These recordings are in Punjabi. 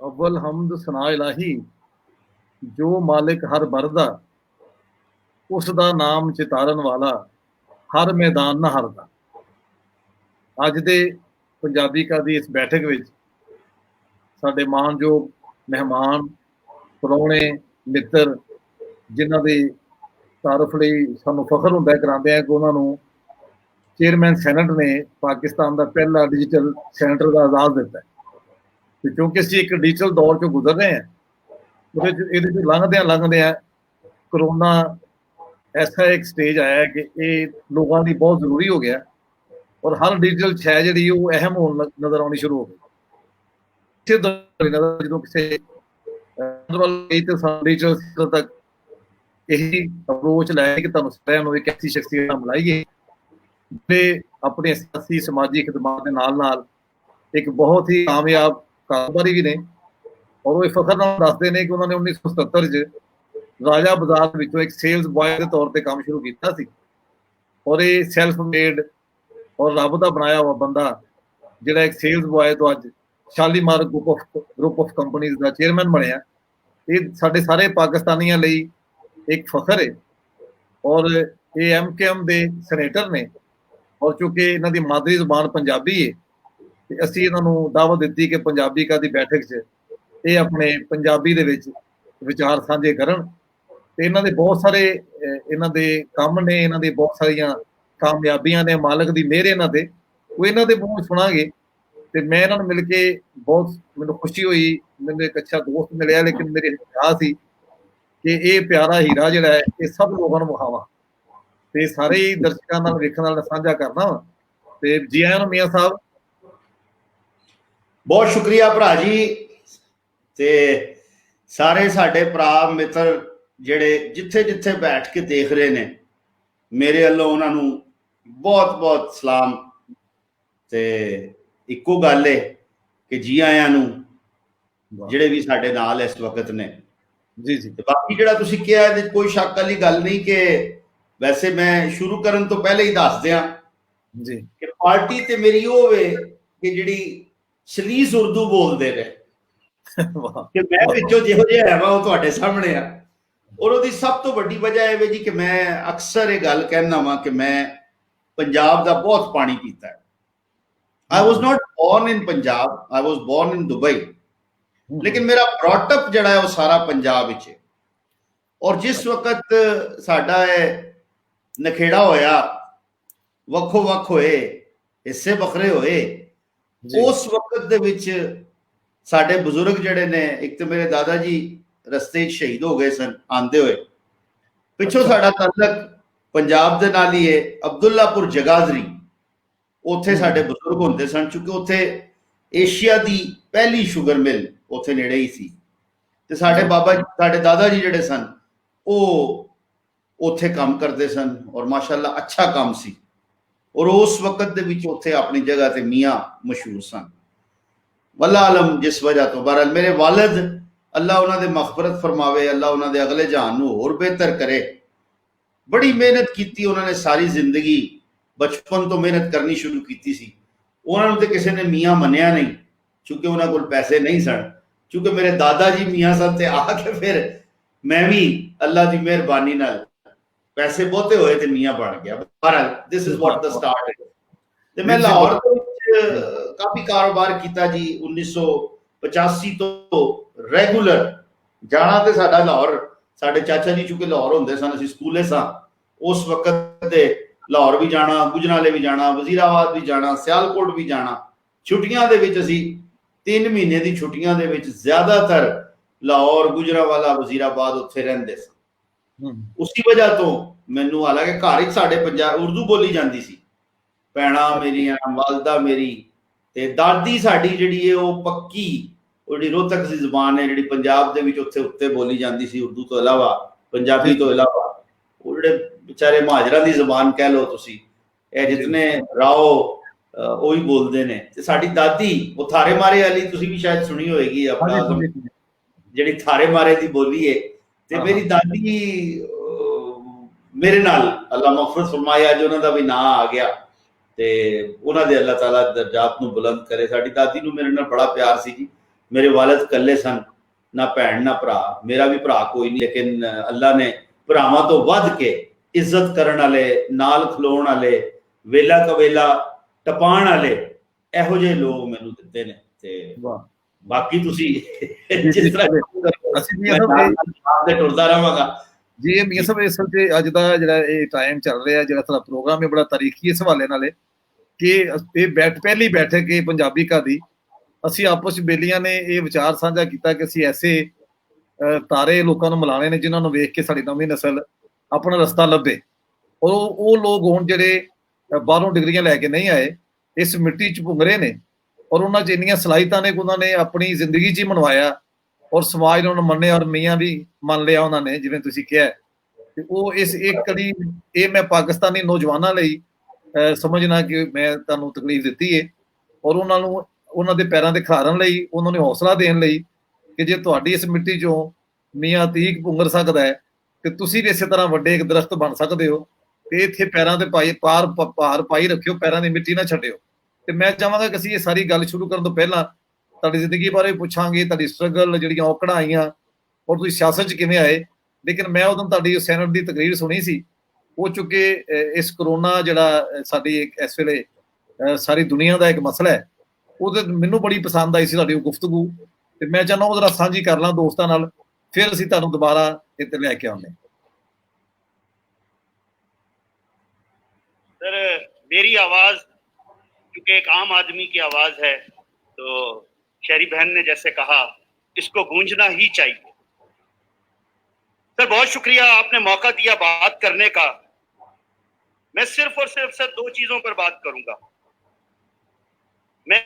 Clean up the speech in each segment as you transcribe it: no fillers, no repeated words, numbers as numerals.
अव्वल हमद सना इलाही जो मालिक हर बरदा उस दा नाम चितारन वाला हर मैदान ना हारदा। ਅੱਜ ਦੇ ਪੰਜਾਬੀ ਕਾ ਦੀ ਇਸ ਬੈਠਕ ਵਿੱਚ ਸਾਡੇ ਮਾਣਯੋਗ ਮਹਿਮਾਨ, ਪ੍ਰਾਹੁਣੇ, ਮਿੱਤਰ ਜਿਨ੍ਹਾਂ ਦੀ ਤਾਰਫ ਲਈ ਸਾਨੂੰ ਫਖਰ ਹੁੰਦਾ ਹੈ ਕਰਾਉਂਦੇ ਆ ਕਿ ਉਹਨਾਂ ਨੂੰ ਚੇਅਰਮੈਨ ਸੈਨੇਟ ਨੇ ਪਾਕਿਸਤਾਨ ਦਾ ਪਹਿਲਾ ਡਿਜੀਟਲ ਸੈਨੇਟਰ ਦਾ ਆਜ਼ਾਦ ਦਿੱਤਾ ਹੈ। ਤੇ ਕਿਉਂਕਿ ਅਸੀਂ ਇੱਕ ਡਿਜੀਟਲ ਦੌਰ ਚੋਂ ਗੁਜ਼ਰ ਰਹੇ ਹਾਂ, ਇਹਦੇ ਚ ਲੰਘਦੇ ਆ ਕਰੋਨਾ ਐਸਾ ਇੱਕ ਸਟੇਜ ਆਇਆ ਕਿ ਇਹ ਲੋਕਾਂ ਲਈ ਬਹੁਤ ਜ਼ਰੂਰੀ ਹੋ ਗਿਆ ਔਰ ਹਰ ਡਿਜੀਟਲ ਸ਼ੈ ਜਿਹੜੀ ਉਹ ਅਹਿਮ ਹੋਣ ਨਜ਼ਰ ਆਉਣੀ ਸ਼ੁਰੂ ਹੋ ਗਈ। ਜਦੋਂ ਕਿਸੇ ਡਿਜੀਟਲ ਤੱਕ ਇਹੀ ਅਪਰੋਚ ਲੈ ਕੇ ਤੁਹਾਨੂੰ ਸਾਰਿਆਂ ਨੂੰ ਇੱਕ ਐਸੀ ਸ਼ਖਸੀਅਤ ਨਾਲ ਮਿਲਾਈਏ ਜਿਹੜੇ ਆਪਣੇ ਸਿਆਸੀ ਸਮਾਜੀ ਖਿਦਮਾਤ ਦੇ ਨਾਲ ਇੱਕ ਬਹੁਤ ਹੀ ਕਾਮਯਾਬ ਕਾਰੋਬਾਰੀ ਵੀ ਨੇ ਔਰ ਉਹ ਇਹ ਫਖਰ ਨਾਲ ਦੱਸਦੇ ਨੇ ਕਿ ਉਹਨਾਂ ਨੇ 1977 ਚ ਰਾਜਾ ਬਾਜ਼ਾਰ ਵਿੱਚੋਂ ਇੱਕ ਸੇਲਸ ਬॉय ਦੇ ਤੌਰ ਤੇ ਕੰਮ ਸ਼ੁਰੂ ਕੀਤਾ ਸੀ ਔਰ ਇਹ ਸੈਲਫ ਮੇਡ ਔਰ ਰੱਬ ਦਾ ਬਣਾਇਆ ਹੋਇਆ ਬੰਦਾ ਜਿਹੜਾ ਇੱਕ ਸੇਲਸ ਬॉय ਤੋਂ ਅੱਜ ਸ਼ਾਲੀਮਾਰ ਗਰੁੱਪ ਆਫ ਕੰਪਨੀਆਂ ਦਾ ਚੇਅਰਮੈਨ ਬਣਿਆ। ਇਹ ਸਾਡੇ ਸਾਰੇ ਪਾਕਿਸਤਾਨੀਆਂ ਲਈ ਇੱਕ ਫਖਰ ਹੈ ਔਰ ਇਹ ਐਮਕੇਐਮ ਦੇ ਸੈਨੇਟਰ ਨੇ ਔਰ ਚूंकि ਇਹਨਾਂ ਦੀ ਮਾਦਰੀ ਜ਼ੁਬਾਨ ਪੰਜਾਬੀ ਹੈ ਤੇ ਅਸੀਂ ਇਹਨਾਂ ਨੂੰ ਦਾਵਤ ਦਿੱਤੀ ਕਿ ਪੰਜਾਬੀ ਕਾ ਦੀ ਬੈਠਕ 'ਚ ਇਹ ਆਪਣੇ ਪੰਜਾਬੀ ਦੇ ਵਿੱਚ ਵਿਚਾਰ ਸਾਂਝੇ ਕਰਨ ਤੇ ਇਹਨਾਂ ਦੇ ਬਹੁਤ ਸਾਰੇ ਇਹਨਾਂ ਦੇ ਕੰਮ ਨੇ, ਇਹਨਾਂ ਦੀ ਬਹੁਤ ਸਾਰੀਆਂ ਕਾਮਯਾਬੀਆਂ ਨੇ, ਮਾਲਕ ਦੀ ਮਿਹਰ ਇਹਨਾਂ ਤੇ, ਉਹ ਇਹਨਾਂ ਦੇ ਮੂੰਹ ਸੁਣਾਂਗੇ। ਤੇ ਮੈਂ ਇਹਨਾਂ ਨੂੰ ਮਿਲ ਕੇ ਬਹੁਤ ਮੈਨੂੰ ਖੁਸ਼ੀ ਹੋਈ, ਮੈਨੂੰ ਇੱਕ ਅੱਛਾ ਦੋਸਤ ਮਿਲਿਆ, ਲੇਕਿਨ ਮੇਰੀ ਚਾਹ ਸੀ ਕਿ ਇਹ ਪਿਆਰਾ ਹੀਰਾ ਜਿਹੜਾ ਹੈ ਇਹ ਸਭ ਲੋਕਾਂ ਨੂੰ ਵਿਖਾਵਾਂ ਤੇ ਸਾਰੇ ਹੀ ਦਰਸ਼ਕਾਂ ਨਾਲ ਵੇਖਣ ਨਾਲ ਸਾਂਝਾ ਕਰਨਾ ਵਾ। ਤੇ ਜੀ ਆਇਆਂ ਨੂੰ ਮੀਆਂ ਸਾਹਿਬ। ਬਹੁਤ ਸ਼ੁਕਰੀਆ ਭਰਾ ਜੀ ਤੇ ਸਾਰੇ ਸਾਡੇ ਭਰਾ ਮਿੱਤਰ ਜਿਹੜੇ ਜਿੱਥੇ ਜਿੱਥੇ ਬੈਠ ਕੇ ਦੇਖ ਰਹੇ ਨੇ, ਮੇਰੇ ਵੱਲੋਂ ਉਹਨਾਂ ਨੂੰ ਬਹੁਤ ਬਹੁਤ ਸਲਾਮ ਤੇ ਇੱਕੋ ਗੱਲ ਹੈ ਕਿ ਜੀ ਆਇਆਂ ਨੂੰ ਜਿਹੜੇ ਵੀ ਸਾਡੇ ਨਾਲ ਇਸ ਵਕਤ ਨੇ। ਜੀ ਜੀ। ਤੇ ਬਾਕੀ ਜਿਹੜਾ ਤੁਸੀਂ ਕਿਹਾ ਇਹਦੇ ਕੋਈ ਸ਼ੱਕ ਵਾਲੀ ਗੱਲ ਨਹੀਂ ਕਿ ਵੈਸੇ ਮੈਂ ਸ਼ੁਰੂ ਕਰਨ ਤੋਂ ਪਹਿਲੇ ਹੀ ਦੱਸ ਦਿਆਂ ਜੀ ਕਿ ਪਾਰਟੀ ਤੇ ਮੇਰੀ ਉਹ ਵੇ ਕਿ ਜਿਹੜੀ ਸਲੀਸ ਉਰਦੂ ਬੋਲਦੇ ਨੇ ਕਿ ਮੈਂ ਵਿੱਚੋਂ ਜਿਹੋ ਜਿਹਾ ਹੈ ਉਹ ਤੁਹਾਡੇ ਸਾਹਮਣੇ ਆ। ਔਰ ਉਹਦੀ ਸਭ ਤੋਂ ਵੱਡੀ ਵਜ੍ਹਾ ਇਹ ਵੇ ਜੀ ਕਿ ਮੈਂ ਅਕਸਰ ਇਹ ਗੱਲ ਕਹਿਣਾ ਵਾਂ ਕਿ ਮੈਂ ਪੰਜਾਬ ਦਾ ਬਹੁਤ ਪਾਣੀ ਪੀਤਾ ਹੈ। I was not born in Punjab, I was born in Dubai, लेकिन मेरा ब्रॉटअप जड़ा है वो सारा पंजाब विच है। और जिस वक्त साडा नखेड़ा होया, वक्खो वक्ख होए, हिस्से बखरे होए, उस वक्त दे विच साडे बुजुर्ग जड़े ने, एक तो मेरे दादा जी रस्ते शहीद हो गए सन आंदे हुए, पिछों साडा तल्लक पंजाब दे नाल ही है। अब्दुल्लापुर जगाधरी उत्थे साडे बुजुर्ग होंदे सन, चूंकि उत्थे एशिया दी पहली शुगर मिल उत्थे नेड़े ही सी ते साडे बाबा साडे दादा जी जिहड़े सन उत्थे काम करते सन और माशाअल्लाह अच्छा काम सी। और उस वक्त दे विच उत्थे अपनी जगह ते मियाँ मशहूर सन, वल्ला आलम जिस वजह तो। बहरहाल मेरे वालिद अल्लाह उन्हां दे मगफरत फरमावे, अल्लाह उन्हां दे अगले जहान नूं होर बेहतर करे। बड़ी मेहनत की उन्होंने सारी जिंदगी, बचपन तो मेहनत करनी शुरू की सी। उन्होंने तो किसी ने मियाँ मनिया नहीं, चूंकि उन्होंने कोल पैसे नहीं सन। चूंकि मेरे दादा जी मियाँ सन ते आके फिर मैं भी अल्लाह की मेहरबानी नाल पैसे बहुते होए ते मियाँ बन गया। बहरहाल this is what the start है। ते मैं लाहौर काफी कारोबार किया जी। 1985 तो रेगुलर जाना ते साडा लाहौर, साडे चाचा जी चूंकि लाहौर होंदे सन, असीं स्कूले सां उस वक्त दे लाहौर भी जाना, गुजराले भी जाना, वजीराबाद भी जाना, सियालकोट भी जाना। छुट्टियां दे विच असीं 3 महीने दी छुट्टियां दे विच ज्यादातर लाहौर, गुजरावाला, वजीराबाद उत्थे रहिंदे सन। उसी वजह तो मैनूं, हालांकि घर विच साडे पंजाब उर्दू बोली जांदी सी, भैणां मेरियां, वालदा मेरी ते दादी साडी जिहड़ी है वो पक्की जिहड़ी रोहतक दी ज़बान है जिहड़ी पंजाब दे विच उत्थे उत्ते बोली जांदी सी, उर्दू तो इलावा, पंजाबी तो इलावा। वो जिहड़े बेचारे महाजरां दी ज़बान कह लो तुसी, जितने राओ ਉਹ ਹੀ ਬੋਲਦੇ ਨੇ। ਤੇ ਸਾਡੀ ਦਾਦੀ ਉਹ ਥਾਰੇ ਮਾਰੇ ਵਾਲੀ ਤੁਸੀਂ ਵੀ ਸ਼ਾਇਦ ਸੁਣੀ ਹੋਏਗੀ, ਆਪਣਾ ਜਿਹੜੀ ਥਾਰੇ ਮਾਰੇ ਦੀ ਬੋਲੀ ਹੈ। ਤੇ ਮੇਰੀ ਦਾਦੀ ਮੇਰੇ ਨਾਲ ਅੱਲਾ ਮਗਫਰਤ ਫਰਮਾਏ, ਅੱਜ ਉਹਨਾਂ ਦਾ ਵੀ ਨਾਂ ਆ ਗਿਆ ਤੇ ਉਹਨਾਂ ਦੇ ਅੱਲਾਹ ਤਾਲਾ ਦਰਜਾਤ ਨੂੰ ਬੁਲੰਦ ਕਰੇ। ਸਾਡੀ ਦਾਦੀ ਨੂੰ ਮੇਰੇ ਨਾਲ ਬੜਾ ਪਿਆਰ ਸੀ ਜੀ। मेरे वालिद कल्ले सन, ना भैन ना भरा, मेरा भी भरा कोई नहीं, लेकिन अल्लाह ने भरावां तो वध के इज्जत करन वाले, नाल खलोण वाले, वेला कवेला टपाण वाले ਇਹੋ ਜਿਹੇ ਲੋਕ ਮੈਨੂੰ ਦਿੱਤੇ ਨੇ। ਤੇ ਬਾਕੀ ਤੁਸੀਂ ਜਿਸ ਤਰ੍ਹਾਂ ਅਸੀਂ ਮੈਂ ਨਾਲ ਨਾਲ ਟੁਰਦਾ ਰਹਾਂਗਾ ਜੀ। ਇਹ ਮੀਆਂ ਸਾਹਿਬ ਇਸ ਵੇਲੇ ਅੱਜ ਦਾ ਜਿਹੜਾ ਇਹ ਟਾਈਮ ਚੱਲ ਰਿਹਾ, ਜਿਹੜਾ ਸਾਡਾ ਪ੍ਰੋਗਰਾਮ ਹੈ ਬੜਾ ਤਾਰੀਖੀ ਇਸ ਹਵਾਲੇ ਨਾਲ ਕਿ ਇਹ ਪਹਿਲੀ ਬੈਠਕ ਹੈ ਪੰਜਾਬੀ ਘਰ ਦੀ। ਅਸੀਂ ਆਪਸ ਵਿੱਚ ਬੇਲੀਆਂ ਨੇ ਇਹ ਵਿਚਾਰ ਸਾਂਝਾ ਕੀਤਾ ਕਿ ਅਸੀਂ ਐਸੇ ਤਾਰੇ ਲੋਕਾਂ ਨੂੰ ਮਿਲਾਣੇ ਨੇ ਜਿਨ੍ਹਾਂ ਨੂੰ ਵੇਖ ਕੇ ਸਾਡੀ ਨਵੀਂ ਨਸਲ ਆਪਣਾ ਰਸਤਾ ਲੱਭੇ। ਉਹ ਲੋਕ ਹੋਣ ਜਿਹੜੇ ਬਾਹਰੋਂ ਡਿਗਰੀਆਂ ਲੈ ਕੇ ਨਹੀਂ ਆਏ, ਇਸ ਮਿੱਟੀ 'ਚ ਭੁੰਗ ਰਹੇ ਨੇ, ਔਰ ਉਹਨਾਂ 'ਚ ਇੰਨੀਆਂ ਸਲਾਹੀਤਾਂ ਨੇ ਕਿ ਉਹਨਾਂ ਨੇ ਆਪਣੀ ਜ਼ਿੰਦਗੀ 'ਚ ਹੀ ਮਨਵਾਇਆ, ਔਰ ਸਮਾਜ ਨੇ ਉਹਨੂੰ ਮੰਨਿਆ, ਔਰ ਮੀਆਂ ਵੀ ਮੰਨ ਲਿਆ ਉਹਨਾਂ ਨੇ, ਜਿਵੇਂ ਤੁਸੀਂ ਕਿਹਾ। ਤੇ ਉਹ ਇਸ ਇੱਕ ਕੜੀ ਇਹ ਮੈਂ ਪਾਕਿਸਤਾਨੀ ਨੌਜਵਾਨਾਂ ਲਈ ਸਮਝਣਾ ਕਿ ਮੈਂ ਤੁਹਾਨੂੰ ਤਕਲੀਫ ਦਿੱਤੀ ਹੈ, ਔਰ ਉਹਨਾਂ ਨੂੰ ਉਹਨਾਂ ਦੇ ਪੈਰਾਂ ਤੇ ਖਿਲਾਰਨ ਲਈ, ਉਹਨਾਂ ਨੂੰ ਹੌਸਲਾ ਦੇਣ ਲਈ ਕਿ ਜੇ ਤੁਹਾਡੀ ਇਸ ਮਿੱਟੀ 'ਚੋਂ ਮੀਆਂ ਅਤੀਕ ਪੁੰਗਰ ਸਕਦਾ ਹੈ ਤੇ ਤੁਸੀਂ ਵੀ ਇਸੇ ਤਰ੍ਹਾਂ ਵੱਡੇ ਇੱਕ ਦਰਖਤ ਬਣ ਸਕਦੇ ਹੋ। ਤੇ ਇੱਥੇ ਪੈਰਾਂ ਤੇ ਭਾਰ ਪਾਈ ਰੱਖਿਓ, ਪੈਰਾਂ ਦੀ ਮਿੱਟੀ ਨਾ ਛੱਡਿਓ। ਤੇ ਮੈਂ ਚਾਹਾਂਗਾ ਕਿ ਅਸੀਂ ਇਹ ਸਾਰੀ ਗੱਲ ਸ਼ੁਰੂ ਕਰਨ ਤੋਂ ਪਹਿਲਾਂ ਤੁਹਾਡੀ ਜ਼ਿੰਦਗੀ ਬਾਰੇ ਪੁੱਛਾਂਗੇ, ਤੁਹਾਡੀ ਸਟਰਗਲ, ਜਿਹੜੀਆਂ ਔਕੜਾਂ ਆਈਆਂ, ਔਰ ਤੁਸੀਂ ਸਿਆਸਤ 'ਚ ਕਿਵੇਂ ਆਏ। ਲੇਕਿਨ ਮੈਂ ਉਦੋਂ ਤੁਹਾਡੀ ਸੈਨੇਟ ਦੀ ਤਕਰੀਰ ਸੁਣੀ ਸੀ, ਉਹ ਚੁੱਕੇ ਇਸ ਕਰੋਨਾ ਜਿਹੜਾ ਸਾਡੀ ਇਸ ਵੇਲੇ ਸਾਰੀ ਦੁਨੀਆ ਦਾ ਇੱਕ ਮਸਲਾ ਹੈ, ਉਹਦੇ ਮੈਨੂੰ ਬੜੀ ਪਸੰਦ ਆਈ ਸੀ ਤੁਹਾਡੀ ਉਹ ਗੁਫ਼ਤਗੂ। ਤੇ ਮੈਂ ਚਾਹੁੰਦਾ ਉਹ ਜਰਾ ਸਾਂਝੀ ਕਰ ਲਾਂ ਦੋਸਤਾਂ ਨਾਲ, ਫਿਰ ਅਸੀਂ ਤੁਹਾਨੂੰ ਦੁਬਾਰਾ ਇੱਥੇ ਲੈ ਕੇ ਆਉਂਦੇ। सर, मेरी आवाज क्योंकि एक आम आदमी की आवाज है, तो शहरी बहन ने जैसे कहा इसको गूंजना ही चाहिए। सर बहुत शुक्रिया, आपने मौका दिया बात करने का। मैं सिर्फ और सिर्फ सर 2 चीजों पर बात करूंगा। मैं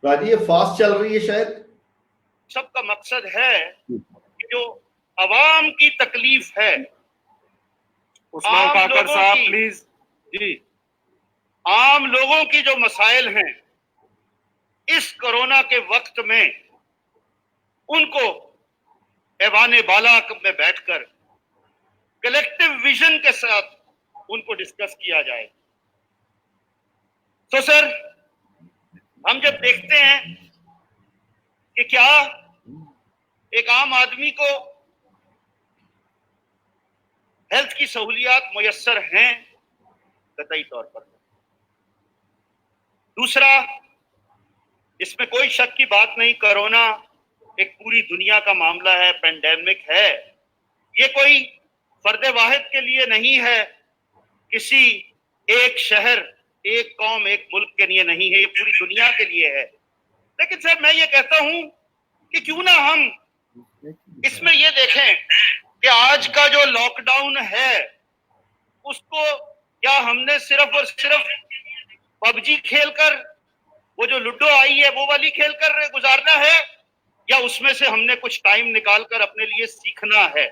राजी ये फास्ट चल रही है शायद। सबका मकसद है कि जो अवाम की तकलीफ है, उस्मान काकर साहब प्लीज जी, आम लोगों की जो मसाइल हैं इस कोरोना के वक्त में, उनको ऐवान बाला में बैठकर कलेक्टिव विजन के साथ उनको डिस्कस किया जाए। तो सर हम जब देखते हैं कि क्या एक आम आदमी को हेल्थ की सहूलियात मुयस्सर हैं, कतई तौर पर। दूसरा, इसमें कोई शक की बात नहीं, कोरोना एक पूरी दुनिया का मामला है, पेंडेमिक है। ये कोई फर्द वाहिद के लिए नहीं है, किसी एक शहर, एक कौम, एक मुल्क के लिए नहीं है, ये पूरी दुनिया के लिए है। लेकिन सर मैं ये कहता हूं कि क्यों ना हम इसमें ये देखें कि आज का जो लॉकडाउन है उसको क्या हमने सिर्फ और सिर्फ पबजी खेलकर, वो जो लूडो आई है वो वाली खेलकर गुजारना है, या उसमें से हमने कुछ टाइम निकालकर अपने लिए सीखना है।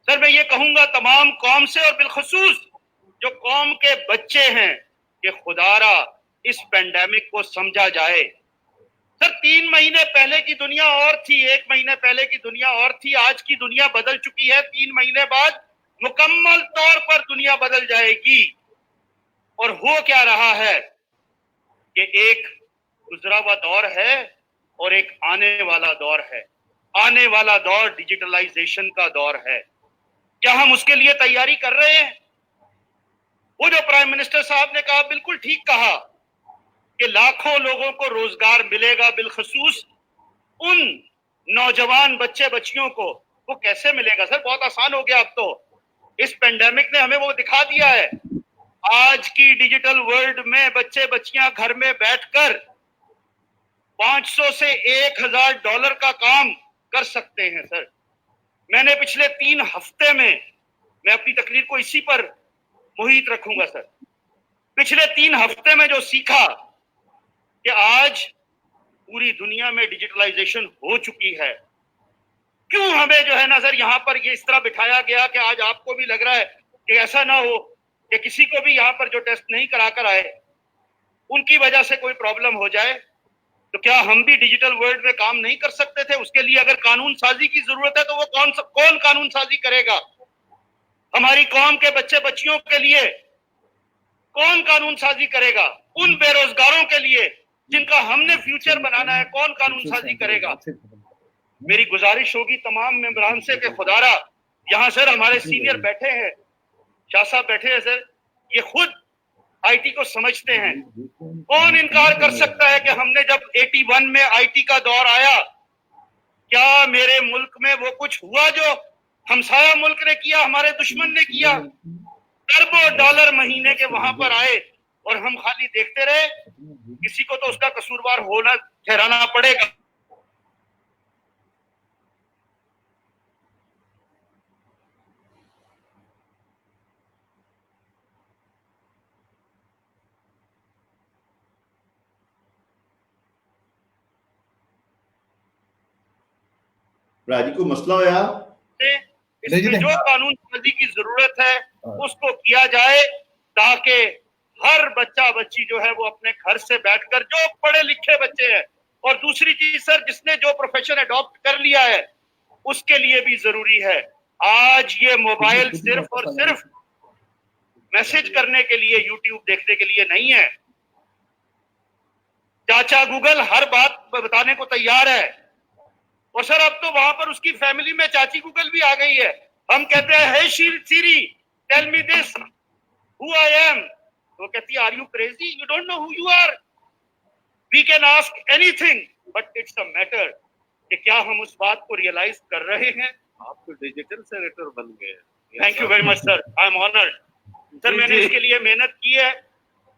सर मैं ये कहूंगा तमाम कौम से, और बिलखुसूस जो कौम के बच्चे हैं, कि खुदारा इस पेंडेमिक को समझा जाए। सर 3 महीने पहले की दुनिया और थी, 1 महीने पहले की दुनिया और थी, आज की दुनिया बदल चुकी है। 3 महीने बाद मुकम्मल तौर पर दुनिया बदल जाएगी। और हो क्या रहा है कि एक गुजरा हुआ दौर है और एक आने वाला दौर है। आने वाला दौर डिजिटलाइजेशन का दौर है। क्या हम उसके लिए तैयारी कर रहे हैं? वो जो प्राइम मिनिस्टर साहब ने कहा, बिल्कुल ठीक कहा कि लाखों लोगों को रोजगार मिलेगा, बिलखसूस उन नौजवान बच्चे बच्चियों को। वो कैसे मिलेगा सर? बहुत आसान हो गया अब तो। इस पेंडेमिक ने हमें वो दिखा दिया है। आज की डिजिटल वर्ल्ड में बच्चे बच्चियां घर में बैठकर 500 से $1000 का काम कर सकते हैं। सर मैंने पिछले 3 हफ्ते में, मैं अपनी तकरीर को इसी पर मुहित रखूंगा सर, पिछले 3 हफ्ते में जो सीखा कि आज पूरी दुनिया में डिजिटलाइजेशन हो चुकी है। क्यों हमें जो है ना सर यहाँ पर ये इस तरह बिठाया गया कि आज आपको भी लग रहा है कि ऐसा ना हो कि किसी को भी यहाँ पर जो टेस्ट नहीं करा कर आए उनकी वजह से कोई प्रॉब्लम हो जाए, तो क्या हम भी डिजिटल वर्ल्ड में काम नहीं कर सकते थे? उसके लिए अगर कानून साजी की जरूरत है तो वो कौन कानून साजी करेगा? हमारी कौम के बच्चे बच्चियों के लिए कौन कानून साजी करेगा? उन बेरोजगारों के लिए जिनका हमने फ्यूचर बनाना है, कौन कानून साजी करेगा? मेरी गुजारिश होगी तमाम मेंबरान से कि खुदारा, यहाँ सर हमारे सीनियर बैठे हैं, शाह साहब बैठे हैं सर, ये खुद आईटी को समझते हैं। कौन इनकार कर सकता है कि हमने जब 81 में आईटी का दौर आया, क्या मेरे मुल्क में वो कुछ हुआ जो हमसाया मुल्क ने किया, हमारे दुश्मन ने किया? अरबों डॉलर महीने के वहां पर आए और हम खाली देखते रहे। किसी को तो उसका कसूरवार होना ठहराना पड़ेगा। राजी को मसला हो यार, इसमें जो कानून साजी की जरूरत है उसको किया जाए, ताकि हर बच्चा बच्ची जो है वो अपने घर से बैठकर, जो पढ़े लिखे बच्चे हैं, और दूसरी चीज सर, जिसने जो प्रोफेशन अडॉप्ट कर लिया है उसके लिए भी जरूरी है। आज ये मोबाइल सिर्फ और सिर्फ मैसेज करने के लिए, यूट्यूब देखने के लिए नहीं है। चाचा गूगल हर बात बताने को तैयार है, और सर अब तो वहां पर उसकी फैमिली में चाची गूगल भी आ गई है। हम कहते हैं hey Siri tell me this who I am, वो कहती है are you crazy, you don't know who you are, we can ask anything, but it's a matter कि क्या हम उस बात को रियलाइज कर रहे हैं। आप तो डिजिटल सेनेटर बन गए। Thank you very much sir, I am honoured sir. मैंने इसके लिए मेहनत की है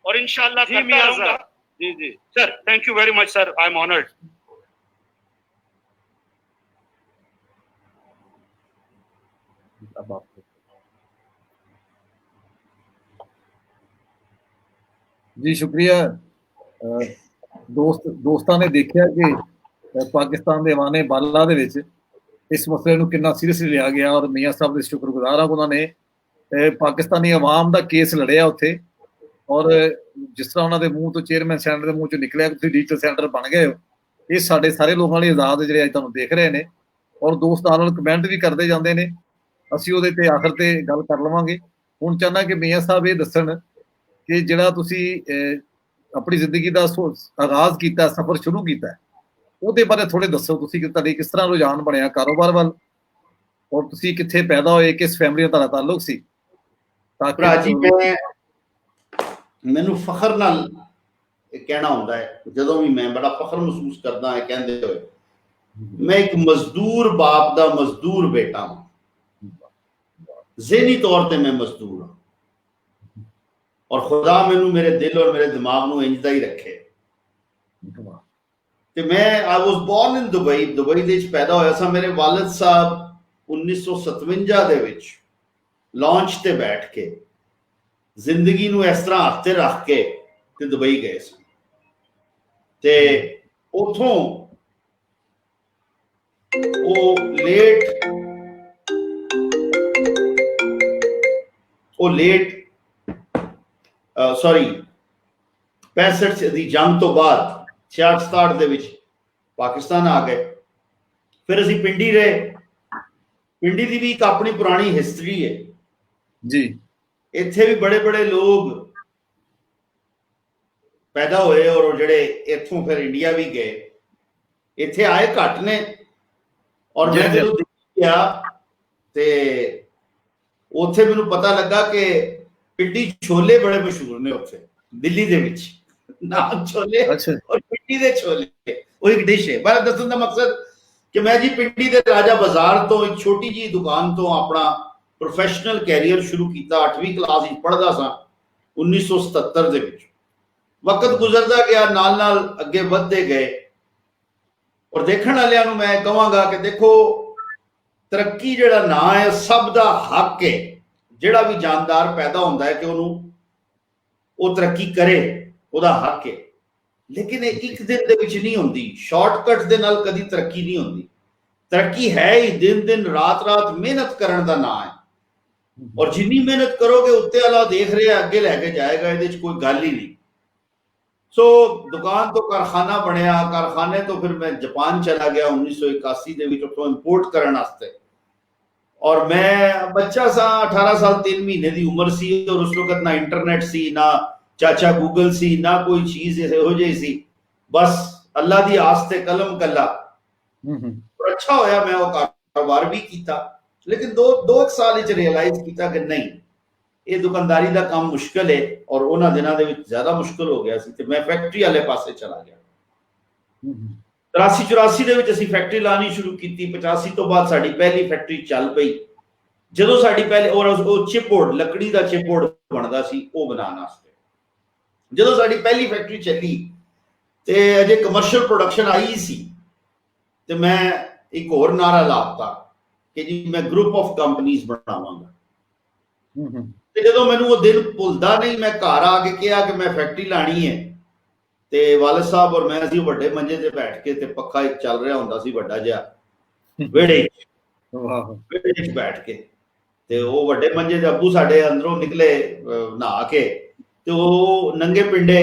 और इंशाल्लाह करता रहूंगा। जी जी sir, thank you very much sir, I am honoured. अब आपको जी शुक्रिया। ਦੋਸਤਾਂ ਨੇ ਦੇਖਿਆ ਕਿ ਪਾਕਿਸਤਾਨ ਦੇ ਵਾਨੇ ਬਾਲਾ ਦੇ ਵਿੱਚ ਇਸ ਮਸਲੇ ਨੂੰ ਕਿੰਨਾ ਸੀਰੀਅਸਲੀ ਲਿਆ ਗਿਆ, ਔਰ ਮੀਆਂ ਸਾਹਿਬ ਦੇ ਸ਼ੁਕਰਗੁਜ਼ਾਰ ਹਾਂ ਉਹਨਾਂ ਨੇ ਪਾਕਿਸਤਾਨੀ ਆਵਾਮ ਦਾ ਕੇਸ ਲੜਿਆ ਉੱਥੇ, ਔਰ ਜਿਸ ਤਰ੍ਹਾਂ ਉਹਨਾਂ ਦੇ ਮੂੰਹ ਤੋਂ ਚੇਅਰਮੈਨ ਸੈਂਟਰ ਦੇ ਮੂੰਹ ਚੋਂ ਨਿਕਲਿਆ ਕਿ ਤੁਸੀਂ ਡਿਜੀਟਲ ਸੈਂਟਰ ਬਣ ਗਏ ਹੋ, ਇਹ ਸਾਡੇ ਸਾਰੇ ਲੋਕਾਂ ਲਈ ਆਜ਼ਾਦ ਜਿਹੜੇ ਅੱਜ ਤੁਹਾਨੂੰ ਦੇਖ ਰਹੇ ਨੇ, ਔਰ ਦੋਸਤ ਨਾਲ ਕਮੈਂਟ ਵੀ ਕਰਦੇ ਜਾਂਦੇ ਨੇ। ਅਸੀਂ ਉਹਦੇ ਤੇ ਆਖਰ ਤੇ ਗੱਲ ਕਰ ਲਵਾਂਗੇ। ਹੁਣ ਚਾਹੁੰਦਾ ਕਿ ਮੀਆਂ ਸਾਹਿਬ ਇਹ ਦੱਸਣ ਕਿ ਜਿਹੜਾ ਤੁਸੀਂ ਆਪਣੀ ਜ਼ਿੰਦਗੀ ਦਾ ਆਗਾਜ਼ ਕੀਤਾ, ਸਫ਼ਰ ਸ਼ੁਰੂ ਕੀਤਾ, ਉਹਦੇ ਬਾਰੇ ਥੋੜੇ ਦੱਸੋ। ਤੁਸੀਂ ਕਿ ਤੁਹਾਡੀ ਕਿਸ ਤਰ੍ਹਾਂ ਰੁਝਾਨ ਬਣਿਆ ਕਾਰੋਬਾਰ ਵੱਲ, ਔਰ ਤੁਸੀਂ ਕਿੱਥੇ ਪੈਦਾ ਹੋਏ, ਕਿਸ ਫੈਮਿਲੀ ਦਾ ਤੁਹਾਡਾ ਤਾਲੁਕ ਸੀ? ਭਰਾ ਜੀ, ਮੈਨੂੰ ਫਖਰ ਨਾਲ ਇਹ ਕਹਿਣਾ ਹੁੰਦਾ ਹੈ, ਜਦੋਂ ਵੀ ਮੈਂ ਬੜਾ ਫਖਰ ਮਹਿਸੂਸ ਕਰਦਾ ਹਾਂ ਕਹਿੰਦੇ ਹੋਏ, ਮੈਂ ਇੱਕ ਮਜ਼ਦੂਰ ਬਾਪ ਦਾ ਮਜ਼ਦੂਰ ਬੇਟਾ ਹਾਂ। ज़हनी तौर पर मैं मजदूर हाँ, और खुदा मैनू मेरे दिल और मेरे दिमाग में इंज दा ही रखे। ते मैं I was born in Dubai दे विच पैदा होया सा। मेरे वालिद साहब 1957 दे विच लॉन्च ते बैठ के जिंदगी नू इस तरह हाथ ते रख के ते दुबई गए सन, ते उथों लेट 65 ਦੀ ਜੰਗ ਤੋਂ ਬਾਅਦ 66-67 ਦੇ ਵਿੱਚ ਪਾਕਿਸਤਾਨ ਆ ਗਏ। ਫਿਰ ਅਸੀਂ ਪਿੰਡੀ ਰਹੇ। ਪਿੰਡੀ ਦੀ ਵੀ ਇੱਕ ਆਪਣੀ ਪੁਰਾਣੀ ਹਿਸਟਰੀ ਹੈ ਜੀ। ਇੱਥੇ ਵੀ ਬੜੇ ਬੜੇ ਲੋਕ ਪੈਦਾ ਹੋਏ, ਔਰ ਜਿਹੜੇ ਇੱਥੋਂ ਫਿਰ ਇੰਡੀਆ ਵੀ ਗਏ। ਇੱਥੇ ਆਏ ਘੱਟ ਨੇ, ਔਰ ਮੈਂ ਜਦੋਂ ਦੇਖਿਆ ਤੇ ਉੱਥੇ ਮੈਨੂੰ ਪਤਾ ਲੱਗਾ ਕਿ ਪਿੰਡੀ ਛੋਲੇ ਬੜੇ ਮਸ਼ਹੂਰ ਨੇ ਉੱਥੇ ਦਿੱਲੀ ਦੇ ਵਿੱਚ। ਨਾਮ ਛੋਲੇ ਔਰ ਪਿੰਡੀ ਦੇ ਛੋਲੇ ਉਹ ਇੱਕ ਡਿਸ਼ ਹੈ। ਪਰ ਦੱਸਣ ਦਾ ਮਕਸਦ ਕਿ ਮੈਂ ਜੀ ਪਿੰਡੀ ਦੇ ਰਾਜਾ ਬਾਜ਼ਾਰ ਤੋਂ ਇੱਕ ਛੋਟੀ ਜਿਹੀ ਦੁਕਾਨ ਤੋਂ ਆਪਣਾ ਪ੍ਰੋਫੈਸ਼ਨਲ ਕੈਰੀਅਰ ਸ਼ੁਰੂ ਕੀਤਾ। 8ਵੀਂ ਕਲਾਸ ਵਿੱਚ ਪੜ੍ਹਦਾ ਸਾਂ 1977 ਦੇ ਵਿੱਚ। ਵਕਤ ਗੁਜ਼ਰਦਾ ਗਿਆ, ਨਾਲ ਨਾਲ ਅੱਗੇ ਵੱਧਦੇ ਗਏ, ਔਰ ਦੇਖਣ ਵਾਲਿਆਂ ਨੂੰ ਮੈਂ ਕਹਾਂਗਾ ਕਿ ਦੇਖੋ, ਤਰੱਕੀ ਜਿਹੜਾ ਨਾਂ ਹੈ ਸਭ ਦਾ ਹੱਕ ਹੈ। ਜਿਹੜਾ ਵੀ ਜਾਨਦਾਰ ਪੈਦਾ ਹੁੰਦਾ ਹੈ ਕਿ ਉਹਨੂੰ ਉਹ ਤਰੱਕੀ ਕਰੇ, ਉਹਦਾ ਹੱਕ ਹੈ। ਲੇਕਿਨ ਇਹ ਇੱਕ ਦਿਨ ਦੇ ਵਿੱਚ ਨਹੀਂ ਹੁੰਦੀ, ਸ਼ਾਰਟਕਟ ਦੇ ਨਾਲ ਕਦੀ ਤਰੱਕੀ ਨਹੀਂ ਹੁੰਦੀ। ਤਰੱਕੀ ਹੈ ਹੀ ਦਿਨ ਦਿਨ ਰਾਤ ਰਾਤ ਮਿਹਨਤ ਕਰਨ ਦਾ ਨਾਂ ਹੈ, ਔਰ ਜਿੰਨੀ ਮਿਹਨਤ ਕਰੋਗੇ ਉੱਤੇ ਵਾਲਾ ਦੇਖ ਰਿਹਾ ਅੱਗੇ ਲੈ ਕੇ ਜਾਏਗਾ, ਇਹਦੇ 'ਚ ਕੋਈ ਗੱਲ ਹੀ ਨਹੀਂ। सो दुकान तो कारखाना बनया, कारखाने तो फिर मैं जापान चला गया 1981 ਦੇ ਵਿੱਚ ਉੱਥੋਂ ਇੰਪੋਰਟ ਕਰਨ ਵਾਸਤੇ। और मैं बच्चा सा 18 साल 3 महीने की उम्र सी, और उस वक्त ना इंटरनेट सी, ना चाचा गूगल सी, ना कोई चीज हो जाई सी, बस अल्लाह दी आस ते कलम कला। और अच्छा होया मैं वो कारोबार भी किया, लेकिन दो साल रियलाइज किया कि नहीं, ये दुकानदारी का काम मुश्किल है, और उन्होंने दिनों के ज्यादा मुश्किल हो गया सी, ते मैं फैक्ट्री वाले पासे चला गया। 83-84 ਦੇ ਵਿੱਚ ਅਸੀਂ ਫੈਕਟਰੀ ਲਾਣੀ ਸ਼ੁਰੂ ਕੀਤੀ। 85 ਤੋਂ ਬਾਅਦ ਸਾਡੀ ਪਹਿਲੀ ਫੈਕਟਰੀ ਚੱਲ ਪਈ। ਜਦੋਂ ਸਾਡੀ ਪਹਿਲੇ ਉਹ ਚਿਪਬੋਰਡ, ਲੱਕੜੀ ਦਾ ਚਿਪਬੋਰਡ ਬਣਦਾ ਸੀ, ਉਹ ਬਣਾਉਣ ਵਾਸਤੇ ਜਦੋਂ ਸਾਡੀ ਪਹਿਲੀ ਫੈਕਟਰੀ ਚੱਲੀ ਤੇ ਅਜੇ ਕਮਰਸ਼ੀਅਲ ਪ੍ਰੋਡਕਸ਼ਨ ਆਈ ਸੀ, ਤੇ ਮੈਂ ਇੱਕ ਹੋਰ ਨਾਰਾ ਲਾਤਾ ਕਿ ਜੀ ਮੈਂ ਗਰੁੱਪ ਆਫ ਕੰਪਨੀਆਂ ਬਣਾਵਾਂਗਾ। ਤੇ ਜਦੋਂ ਮੈਨੂੰ ਉਹ ਦਿਨ ਭੁੱਲਦਾ ਨਹੀਂ, ਮੈਂ ਘਰ ਆ ਕੇ ਕਿਹਾ ਕਿ ਮੈਂ ਫੈਕਟਰੀ ਲਾਣੀ ਹੈ, ਤੇ ਵਾਲਿਦ ਸਾਹਿਬ ਔਰ ਮੈਂ ਅਸੀਂ ਵੱਡੇ ਮੰਜੇ ਤੇ ਬੈਠ ਕੇ, ਤੇ ਪੱਖਾ ਇੱਕ ਚੱਲ ਰਿਹਾ ਹੁੰਦਾ ਸੀ ਵੱਡਾ ਜਿਹਾ ਵਿਹੜੇ 'ਚ ਬੈਠ ਕੇ, ਤੇ ਉਹ ਵੱਡੇ ਮੰਜੇ ਦੇ ਅੱਬੂ ਸਾਡੇ ਅੰਦਰੋਂ ਨਿਕਲੇ ਨਹਾ ਕੇ, ਤੇ ਉਹ ਨੰਗੇ ਪਿੰਡੇ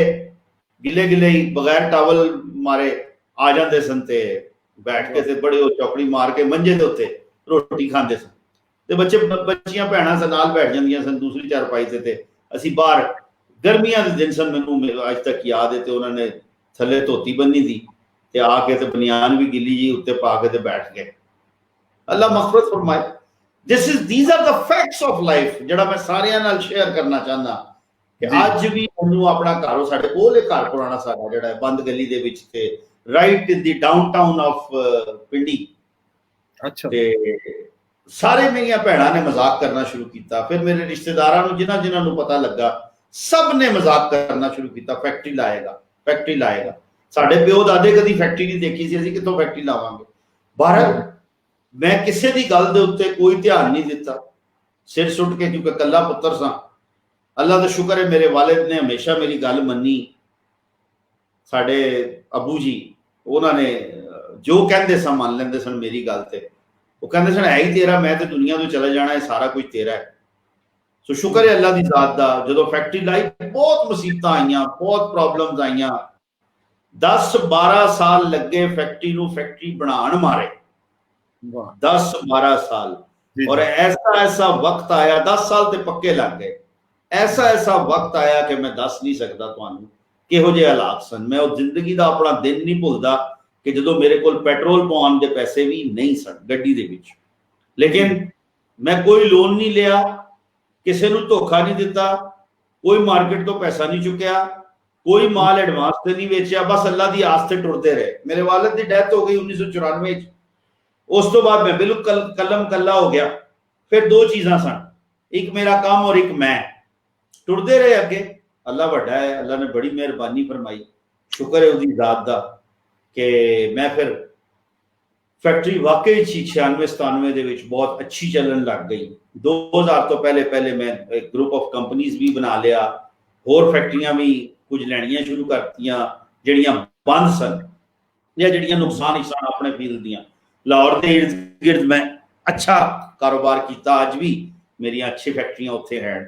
ਗਿੱਲੇ ਗਿੱਲੇ ਹੀ ਬਗੈਰ ਟਾਵਲ ਮਾਰੇ ਆ ਜਾਂਦੇ ਸਨ, ਤੇ ਬੈਠ ਕੇ ਤੇ ਬੜੇ ਉਹ ਚੌਕੜੀ ਮਾਰ ਕੇ ਮੰਜੇ ਦੇ ਉੱਤੇ ਰੋਟੀ ਖਾਂਦੇ ਸਨ। ਤੇ ਬੱਚੀਆਂ ਭੈਣਾਂ ਨਾਲ ਬੈਠ ਜਾਂਦੀਆਂ ਸਨ ਦੂਸਰੀ ਚਾਰਪਾਈ ਤੇ ਅਸੀਂ ਬਾਹਰ। गर्मियां के दिन सन, मैनू अज तक याद है, तो उन्होंने थले धोती बन्नी थी, ते आके ते बनियान भी गिली जी उत्ते पा के ते बैठ गए। अल्लाह मग़फ़िरत फरमाए। These are the facts of life, जिहड़ा मैं सारियां नाल शेयर करना चाहना कि अज भी मैनू अपना घर, साडे कोल एक घर पुराना साडा जिहड़ा है बंद गली दे विच, ते right in the downtown of Pindi. अच्छा। ते सारे मेरियां भैणां ने मजाक करना शुरू किया। फिर मेरे रिश्तेदारां नूं जिन्हां नूं पता लगा, सब ने मजाक करना शुरू किया, फैक्ट्री लाएगा, फैक्ट्री लाएगा। साडे प्यो दादे कदी फैक्ट्री नहीं देखी सी, असीं कित्थों फैक्ट्री लावांगे। बहरहाल मैं किसी दी गल दे उत्ते कोई ध्यान नहीं दिता, सिर सुट के, क्योंकि कल्ला पुत्तर सा। अल्लाह दा शुक्र है, मेरे वालिद ने हमेशा मेरी गल मन्नी। साडे अबू जी उन्होंने जो कहंदे सन मान लैंदे सन मेरी गल ते। वो कहंदे सन है ही तेरा, मैं ते दुनिया तो चले जाना है, सारा कुछ तेरा है। सो शुक्र है अल्लाह दी जात दा। जो फैक्ट्री लाई बहुत मुसीबत आईयां, बहुत प्रॉब्लम्स आईयां। 10-12 साल लगे फैक्ट्री नूं फैक्ट्री बनाण मारे, 10-12 साल। और ऐसा वक्त आया, 10 साल ते पक्के लग गए। ऐसा वक्त आया कि मैं दस नहीं सकता तुहानूं किहो जिहे हालात सन। मैं उस जिंदगी दा अपना दिन नहीं भुलदा कि जदों मेरे कोल पेट्रोल पाउण दे पैसे भी नहीं सन गड्डी दे विच, लेकिन मैं कोई लोन नहीं लिया, किसी नूं धोखा नहीं दिता, कोई मार्केट तो पैसा नहीं चुकया, कोई माल एडवांस से नहीं बेचा, बस अल्लाह की आस से टुरते रहे। मेरे वालिद की डेथ हो गई 1994। उस तो बाद मैं बिल्कुल कलम कला हो गया। फिर दो चीज़ां सन, एक मेरा काम और एक मैं, टुरते रहे अगे। अल्लाह वड्डा है, अल्लाह ने बड़ी मेहरबानी फरमाई, शुक्र है उसकी जात दा कि मैं फिर फैक्ट्री वाकई 96-97 ਦੇ ਵਿੱਚ बहुत अच्छी चलन लग गई। 2000 तो पहले मैं एक ग्रुप ऑफ कंपनीज भी बना लिया, होर फैक्ट्रियां भी कुछ लैनियां शुरू करतियां ਜਿਹੜੀਆਂ बंद सन या ਜਿਹੜੀਆਂ नुकसान सन अपने फील्ड दियां। लाहौर के इर्द गिर्द मैं अच्छा कारोबार किया, अज भी मेरी अच्छी फैक्ट्रियां उत्थे हैं।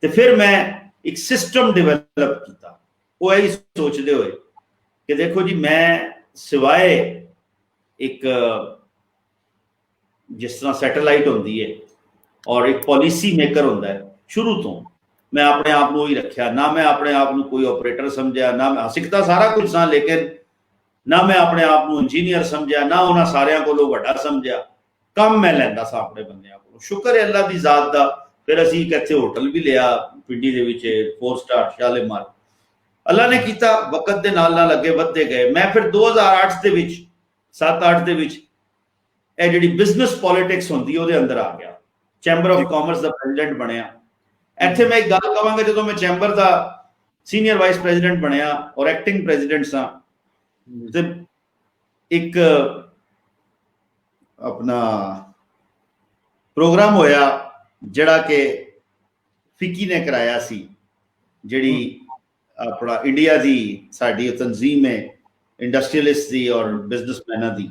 तो फिर मैं एक सिस्टम डिवेलप किया, वो यही सोचते हुए कि देखो जी, मैं सिवाय एक जिस तरह सैटेलाइट होती है और एक पॉलिसी मेकर होता है, शुरू तो मैं अपने आप को ही रखा ना, मैं अपने आप को कोई ऑपरेटर समझा ना, मैं सीखता सारा कुछ सा, लेकिन ना मैं अपने आप को इंजीनियर समझा, ना उन्होंने सारिया को वड्डा समझा। कम मैं लैंदा सा अपने बंदियां को। शुक्र है अल्लाह की जात दा। फिर असीं एक इत्थे होटल भी लिया पिंडी दे विच, 4 स्टार शालेमार। अल्लाह ने किया, वक्त दे नाल नाल अगे वधदे गए। मैं फिर 2008 दे विच 7-8 ਦੇ ਵਿੱਚ ਇਹ ਜਿਹੜੀ ਬਿਜ਼ਨਸ ਪੋਲਿਟਿਕਸ ਹੁੰਦੀ ਉਹਦੇ ਅੰਦਰ ਆ ਗਿਆ, chamber of commerce the president ਬਣਿਆ। ਇੱਥੇ ਮੈਂ ਇੱਕ ਗੱਲ ਕਹਾਂਗਾ, ਜਦੋਂ ਮੈਂ ਚੈਂਬਰ ਦਾ ਸੀਨੀਅਰ ਵਾਈਸ ਪ੍ਰੈਜ਼ੀਡੈਂਟ ਬਣਿਆ ਔਰ ਐਕਟਿੰਗ ਪ੍ਰੈਜ਼ੀਡੈਂਟ ਸਾਂ, ਤੇ ਇੱਕ ਆਪਣਾ ਪ੍ਰੋਗਰਾਮ ਹੋਇਆ ਜਿਹੜਾ ਕਿ ਫਿੱਕੀ ਨੇ ਕਰਾਇਆ ਸੀ, ਜਿਹੜੀ ਆਪਣਾ ਇੰਡੀਆ ਦੀ ਸਾਡੀ ਤਨਜ਼ੀਮ ਹੈ इंडस्ट्रीलिस्ट दी और बिजनेसमैनां दी,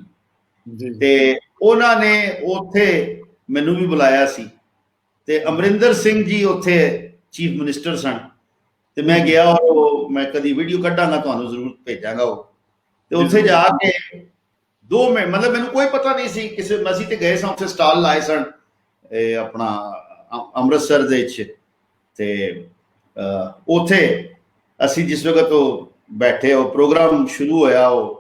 ते उन्होंने उत्थे मैनू भी बुलाया सी। ते अमरिंदर सिंह जी उत्थे चीफ मिनिस्टर सन, ਤੇ ਮੈਂ ਗਿਆ ਔਰ ਉਹ ਮੈਂ ਕਦੀ ਵੀਡੀਓ ਕੱਢਾਂਗਾ ਤੁਹਾਨੂੰ ਜ਼ਰੂਰ ਭੇਜਾਂਗਾ ਉਹ। ਤੇ ਉੱਥੇ ਜਾ ਕੇ 2 ਮਿੰਟ ਮਤਲਬ ਮੈਨੂੰ ਕੋਈ ਪਤਾ ਨਹੀਂ ਸੀ ਕਿਸੇ, ਅਸੀਂ ਤੇ ਗਏ ਸਾਂ ਉੱਥੇ ਸਟਾਲ ਲਾਏ ਸਨ ਇਹ ਆਪਣਾ ਅੰਮ੍ਰਿਤਸਰ ਦੇ ਵਿੱਚ। ਤੇ ਉੱਥੇ ਅਸੀਂ ਜਿਸ ਵਕਤ ਉਹ ਬੈਠੇ ਉਹ ਪ੍ਰੋਗਰਾਮ ਸ਼ੁਰੂ ਹੋਇਆ ਉਹ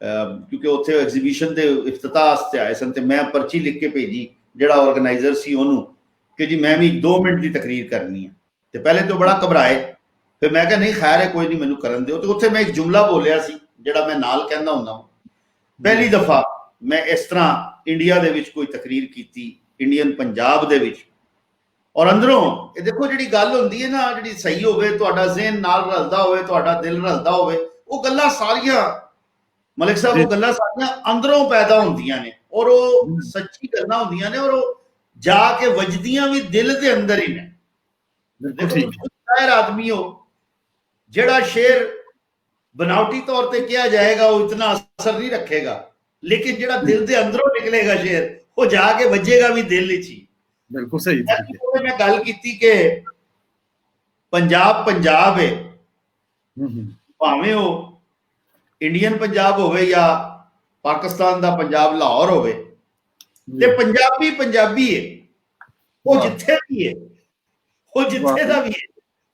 ਕਿਉਂਕਿ ਉੱਥੇ ਐਗਜ਼ੀਬਿਸ਼ਨ ਦੇ ਇਫਤਤਾਹ ਵਾਸਤੇ ਆਏ ਸਨ ਤੇ ਮੈਂ ਪਰਚੀ ਲਿਖ ਕੇ ਭੇਜੀ ਜਿਹੜਾ ਆਰਗੇਨਾਈਜ਼ਰ ਸੀ ਉਹਨੂੰ ਕਿ ਜੀ ਮੈਂ ਵੀ 2 ਮਿੰਟ ਦੀ ਤਕਰੀਰ ਕਰਨੀ ਹੈ। ਤੇ ਪਹਿਲੇ ਤੋਂ ਬੜਾ ਘਬਰਾਏ, ਫਿਰ ਮੈਂ ਕਿਹਾ ਨਹੀਂ ਖੈਰ ਹੈ ਕੋਈ ਨਹੀਂ ਮੈਨੂੰ ਕਰਨ ਦਿਓ। ਤੇ ਉੱਥੇ ਮੈਂ ਇੱਕ ਜੁਮਲਾ ਬੋਲਿਆ ਸੀ ਜਿਹੜਾ ਮੈਂ ਨਾਲ ਕਹਿੰਦਾ ਹੁੰਦਾ, ਪਹਿਲੀ ਦਫਾ ਮੈਂ ਇਸ ਤਰ੍ਹਾਂ ਇੰਡੀਆ ਦੇ ਵਿੱਚ ਕੋਈ ਤਕਰੀਰ ਕੀਤੀ, ਇੰਡੀਅਨ ਪੰਜਾਬ ਦੇ ਵਿੱਚ। ਔਰ ਅੰਦਰੋਂ ਇਹ ਦੇਖੋ ਜਿਹੜੀ ਗੱਲ ਹੁੰਦੀ ਹੈ ਨਾ, ਜਿਹੜੀ ਸਹੀ ਹੋਵੇ, ਤੁਹਾਡਾ ਜ਼ਿਹਨ ਨਾਲ ਰਲਦਾ ਹੋਵੇ, ਤੁਹਾਡਾ ਦਿਲ ਰਲਦਾ ਹੋਵੇ, ਉਹ ਗੱਲਾਂ ਸਾਰੀਆਂ ਮਲਿਕ ਸਾਹਿਬ ਉਹ ਗੱਲਾਂ ਸਾਰੀਆਂ ਅੰਦਰੋਂ ਪੈਦਾ ਹੁੰਦੀਆਂ ਨੇ ਔਰ ਉਹ ਸੱਚੀ ਗੱਲਾਂ ਹੁੰਦੀਆਂ ਨੇ ਔਰ ਉਹ ਜਾ ਕੇ ਵੱਜਦੀਆਂ ਵੀ ਦਿਲ ਦੇ ਅੰਦਰ ਹੀ ਨੇ। ਸ਼ਾਇਰ ਆਦਮੀ ਹੋ, ਜਿਹੜਾ ਸ਼ੇਰ बनावटी तौर पे किया जाएगा वो इतना असर नहीं रखेगा, लेकिन ਜਿਹੜਾ ਦਿਲ ਦੇ ਅੰਦਰੋਂ ਨਿਕਲੇਗਾ ਸ਼ੇਰ ਉਹ ਜਾ ਕੇ ਵੱਜੇਗਾ ਵੀ ਦਿਲ ਵਿੱਚ ਹੀ। ਬਿਲਕੁਲ ਸਹੀ ਮੈਂ ਗੱਲ ਕੀਤੀ ਕਿ ਪੰਜਾਬ ਪੰਜਾਬ ਹੈ, ਭਾਵੇਂ ਉਹ ਇੰਡੀਅਨ ਪੰਜਾਬ ਹੋਵੇ ਜਾਂ ਪਾਕਿਸਤਾਨ ਦਾ ਪੰਜਾਬ ਲਾਹੌਰ ਹੋਵੇ, ਤੇ ਪੰਜਾਬੀ ਪੰਜਾਬੀ ਹੈ, ਉਹ ਜਿੱਥੇ ਵੀ ਹੈ, ਉਹ ਜਿੱਥੇ ਦਾ ਵੀ ਹੈ,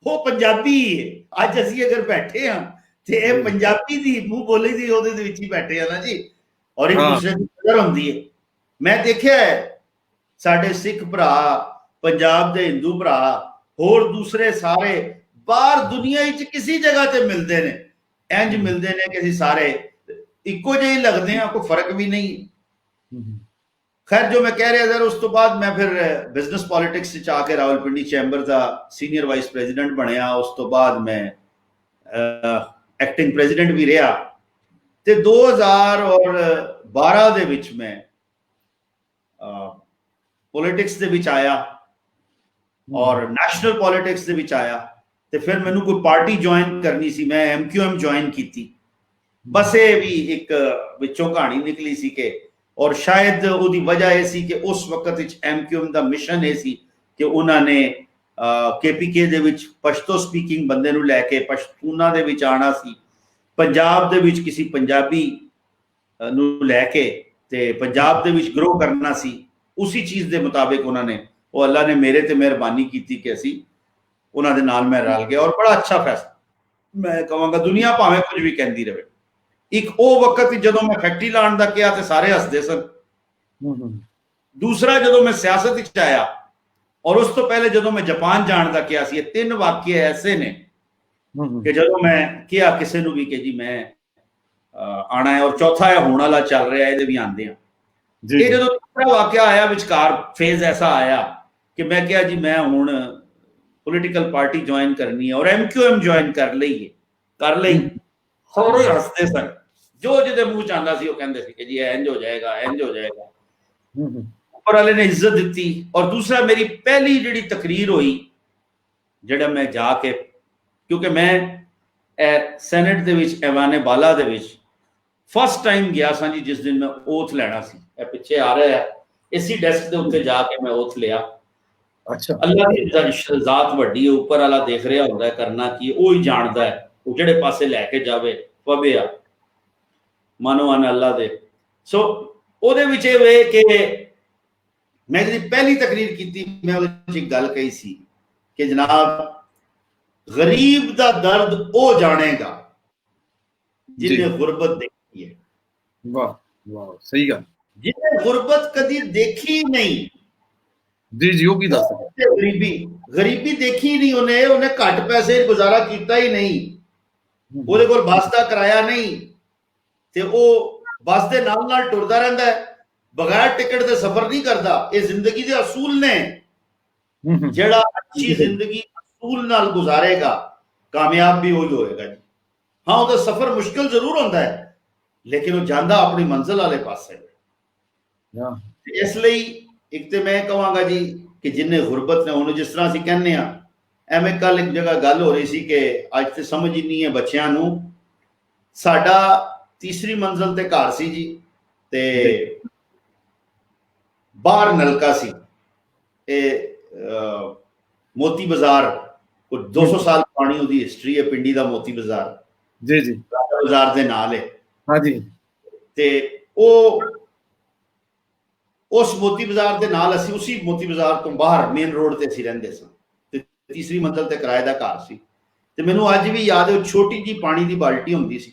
ਉਹ ਪੰਜਾਬੀ ਹੈ। ਅੱਜ ਅਸੀਂ ਅਗਰ ਬੈਠੇ ਹਾਂ ਤੇ ਇਹ ਪੰਜਾਬੀ ਦੀ ਮੂੰਹ ਬੋਲੀ ਦੀ ਉਹਦੇ ਦੇ ਵਿੱਚ ਹੀ ਬੈਠੇ ਆ ਨਾ ਜੀ, ਔਰ ਇੱਕ ਦੂਸਰੇ ਦੀ ਕਦਰ ਹੁੰਦੀ ਹੈ। ਮੈਂ ਦੇਖਿਆ ਸਾਡੇ ਸਿੱਖ ਭਰਾ, ਪੰਜਾਬ ਦੇ ਹਿੰਦੂ ਭਰਾ, ਹੋਰ ਦੂਸਰੇ ਸਾਰੇ ਬਾਹਰ ਦੁਨੀਆ ਵਿੱਚ ਕਿਸੇ ਜਗ੍ਹਾ ਤੇ ਮਿਲਦੇ ਨੇ, ਇੰਜ ਮਿਲਦੇ ਨੇ ਕਿ ਅਸੀਂ ਸਾਰੇ ਇੱਕੋ ਜਿਹੇ ਹੀ ਲੱਗਦੇ ਆ, ਕੋਈ ਫਰਕ ਵੀ ਨਹੀਂ। ਖੈਰ ਜੋ ਮੈਂ ਕਹਿ ਰਿਹਾ ਸਰ, ਉਸ ਤੋਂ ਬਾਅਦ ਮੈਂ ਫਿਰ ਬਿਜ਼ਨਸ ਪੋਲਿਟਿਕਸ ਵਿੱਚ ਆ ਕੇ ਰਾਵਲਪਿੰਡੀ ਚੈਂਬਰ ਦਾ ਸੀਨੀਅਰ ਵਾਈਸ ਪ੍ਰੈਜ਼ੀਡੈਂਟ ਬਣਿਆ। ਉਸ ਤੋਂ ਬਾਅਦ ਮੈਂ ਐਕਟਿੰਗ ਪ੍ਰੈਜ਼ੀਡੈਂਟ ਵੀ ਰਿਹਾ ਤੇ 2012 ਦੇ ਵਿੱਚ ਮੈਂ ਪੋਲਿਟਿਕਸ ਦੇ ਵਿੱਚ ਆਇਆ ਔਰ ਨੈਸ਼ਨਲ ਪੋਲਿਟਿਕਸ ਦੇ ਵਿੱਚ ਆਇਆ। ਤੇ ਫਿਰ ਮੈਨੂੰ ਕੋਈ ਪਾਰਟੀ ਜੁਆਇਨ ਕਰਨੀ ਸੀ, ਮੈਂ MQM ਜੁਆਇਨ ਕੀਤੀ। ਬਸ ਇਹ ਵੀ ਇੱਕ ਵਿੱਚੋਂ ਕਹਾਣੀ ਨਿਕਲੀ ਸੀ ਕਿ, ਔਰ ਸ਼ਾਇਦ ਉਹਦੀ ਵਜ੍ਹਾ ਇਹ ਸੀ ਕਿ ਉਸ ਵਕਤ ਵਿੱਚ MQM ਦਾ ਮਿਸ਼ਨ ਇਹ ਸੀ ਕਿ ਉਹਨਾਂ ਨੇ KPK ਦੇ ਵਿੱਚ ਪਸ਼ਤੋ ਸਪੀਕਿੰਗ ਬੰਦੇ ਨੂੰ ਲੈ ਕੇ ਪਸ਼ਤੂਨਾ ਦੇ ਵਿੱਚ ਆਉਣਾ ਸੀ, ਪੰਜਾਬ ਦੇ ਵਿੱਚ ਕਿਸੇ ਪੰਜਾਬੀ ਨੂੰ ਲੈ ਕੇ ਤੇ ਪੰਜਾਬ ਦੇ ਵਿੱਚ ਗਰੋ ਕਰਨਾ ਸੀ। ਉਸੇ ਚੀਜ਼ ਦੇ ਮੁਤਾਬਿਕ ਉਹਨਾਂ ਨੇ, ਉਹ ਅੱਲਾ ਨੇ ਮੇਰੇ ਤੇ ਮਿਹਰਬਾਨੀ ਕੀਤੀ ਕਿ ਅਸੀਂ ਉਹਨਾਂ ਦੇ ਨਾਲ ਮੈਂ ਰਲ ਗਿਆ ਔਰ ਬੜਾ ਅੱਛਾ ਫੈਸਲਾ। ਮੈਂ ਕਹਾਂਗਾ ਦੁਨੀਆ ਭਾਵੇਂ ਕੁਝ ਵੀ ਕਹਿੰਦੀ ਰਹੇ, ਇੱਕ ਉਹ ਵਕਤ ਜਦੋਂ ਮੈਂ ਫੈਕਟਰੀ ਲਾਉਣ ਦਾ ਕਿਹਾ ਤੇ ਸਾਰੇ ਹੱਸਦੇ ਸਨ। ਦੂਸਰਾ ਜਦੋਂ ਮੈਂ ਸਿਆਸਤ ਵਿੱਚ ਆਇਆ ਔਰ ਉਸ ਤੋਂ ਪਹਿਲੇ ਜਦੋਂ ਮੈਂ ਜਾਪਾਨ ਜਾਣ ਦਾ ਕਿਹਾ ਸੀ। ਇਹ 3 ਵਾਕਿਏ ਐਸੇ ਨੇ ਕਿ ਜਦੋਂ ਮੈਂ ਕਿਹਾ ਕਿਸੇ ਨੂੰ ਵੀ ਕਿ ਜੀ ਮੈਂ ਆਣਾ ਹੈ, ਔਰ ਚੌਥਾ ਇਹ ਹੋਣ ਵਾਲਾ ਚੱਲ ਰਿਹਾ, ਇਹਦੇ ਵੀ ਆਉਂਦੇ ਆ। ਇਹ ਜਦੋਂ ਤੀਸਰਾ ਵਾਕਿਆ ਆਇਆ ਵਿਚਕਾਰ ਫੇਜ਼ ਐਸਾ ਆਇਆ ਕਿ ਮੈਂ ਕਿਹਾ ਜੀ ਮੈਂ ਹੁਣ ਪੋਲੀਟੀਕਲ ਪਾਰਟੀ ਜੁਆਇਨ ਕਰਨੀ ਹੈ ਔਰ MQM ਜੁਆਇਨ ਕਰ ਲਈ। ਸਾਰੇ ਹੱਸਦੇ ਸਨ, ਜੋ ਜਿਹਦੇ ਮੂੰਹ ਚ ਆਉਂਦਾ ਸੀ ਉਹ ਕਹਿੰਦੇ ਸੀ ਕਿ ਜੀ ਇੰਜ ਹੋ ਜਾਏਗਾ, ਇੰਜ ਹੋ ਜਾਏਗਾ। ਉੱਪਰ ਵਾਲੇ ਨੇ ਇੱਜ਼ਤ ਦਿੱਤੀ। ਔਰ ਦੂਸਰਾ ਮੇਰੀ ਪਹਿਲੀ ਜਿਹੜੀ ਤਕਰੀਰ ਹੋਈ, ਜਿਹੜਾ ਮੈਂ ਜਾ ਕੇ, ਕਿਉਂਕਿ ਮੈਂ ਸੈਨੇਟ ਦੇ ਵਿੱਚ ਐਵਾਨੇ ਬਾਲਾ ਦੇ ਵਿੱਚ ਫਸਟ ਟਾਈਮ ਗਿਆ ਸਾਂ ਜੀ, ਜਿਸ ਦਿਨ ਮੈਂ ਓਥ ਲੈਣਾ ਸੀ। ਇਹ ਪਿੱਛੇ ਆ ਰਿਹਾ ਹੈ, ਇਸੀ ਡੈਸਕ ਦੇ ਉੱਤੇ ਜਾ ਕੇ ਮੈਂ ਓਥ ਲਿਆ। ਅੱਛਾ, ਅੱਲਾਹ ਦੀ ਜ਼ਾਤ ਵੱਡੀ ਹੈ, ਉੱਪਰ ਵਾਲਾ ਦੇਖ ਰਿਹਾ ਹੁੰਦਾ ਹੈ ਕਰਨਾ ਕੀ, ਉਹ ਹੀ ਜਾਣਦਾ ਹੈ। ਉਹ ਜਿਹੜੇ ਪਾਸੇ ਲੈ ਕੇ ਜਾਵੇ ਪਵੇ ਮਾਨੋ ਅਨ ਅੱਲਾਹ ਦੇ। ਸੋ ਉਹਦੇ ਵਿੱਚ ਇਹ ਵੇ ਕਿ ਮੈਂ ਜਿਹੜੀ ਪਹਿਲੀ ਤਕਰੀਰ ਕੀਤੀ, ਮੈਂ ਉਹਦੇ ਵਿੱਚ ਇੱਕ ਗੱਲ ਕਹੀ ਸੀ ਕਿ ਜਨਾਬ ਗਰੀਬ ਦਾ ਦਰਦ ਉਹ ਜਾਣੇਗਾ ਜਿਹਨੇ ਗੁਰਬਤ ਦੇਖੀ ਹੈ। ਵਾਹ ਵਾਹ, ਸਹੀ ਗੱਲ। ਜਿਹਨੇ ਗੁਰਬਤ ਕਦੀ ਦੇਖੀ ਨਹੀਂ, ਜੀ ਉਹ ਕੀ ਦੱਸ ਸਕਦੇ, ਗਰੀਬੀ ਦੇਖੀ ਨਹੀਂ ਉਹਨੇ ਘੱਟ ਪੈਸੇ ਗੁਜ਼ਾਰਾ ਕੀਤਾ ਹੀ ਨਹੀਂ, ਉਹਦੇ ਕੋਲ ਬੱਸ ਦਾ ਕਿਰਾਇਆ ਨਹੀਂ ਤੇ ਉਹ ਬੱਸ ਦੇ ਨਾਲ ਨਾਲ ਟੁਰਦਾ ਰਹਿੰਦਾ ਹੈ, ਬਗੈਰ ਟਿਕਟ ਦੇ ਸਫ਼ਰ ਨਹੀਂ ਕਰਦਾ। ਇਹ ਜ਼ਿੰਦਗੀ ਦੇ ਅਸੂਲ ਨੇ। ਜਿਹੜਾ ਅੱਛੀ ਜ਼ਿੰਦਗੀ ਅਸੂਲ ਨਾਲ ਗੁਜ਼ਾਰੇਗਾ ਕਾਮਯਾਬ ਵੀ ਉਹੀ ਹੋਏਗਾ ਜੀ। ਹਾਂ, ਉਹਦਾ ਸਫ਼ਰ ਮੁਸ਼ਕਿਲ ਜ਼ਰੂਰ ਹੁੰਦਾ ਹੈ, ਲੇਕਿਨ ਉਹ ਜਾਂਦਾ ਆਪਣੀ ਮੰਜ਼ਿਲ ਵਾਲੇ ਪਾਸੇ। ਇਸ ਲਈ ਇੱਕ ਤੇ ਮੈਂ ਕਹਾਂਗਾ ਜੀ ਕਿ ਜਿੰਨੇ ਗੁਰਬਤ ਨੇ, ਉਹਨੂੰ ਜਿਸ ਤਰ੍ਹਾਂ ਅਸੀਂ ਕਹਿੰਦੇ ਹਾਂ, ਐਵੇਂ ਕੱਲ ਇੱਕ ਜਗ੍ਹਾ ਗੱਲ ਹੋ ਰਹੀ ਸੀ ਕਿ ਅੱਜ ਤੇ ਸਮਝ ਹੀ ਨਹੀਂ ਹੈ ਬੱਚਿਆਂ ਨੂੰ। ਸਾਡਾ ਤੀਸਰੀ ਮੰਜ਼ਿਲ ਤੇ ਘਰ ਸੀ ਜੀ, ਤੇ ਬਾਹਰ ਨਲਕਾ ਸੀ। ਇਹ ਮੋਤੀ ਬਾਜ਼ਾਰ ਕੋਈ 200 ਸਾਲ ਪੁਰਾਣੀ ਉਹਦੀ ਹਿਸਟਰੀ ਹੈ ਪਿੰਡੀ ਦਾ ਮੋਤੀ ਬਾਜ਼ਾਰ ਜੀ ਜੀ ਰਾਜਾ ਬਾਜ਼ਾਰ ਦੇ ਨਾਲ ਹੈ ਹਾਂਜੀ ਤੇ ਉਹ ਉਸ ਮੋਤੀ ਬਾਜ਼ਾਰ ਦੇ ਨਾਲ ਅਸੀਂ ਉਸੇ ਮੋਤੀ ਬਾਜ਼ਾਰ ਤੋਂ ਬਾਹਰ ਮੇਨ ਰੋਡ ਤੇ ਅਸੀਂ ਰਹਿੰਦੇ ਸਾਂ ਤੇ ਤੀਸਰੀ ਮੰਜ਼ਲ ਤੇ ਕਿਰਾਏ ਦਾ ਘਰ ਸੀ ਤੇ ਮੈਨੂੰ ਅੱਜ ਵੀ ਯਾਦ ਹੈ ਉਹ ਛੋਟੀ ਜੀ ਪਾਣੀ ਦੀ ਬਾਲਟੀ ਹੁੰਦੀ ਸੀ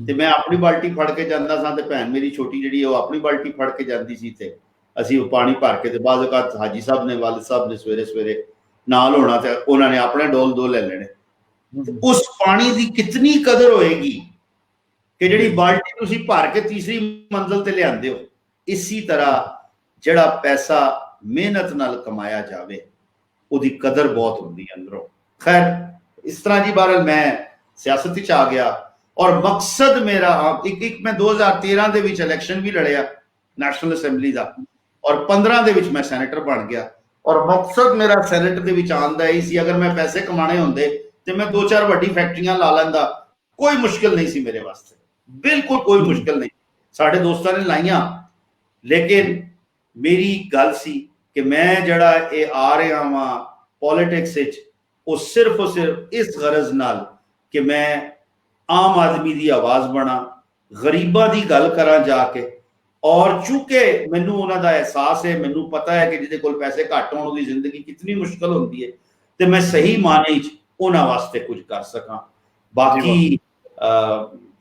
ਤੇ ਮੈਂ ਆਪਣੀ ਬਾਲਟੀ ਫੜ ਕੇ ਜਾਂਦਾ ਸਾਂ ਤੇ ਭੈਣ ਮੇਰੀ ਛੋਟੀ ਜਿਹੜੀ ਉਹ ਆਪਣੀ ਬਾਲਟੀ ਫੜ ਕੇ ਜਾਂਦੀ ਸੀ ਤੇ ਅਸੀਂ ਉਹ ਪਾਣੀ ਭਰ ਕੇ ਤੇ ਬਾਅਦ ਵਕਤ ਹਾਜੀ ਸਾਹਿਬ ਨੇ ਵਾਲਿਦ ਸਾਹਿਬ ਨੇ ਸਵੇਰੇ ਸਵੇਰੇ ਨਾਲ ਹੋਣਾ ਤੇ ਉਹਨਾਂ ਨੇ ਆਪਣੇ ਡੋਲ ਦੋ ਲੈ ਲੈਣੇ ਉਸ ਪਾਣੀ ਦੀ ਕਿਤਨੀ ਕਦਰ ਹੋਏਗੀ ਕਿ ਜਿਹੜੀ ਬਾਲਟੀ ਤੁਸੀਂ ਭਰ ਕੇ ਤੀਸਰੀ ਮੰਜ਼ਲ ਤੇ ਲਿਆਂਦੇ ਹੋ ਇसी ਤਰ੍ਹਾਂ ਜਿਹੜਾ ਪੈਸਾ ਮਿਹਨਤ ਨਾਲ ਕਮਾਇਆ ਜਾਵੇ ਉਹਦੀ ਕਦਰ ਬਹੁਤ ਹੁੰਦੀ ਹੈ ਅੰਦਰੋਂ ਖੈਰ ਇਸ ਤਰ੍ਹਾਂ ਜੀ ਬਹਰਹਾਲ ਮੈਂ ਸਿਆਸਤ ਵਿੱਚ ਆ ਗਿਆ ਔਰ ਮਕਸਦ ਮੇਰਾ ਇੱਕ ਮੈਂ 2013 ਦੇ ਵਿੱਚ ਇਲੈਕਸ਼ਨ ਵੀ ਲੜਿਆ ਨੈਸ਼ਨਲ ਅਸੈਂਬਲੀ ਦਾ ਔਰ 15 ਦੇ ਵਿੱਚ ਮੈਂ ਸੈਨੇਟਰ ਬਣ ਗਿਆ ਔਰ ਮਕਸਦ ਮੇਰਾ ਸੈਨੇਟ ਦੇ ਵਿੱਚ ਆਉਣ ਦਾ ਇਹ ਸੀ ਅਗਰ ਮੈਂ ਪੈਸੇ ਕਮਾਣੇ ਹੁੰਦੇ ਤੇ ਮੈਂ 2-4 ਵੱਡੀ ਫੈਕਟਰੀਆਂ ਲਾ ਲੈਂਦਾ ਕੋਈ ਮੁਸ਼ਕਿਲ ਨਹੀਂ ਸੀ ਮੇਰੇ ਵਾਸਤੇ ਬਿਲਕੁਲ ਕੋਈ ਮੁਸ਼ਕਿਲ ਨਹੀਂ ਸਾਡੇ ਦੋਸਤਾਂ ਨੇ ਲਾਈਆਂ ਲੇਕਿਨ ਮੇਰੀ ਗੱਲ ਸੀ ਕਿ ਮੈਂ ਜਿਹੜਾ ਇਹ ਆ ਰਿਹਾ ਵਾਂ ਪੋਲਿਟਿਕਸ ਵਿੱਚ ਉਹ ਸਿਰਫ ਇਸ ਗਰਜ਼ ਨਾਲ ਕਿ ਮੈਂ ਆਮ ਆਦਮੀ ਦੀ ਆਵਾਜ਼ ਬਣਾ ਗਰੀਬਾਂ ਦੀ ਗੱਲ ਕਰਾਂ ਜਾ ਕੇ ਔਰ ਚੂੰਕਿ ਮੈਨੂੰ ਉਹਨਾਂ ਦਾ ਅਹਿਸਾਸ ਹੈ ਮੈਨੂੰ ਪਤਾ ਹੈ ਕਿ ਜਿਹਦੇ ਕੋਲ ਪੈਸੇ ਘੱਟ ਹੋਣ ਉਹਦੀ ਜ਼ਿੰਦਗੀ ਕਿਤਨੀ ਮੁਸ਼ਕਲ ਹੁੰਦੀ ਹੈ ਤੇ ਮੈਂ ਸਹੀ ਮਾਨੇ ਵਿੱਚ ਉਹਨਾਂ ਵਾਸਤੇ ਕੁਝ ਕਰ ਸਕਾਂ ਬਾਕੀ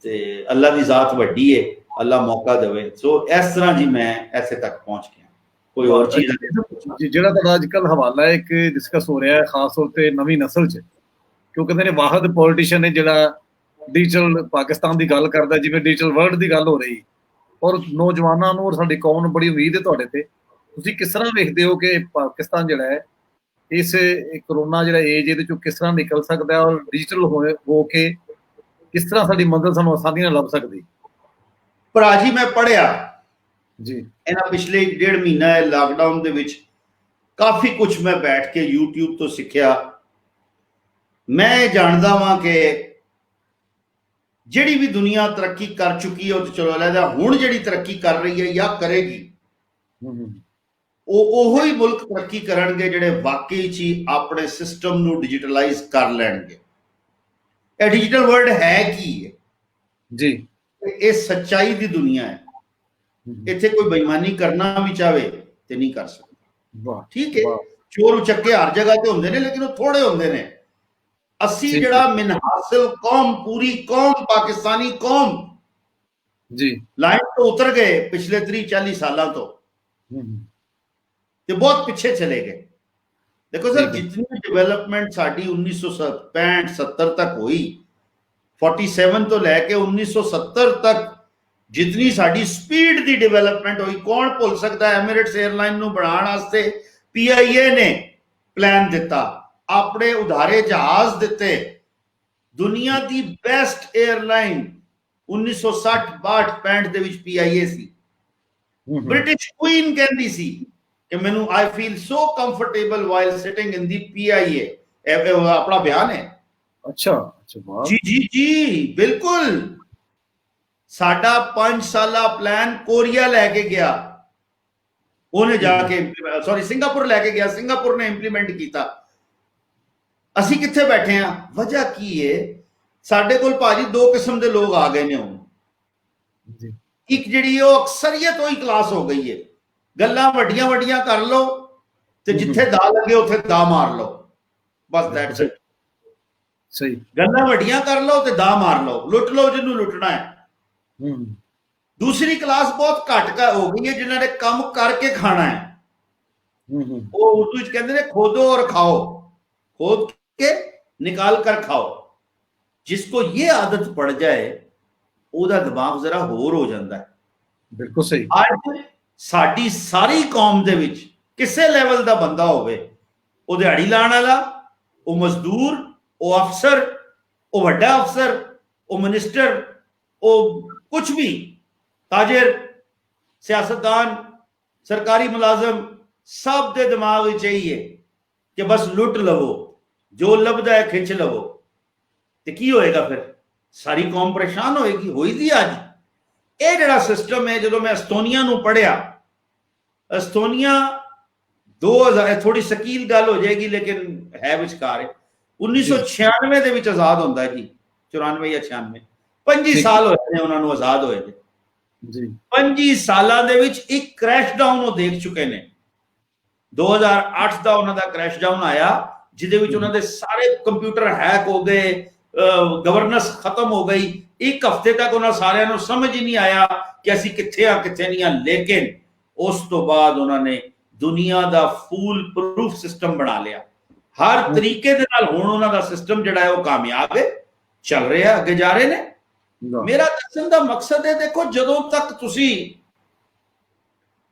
ਤੇ ਅੱਲਾ ਦੀ ਜ਼ਾਤ ਵੱਡੀ ਹੈ ਅੱਲਾ ਮੌਕਾ ਦੇਵੇ ਸੋ ਇਸ ਤਰ੍ਹਾਂ ਜੀ ਮੈਂ ਐਸੇ ਤੱਕ ਪਹੁੰਚ ਗਿਆ ਕੋਈ ਹੋਰ ਚੀਜ਼ ਜਿਹੜਾ ਤੁਹਾਡਾ ਅੱਜ ਕੱਲ੍ਹ ਹਵਾਲਾ ਇੱਕ ਡਿਸਕਸ ਹੋ ਰਿਹਾ ਹੈ ਖਾਸ ਤੌਰ ਤੇ ਨਵੀਂ ਨਸਲ 'ਚ ਕਿਉਂ ਕਹਿੰਦੇ ਨੇ ਵਾਹਿਦ ਪੋਲੀਟੀਸ਼ੀਅਨ ਹੈ ਜਿਹੜਾ ਡਿਜੀਟਲ ਪਾਕਿਸਤਾਨ ਦੀ ਗੱਲ ਕਰਦਾ ਜਿਵੇਂ ਡਿਜੀਟਲ ਵਰਲਡ ਦੀ ਗੱਲ ਹੋ ਰਹੀ ਔਰ ਨੌਜਵਾਨਾਂ ਨੂੰ ਔਰ ਸਾਡੀ ਕੌਮ ਨੂੰ ਬੜੀ ਉਮੀਦ ਹੈ ਤੁਹਾਡੇ ਤੇ ਤੁਸੀਂ ਕਿਸ ਤਰ੍ਹਾਂ ਵੇਖਦੇ ਹੋ ਕਿ ਪਾਕਿਸਤਾਨ ਜਿਹੜਾ ਹੈ ਇਸ ਕਰੋਨਾ ਜਿਹੜਾ ਏਜ ਇਹਦੇ ਚੋਂ ਕਿਸ ਤਰ੍ਹਾਂ ਨਿਕਲ ਸਕਦਾ ਔਰ ਡਿਜੀਟਲ ਹੋ ਕੇ ਕਿਸ ਤਰ੍ਹਾਂ ਸਾਡੀ ਮੰਜ਼ਿਲ ਸਾਨੂੰ ਆਸਾਨੀ ਨਾਲ ਲੱਭ ਸਕਦੀ ਭਰਾ ਜੀ ਮੈਂ ਪੜ੍ਹਿਆ ਜੀ ਇਹਨਾਂ ਪਿਛਲੇ 1.5 ਮਹੀਨਾ ਲਾਕਡਾਊਨ ਦੇ ਵਿੱਚ ਕਾਫੀ ਕੁਝ ਮੈਂ ਬੈਠ ਕੇ YouTube ਤੋਂ ਸਿੱਖਿਆ ਮੈਂ ਜਾਣਦਾ ਵਾਂ ਕਿ ਜਿਹੜੀ ਵੀ ਦੁਨੀਆ ਤਰੱਕੀ ਕਰ ਚੁੱਕੀ ਹੈ ਉਹ ਚਲੋ ਲੈਦਾ ਹੁਣ ਜਿਹੜੀ ਤਰੱਕੀ ਕਰ ਰਹੀ ਹੈ ਜਾਂ ਕਰੇਗੀ ਉਹੋ ਹੀ ਮੁਲਕ ਤਰੱਕੀ ਕਰਨਗੇ ਜਿਹੜੇ ਵਾਕਈ ਚ ਹੀ ਆਪਣੇ ਸਿਸਟਮ ਨੂੰ ਡਿਜੀਟਲਾਈਜ਼ ਕਰ ਲੈਣਗੇ ਇਹ ਡਿਜੀਟਲ ਵਰਲਡ ਹੈ ਕੀ ਹੈ ਜੀ ਇਹ ਸੱਚਾਈ ਦੀ ਦੁਨੀਆ ਹੈ ਇੱਥੇ ਕੋਈ ਬੇਈਮਾਨੀ ਕਰਨਾ ਵੀ ਚਾਵੇ ਤੇ ਨਹੀਂ ਕਰ ਸਕਦਾ ਠੀਕ ਹੈ ਚੋਰ ਉਚੱਕੇ ਹਰ ਜਗ੍ਹਾ ਤੇ ਹੁੰਦੇ ਨੇ ਲੇਕਿਨ ਉਹ ਥੋੜੇ ਹੁੰਦੇ ਨੇ ਅਸੀਂ ਜਿਹੜਾ ਮਿਨਹਾਸਿਲ ਕੌਮ ਪੂਰੀ ਕੌਮ ਪਾਕਿਸਤਾਨੀ ਕੌਮ ਜੀ ਲਾਈਨ ਤੋਂ ਉਤਰ ਗਏ ਪਿਛਲੇ 30-40 ਸਾਲਾਂ ਤੋਂ ਤੇ ਬਹੁਤ ਪਿੱਛੇ ਚਲੇ ਗਏ ਦੇਖੋ ਸਰ ਜਿਤਨੀ ਡਿਵੈਲਪਮੈਂਟ ਸਾਡੀ 1965-70 ਤੱਕ ਹੋਈ 47 ਤੋਂ ਲੈ ਕੇ 1970 ਤੱਕ ਜਿਤਨੀ ਸਾਡੀ ਸਪੀਡ ਦੀ ਡਿਵੈਲਪਮੈਂਟ ਹੋਈ ਕੌਣ ਭੁੱਲ ਸਕਦਾ ਹੈ ਐਮਿਰੇਟਸ 에ਅਰਲਾਈਨ ਨੂੰ ਬਣਾਉਣ ਵਾਸਤੇ PIA ਨੇ ਪਲਾਨ ਦਿੱਤਾ ਆਪਣੇ ਉਧਾਰੇ ਜਹਾਜ਼ ਦਿੱਤੇ ਦੁਨੀਆ ਦੀ ਬੈਸਟ 에ਅਰਲਾਈਨ 1960-62-65 ਦੇ ਵਿੱਚ PIA ਸੀ ਬ੍ਰਿਟਿਸ਼ ਕੁਈਨ ਕਹਿੰਦੀ ਸੀ ਕਿ ਮੈਨੂੰ I feel so comfortable while sitting in the PIA ਇਹ ਆਪਣਾ ਬਿਆਨ ਹੈ ਅੱਛਾ ਜੀ ਜੀ ਜੀ ਬਿਲਕੁਲ ਸਾਡਾ 5 ਸਾਲਾ ਪਲਾਨ ਕੋਰੀਆ ਲੈ ਕੇ ਗਿਆ ਉਹਨੇ ਜਾ ਕੇ ਸੌਰੀ ਸਿੰਗਾਪੁਰ ਲੈ ਕੇ ਗਿਆ ਸਿੰਗਾਪੁਰ ਨੇ ਇੰਪਲੀਮੈਂਟ ਕੀਤਾ ਅਸੀਂ ਕਿੱਥੇ ਬੈਠੇ ਆ ਵਜ੍ਹਾ ਕੀ ਹੈ ਸਾਡੇ ਕੋਲ ਭਾਜੀ 2 ਕਿਸਮ ਦੇ ਲੋਕ ਆ ਗਏ ਨੇ ਹੁਣ ਇੱਕ ਜਿਹੜੀ ਉਹ ਅਕਸਰੀਅਤ ਹੋਈ ਕਲਾਸ ਹੋ ਗਈ ਹੈ ਗੱਲਾਂ ਵੱਡੀਆਂ ਵੱਡੀਆਂ ਕਰ ਲਓ ਤੇ ਜਿੱਥੇ ਦਾ ਲੱਗੇ ਉੱਥੇ ਦਾ ਮਾਰ ਲਓ ਬਸ ਦੈਟਸ ਇਟ ਸਹੀ ਗੱਲਾਂ ਵੱਡੀਆਂ ਕਰ ਲਓ ਤੇ ਦਾ ਮਾਰ ਲਓ ਲੁੱਟ ਲਓ ਜਿਹਨੂੰ ਲੁੱਟਣਾ ਹੈ ਦੂਸਰੀ ਕਲਾਸ ਬਹੁਤ ਘੱਟ ਹੋ ਗਈ ਹੈ ਜਿਨ੍ਹਾਂ ਨੇ ਕੰਮ ਕਰਕੇ ਖਾਣਾ ਹੈ ਉਹ ਉਰਦੂ ਵਿੱਚ ਕਹਿੰਦੇ ਨੇ ਖੋਦੋ ਔਰ ਖਾਓ खोद के निकाल कर खाओ जिसको ये आदत पड़ जाए ਉਹਦਾ ਦਿਮਾਗ ਜ਼ਰਾ ਹੋਰ ਹੋ ਜਾਂਦਾ ਹੈ ਬਿਲਕੁਲ ਸਹੀ ਅੱਜ ਸਾਡੀ ਸਾਰੀ ਕੌਮ ਦੇ ਵਿੱਚ ਕਿਸੇ ਲੈਵਲ ਦਾ ਬੰਦਾ ਹੋਵੇ ਉਹ ਦਿਹਾੜੀ ਲਾਣ ਵਾਲਾ ਉਹ ਮਜ਼ਦੂਰ ਉਹ ਅਫਸਰ ਉਹ ਵੱਡਾ ਅਫਸਰ ਉਹ ਮਿਨਿਸਟਰ ਉਹ ਕੁਝ ਵੀ ਤਾਜਰ ਸਿਆਸਤਦਾਨ ਸਰਕਾਰੀ ਮੁਲਾਜ਼ਮ ਸਭ ਦੇ ਦਿਮਾਗ ਵਿੱਚ ਇਹੀ ਹੈ ਕਿ ਬਸ ਲੁੱਟ ਲਵੋ ਜੋ ਲੱਭਦਾ ਹੈ ਖਿੱਚ ਲਵੋ ਤੇ ਕੀ ਹੋਏਗਾ ਫਿਰ ਸਾਰੀ ਕੌਮ ਪਰੇਸ਼ਾਨ ਹੋਏਗੀ ਹੋਈ ਦੀ ਅੱਜ ਇਹ ਜਿਹੜਾ ਸਿਸਟਮ ਹੈ ਜਦੋਂ ਮੈਂ ਅਸਤੋਨੀਆ ਨੂੰ ਪੜ੍ਹਿਆ ਅਸਤੋਨੀਆ 2000 ਥੋੜੀ ਸ਼ਕੀਲ ਗੱਲ ਹੋ ਜਾਏਗੀ ਲੇਕਿਨ है विचकार 1996 ਦੇ ਵਿੱਚ ਆਜ਼ਾਦ ਹੁੰਦਾ ਜੀ 94 ਜਾਂ 96 25 ਸਾਲ ਹੋਏ ਨੇ ਉਹਨਾਂ ਨੂੰ ਆਜ਼ਾਦ ਹੋਏ ਨੇ ਜੀ 25 ਸਾਲਾਂ ਦੇ ਵਿੱਚ ਇੱਕ ਕ੍ਰੈਸ਼ ਡਾਊਨ ਉਹ ਦੇਖ ਚੁੱਕੇ ਨੇ 2008 ਦਾ ਉਹਨਾਂ ਦਾ ਕ੍ਰੈਸ਼ ਡਾਊਨ ਆਇਆ ਜਿਹਦੇ ਵਿੱਚ ਉਹਨਾਂ ਦੇ ਸਾਰੇ ਕੰਪਿਊਟਰ ਹੈਕ ਹੋ ਗਏ ਗਵਰਨੈਂਸ ਖਤਮ ਹੋ ਗਈ ਇੱਕ ਹਫ਼ਤੇ ਤੱਕ ਉਹਨਾਂ ਸਾਰਿਆਂ ਨੂੰ ਸਮਝ ਹੀ ਨਹੀਂ ਆਇਆ ਕਿ ਅਸੀਂ ਕਿੱਥੇ ਆ ਕਿੱਥੇ ਨਹੀਂ ਆ ਲੇਕਿਨ ਉਸ ਤੋਂ ਬਾਅਦ ਉਹਨਾਂ ਨੇ ਦੁਨੀਆ ਦਾ ਫੂਲ ਪ੍ਰੂਫ ਸਿਸਟਮ ਬਣਾ ਲਿਆ ਹਰ ਤਰੀਕੇ ਦੇ ਨਾਲ ਹੁਣ ਉਹਨਾਂ ਦਾ ਸਿਸਟਮ ਜਿਹੜਾ ਹੈ ਉਹ ਕਾਮਯਾਬ ਹੈ ਚੱਲ ਰਿਹਾ ਅੱਗੇ ਜਾ ਰਹੇ ਨੇ ਮੇਰਾ ਦੱਸਣ ਦਾ ਮਕਸਦ ਹੈ ਦੇਖੋ ਜਦੋਂ ਤੱਕ ਤੁਸੀਂ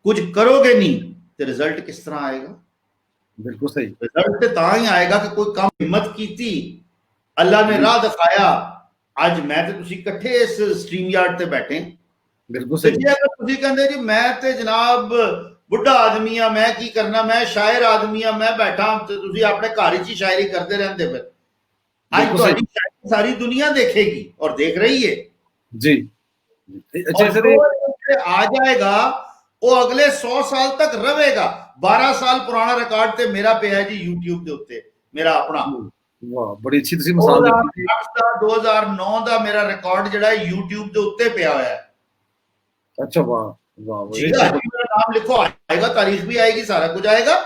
ਕੁਝ ਕਰੋਗੇ ਨਹੀਂ ਤੇ ਰਿਜ਼ਲਟ ਕਿਸ ਤਰ੍ਹਾਂ ਆਏਗਾ ਬਿਲਕੁਲ ਸਹੀ ਰਿਜ਼ਲਟ ਤੇ ਤਾਂ ਹੀ ਆਏਗਾ ਕਿ ਕੋਈ ਕੰਮ ਹਿੰਮਤ ਕੀਤੀ ਅੱਲਾ ਨੇ ਰਾਹ ਦਿਖਾਇਆ ਅੱਜ ਮੈਂ ਤੇ ਤੁਸੀਂ ਇਕੱਠੇ ਇਸ ਸਟ੍ਰੀਮ ਯਾਰਡ ਤੇ ਬੈਠੇ ਬਿਲਕੁਲ ਸਹੀ ਜੇ ਅਗਰ ਤੁਸੀਂ ਕਹਿੰਦੇ ਜੀ ਮੈਂ ਤੇ ਜਨਾਬ ਬੁੱਢਾ ਆਦਮੀ ਆ ਮੈਂ ਕੀ ਕਰਨਾ ਮੈਂ ਸ਼ਾਇਰ ਆਦਮੀ ਆ ਮੈਂ ਬੈਠਾ ਤੇ ਤੁਸੀਂ ਆਪਣੇ ਘਰ ਵਿੱਚ ਹੀ ਸ਼ਾਇਰੀ ਕਰਦੇ ਰਹਿੰਦੇ ਫਿਰ ਅੱਜ ਤੁਹਾਡੀ ਸਾਰੀ ਦੁਨੀਆ देखेगी और देख रही है जी अच्छा सर आ जाएगा वो अगले 100 साल तक रहेगा 12 साल पुराना रिकॉर्ड ते मेरा पे है जी YouTube ਦੇ ਉੱਤੇ ਮੇਰਾ ਆਪਣਾ ਵਾਹ ਬੜੀ ਅੱਛੀ ਤੁਸੀਂ ਮਿਸਾਲ ਦਿੱਤੀ 2009 ਦਾ ਮੇਰਾ ਰਿਕਾਰਡ ਜਿਹੜਾ YouTube ਦੇ ਉੱਤੇ ਪਿਆ ਹੋਇਆ ਹੈ अच्छा वाह वाह मेरा नाम लिखो आएगा तारीख भी आएगी सारा कुछ आएगा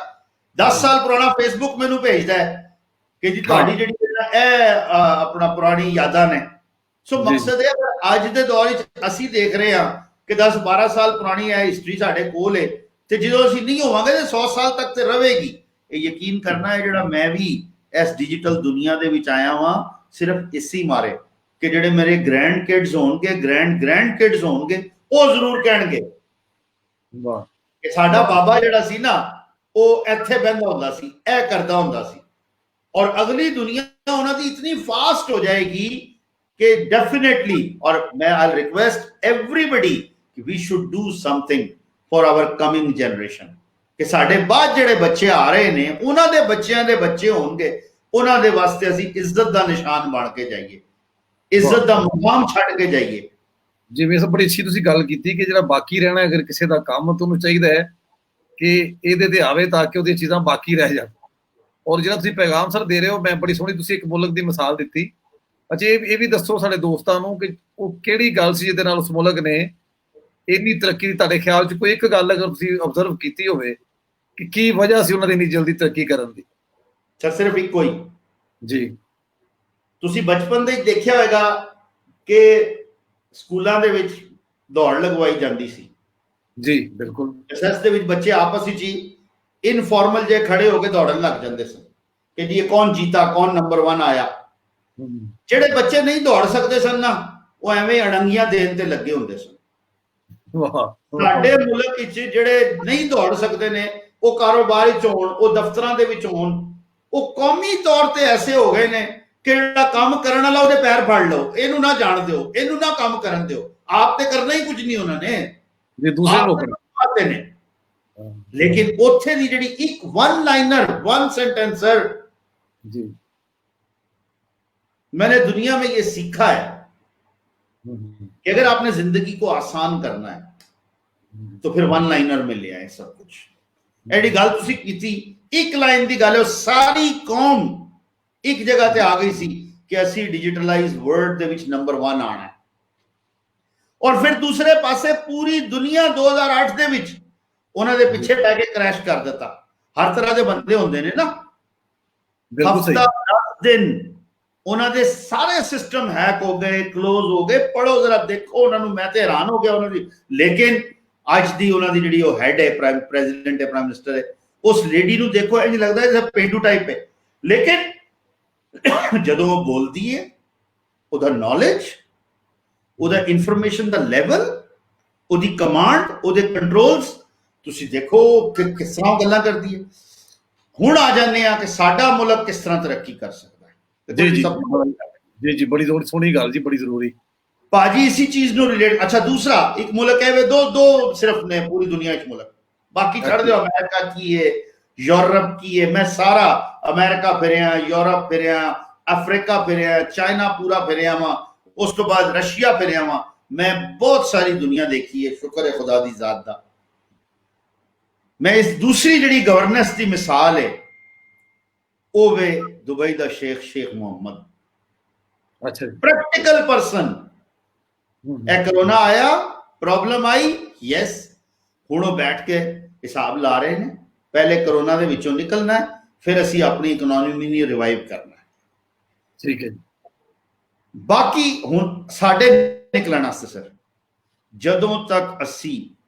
10 साल पुराना फेसबुक मैनू भेजता है कि जी ਤੁਹਾਡੀ ਜਿਹੜੀ ਆਪਣਾ ਪੁਰਾਣੀ ਯਾਦਾਂ ਨੇ ਸੋ ਮਕਸਦ ਹੈ ਅੱਜ ਦੇ ਦੌਰ ਵਿੱਚ ਅਸੀਂ ਦੇਖ ਰਹੇ ਹਾਂ ਕਿ 10-12 ਸਾਲ ਪੁਰਾਣੀ ਹੈ ਹਿਸਟਰੀ ਸਾਡੇ ਕੋਲ ਹੈ ਤੇ ਜਦੋਂ ਅਸੀਂ ਨਹੀਂ ਹੋਵਾਂਗੇ ਤੇ 100 ਸਾਲ ਤੱਕ ਤੇ ਰਹੇਗੀ ਇਹ ਯਕੀਨ ਕਰਨਾ ਹੈ ਜਿਹੜਾ ਮੈਂ ਵੀ ਇਸ ਡਿਜੀਟਲ ਦੁਨੀਆ ਦੇ ਵਿੱਚ ਆਇਆ ਹਾਂ ਸਿਰਫ ਇਸੇ ਮਾਰੇ ਕਿ ਜਿਹੜੇ ਮੇਰੇ ਗ੍ਰੈਂਡ ਕਿਡਸ ਹੋਣਗੇ ਗ੍ਰੈਂਡ ਕਿਡਸ ਹੋਣਗੇ ਉਹ ਜ਼ਰੂਰ ਕਹਿਣਗੇ ਵਾਹ ਕਿ ਸਾਡਾ ਬਾਬਾ ਜਿਹੜਾ ਸੀ ਨਾ ਉਹ ਇੱਥੇ ਬਹਿੰਦਾ ਹੁੰਦਾ ਸੀ ਇਹ ਕਰਦਾ ਹੁੰਦਾ ਸੀ और अगली दुनिया उन्होंने इतनी फास्ट हो जाएगी कि डेफिनेटली और मैं आई रिक्वेस्ट एवरीबडी कि we should do something for our coming generation कि साडे बाद जेडे बच्चे आ रहे ने उन्हां दे बच्चियां दे बच्चे होणगे उन्हां दे वास्ते ਅਸੀਂ ਇੱਜ਼ਤ ਦਾ ਨਿਸ਼ਾਨ ਬਣ ਕੇ ਜਾਈਏ ਇੱਜ਼ਤ ਦਾ ਮੁਕਾਮ ਛੱਡ ਕੇ ਜਾਈਏ ਜਿਵੇਂ ਸਭ ਬੜੀ ਅੱਛੀ ਤੁਸੀਂ ਗੱਲ ਕੀਤੀ ਕਿ ਜਿਹੜਾ ਬਾਕੀ ਰਹਿਣਾ ਅਗਰ ਕਿਸੇ ਦਾ ਕੰਮ ਤੁਹਾਨੂੰ ਚਾਹੀਦਾ ਹੈ ਕਿ ਇਹਦੇ ਤੇ ਆਵੇ ਤਾਂ ਕਿ ਉਹਦੀਆਂ ਚੀਜ਼ਾਂ ਬਾਕੀ ਰਹਿ ਜਾਣ ਔਰ ਜਿਹੜਾ ਤੁਸੀਂ ਪੈਗਾਮ ਸਰ ਦੇ ਰਹੇ ਹੋ ਮੈਂ ਬੜੀ ਸੋਹਣੀ ਤੁਸੀਂ ਇੱਕ ਮੁਲਕ ਦੀ ਮਿਸਾਲ ਦਿੱਤੀ ਅੱਛਾ ਇਹ ਵੀ ਦੱਸੋ ਸਾਡੇ ਦੋਸਤਾਂ ਨੂੰ ਕਿ ਉਹ ਕਿਹੜੀ ਗੱਲ ਸੀ ਜਿਹਦੇ ਨਾਲ ਉਸ ਮੁਲਕ ਨੇ ਇੰਨੀ ਤਰੱਕੀ ਦੀ ਤੁਹਾਡੇ ਖਿਆਲ 'ਚ ਕੋਈ ਇੱਕ ਗੱਲ ਅਗਰ ਤੁਸੀਂ ਆਬਜ਼ਰਵ ਕੀਤੀ ਹੋਵੇ ਕਿ ਕੀ ਵਜ੍ਹਾ ਸੀ ਉਹਨਾਂ ਦੀ ਇੰਨੀ ਜਲਦੀ ਤਰੱਕੀ ਕਰਨ ਦੀ ਸਰ ਸਿਰਫ ਇੱਕੋ ਹੀ ਜੀ ਤੁਸੀਂ ਬਚਪਨ ਦੇ ਦੇਖਿਆ ਹੋਵੇਗਾ ਕਿ ਸਕੂਲਾਂ ਦੇ ਵਿੱਚ ਦੌੜ ਲਗਵਾਈ ਜਾਂਦੀ ਸੀ ਜੀ ਬਿਲਕੁਲ ਐਸਐਸ ਦੇ ਵਿੱਚ ਬੱਚੇ ਆਪਸ ਵਿੱਚ ਹੀ ਇਨਫਾਰਮਲ ਜੇ ਖੜੇ ਹੋ ਕੇ ਦੌੜਨ ਲੱਗ ਜਾਂਦੇ ਸਨ ਕਿ ਜੀ ਇਹ ਕੌਣ ਜੀਤਾ ਕੌਣ ਨੰਬਰ 1 ਆਇਆ ਜਿਹੜੇ ਬੱਚੇ ਨਹੀਂ ਦੌੜ ਸਕਦੇ ਸਨ ਨਾ ਉਹ ਐਵੇਂ ਅੜੰਗੀਆਂ ਦੇਣ ਤੇ ਲੱਗੇ ਹੁੰਦੇ ਸਨ ਸਾਡੇ ਮੁਲਕ ਵਿੱਚ ਜਿਹੜੇ ਨਹੀਂ ਦੌੜ ਸਕਦੇ ਨੇ ਉਹ ਕਾਰੋਬਾਰ ਵਿੱਚ ਹੋਣ ਉਹ ਦਫ਼ਤਰਾਂ ਦੇ ਵਿੱਚ ਹੋਣ ਉਹ ਕੌਮੀ ਤੌਰ ਤੇ ਐਸੇ ਹੋ ਗਏ ਨੇ ਕਿ ਜਿਹੜਾ ਕੰਮ ਕਰਨ ਵਾਲਾ ਉਹਦੇ ਪੈਰ ਫੜ ਲਓ ਇਹਨੂੰ ਨਾ ਜਾਣ ਦਿਓ ਇਹਨੂੰ ਨਾ ਕੰਮ ਕਰਨ ਦਿਓ ਆਪ ਤੇ ਕਰਨਾ ਹੀ ਕੁਝ ਨਹੀਂ ਉਹਨਾਂ ਨੇ ਜੇ ਦੂਸਰੇ ਲੋਕ ਆਤੇ ਨੇ लेकिन उत्थे दी जेडी एक वन लाइनर वन सेंटेंसर जी मैंने दुनिया में ये सीखा है कि अगर आपने जिंदगी को आसान करना है तो फिर वन लाइनर में ले आए सब कुछ एडी गल तुसी कीती एक लाइन दी गल सारी कौम एक जगह ते आ गई सी कि ਅਸੀਂ डिजिटलाइज वर्ल्ड ਦੇ ਵਿੱਚ नंबर 1 ਆਣਾ ਹੈ और फिर दूसरे पासे पूरी दुनिया 2008 ਦੇ ਵਿੱਚ ਉਹਨਾਂ ਦੇ ਪਿੱਛੇ ਪੈ ਕੇ ਕ੍ਰੈਸ਼ ਕਰ ਦਿੱਤਾ ਹਰ ਤਰ੍ਹਾਂ ਦੇ ਬੰਦੇ ਹੁੰਦੇ ਨੇ ਨਾ ਹਫਤਾ 10 ਦਿਨ ਉਹਨਾਂ ਦੇ ਸਾਰੇ ਸਿਸਟਮ ਹੈਕ ਹੋ ਗਏ ਕਲੋਜ਼ ਹੋ ਗਏ ਪੜੋ ਜ਼ਰਾ ਦੇਖੋ ਉਹਨਾਂ ਨੂੰ ਮੈਂ ਤੇ ਹੈਰਾਨ ਹੋ ਗਿਆ ਉਹਨਾਂ ਦੀ ਲੇਕਿਨ ਅੱਜ ਦੀ ਉਹਨਾਂ ਦੀ ਜਿਹੜੀ ਉਹ ਹੈਡ ਹੈ ਪ੍ਰੈਜ਼ੀਡੈਂਟ ਹੈ ਪ੍ਰਾਈਮ ਮਿਨਿਸਟਰ ਹੈ ਉਸ ਲੇਡੀ ਨੂੰ ਦੇਖੋ ਇੰਜ ਲੱਗਦਾ ਜਿਵੇਂ ਪੇਂਡੂ ਟਾਈਪ ਹੈ ਲੇਕਿਨ ਜਦੋਂ ਉਹ ਬੋਲਦੀ ਹੈ ਉਹਦਾ ਨੌਲੇਜ ਉਹਦਾ ਇਨਫੋਰਮੇਸ਼ਨ ਦਾ ਲੈਵਲ ਉਹਦੀ ਕਮਾਂਡ ਉਹਦੇ ਕੰਟਰੋਲਸ ਤੁਸੀਂ ਦੇਖੋ ਕਿ ਕਿਸ ਤਰ੍ਹਾਂ ਗੱਲਾਂ ਕਰਦੀ ਹੈ ਹੁਣ ਆ ਜਾਂਦੇ ਆ ਕਿ ਸਾਡਾ ਮੁਲਕ ਕਿਸ ਤਰ੍ਹਾਂ ਤਰੱਕੀ ਕਰ ਸਕਦਾ ਹੈ ਜੀ ਜੀ ਜੀ ਬੜੀ ਸੋਹਣੀ ਗੱਲ ਜੀ ਬੜੀ ਜ਼ਰੂਰੀ ਭਾਜੀ ਇसी ਚੀਜ਼ ਨੂੰ ਰਿਲੇਟ ਅੱਛਾ ਦੂਸਰਾ ਇੱਕ ਮੁਲਕ ਹੈ ਵੇ ਦੋ ਸਿਰਫ ਨੇ ਪੂਰੀ ਦੁਨੀਆ ਵਿੱਚ ਮੁਲਕ ਬਾਕੀ ਛੱਡ ਦਿਓ ਅਮਰੀਕਾ ਕੀ ਹੈ यूरोप की है मैं सारा अमेरिका फिरिया यूरोप फिरिया अफ्रीका फिरिया चाइना पूरा फिरिया वा उस तो बाद रशिया फिरिया वा मैं बहुत सारी दुनिया देखी है शुक्र है खुदा दी जात दा मैं इस दूसरी जिहड़ी गवर्नेंस की मिसाल है ਉਹ ਵੇ ਦੁਬਈ ਦਾ ਸ਼ੇਖ ਮੁਹੰਮਦ, अच्छा जी। Practical person. ਇਹ ਕਰੋਨਾ ਆਇਆ, ਪ੍ਰੋਬਲਮ ਆਈ, ਯੈਸ, ਹੁਣ ਉਹ ਬੈਠ ਕੇ ਹਿਸਾਬ ਲਾ ਰਹੇ ਨੇ, ਪਹਿਲੇ ਕਰੋਨਾ ਦੇ ਵਿੱਚੋਂ ਨਿਕਲਣਾ ਹੈ, ਫਿਰ ਅਸੀਂ ਆਪਣੀ ਇਕਨੋਮੀ ਨੂੰ ਰਿਵਾਈਵ ਕਰਨਾ ਹੈ। ठीक है जी। ਬਾਕੀ ਹੁਣ ਸਾਡੇ ਨਿਕਲਣ ਵਾਸਤੇ ਸਰ, ਜਦੋਂ ਤੱਕ ਅਸੀਂ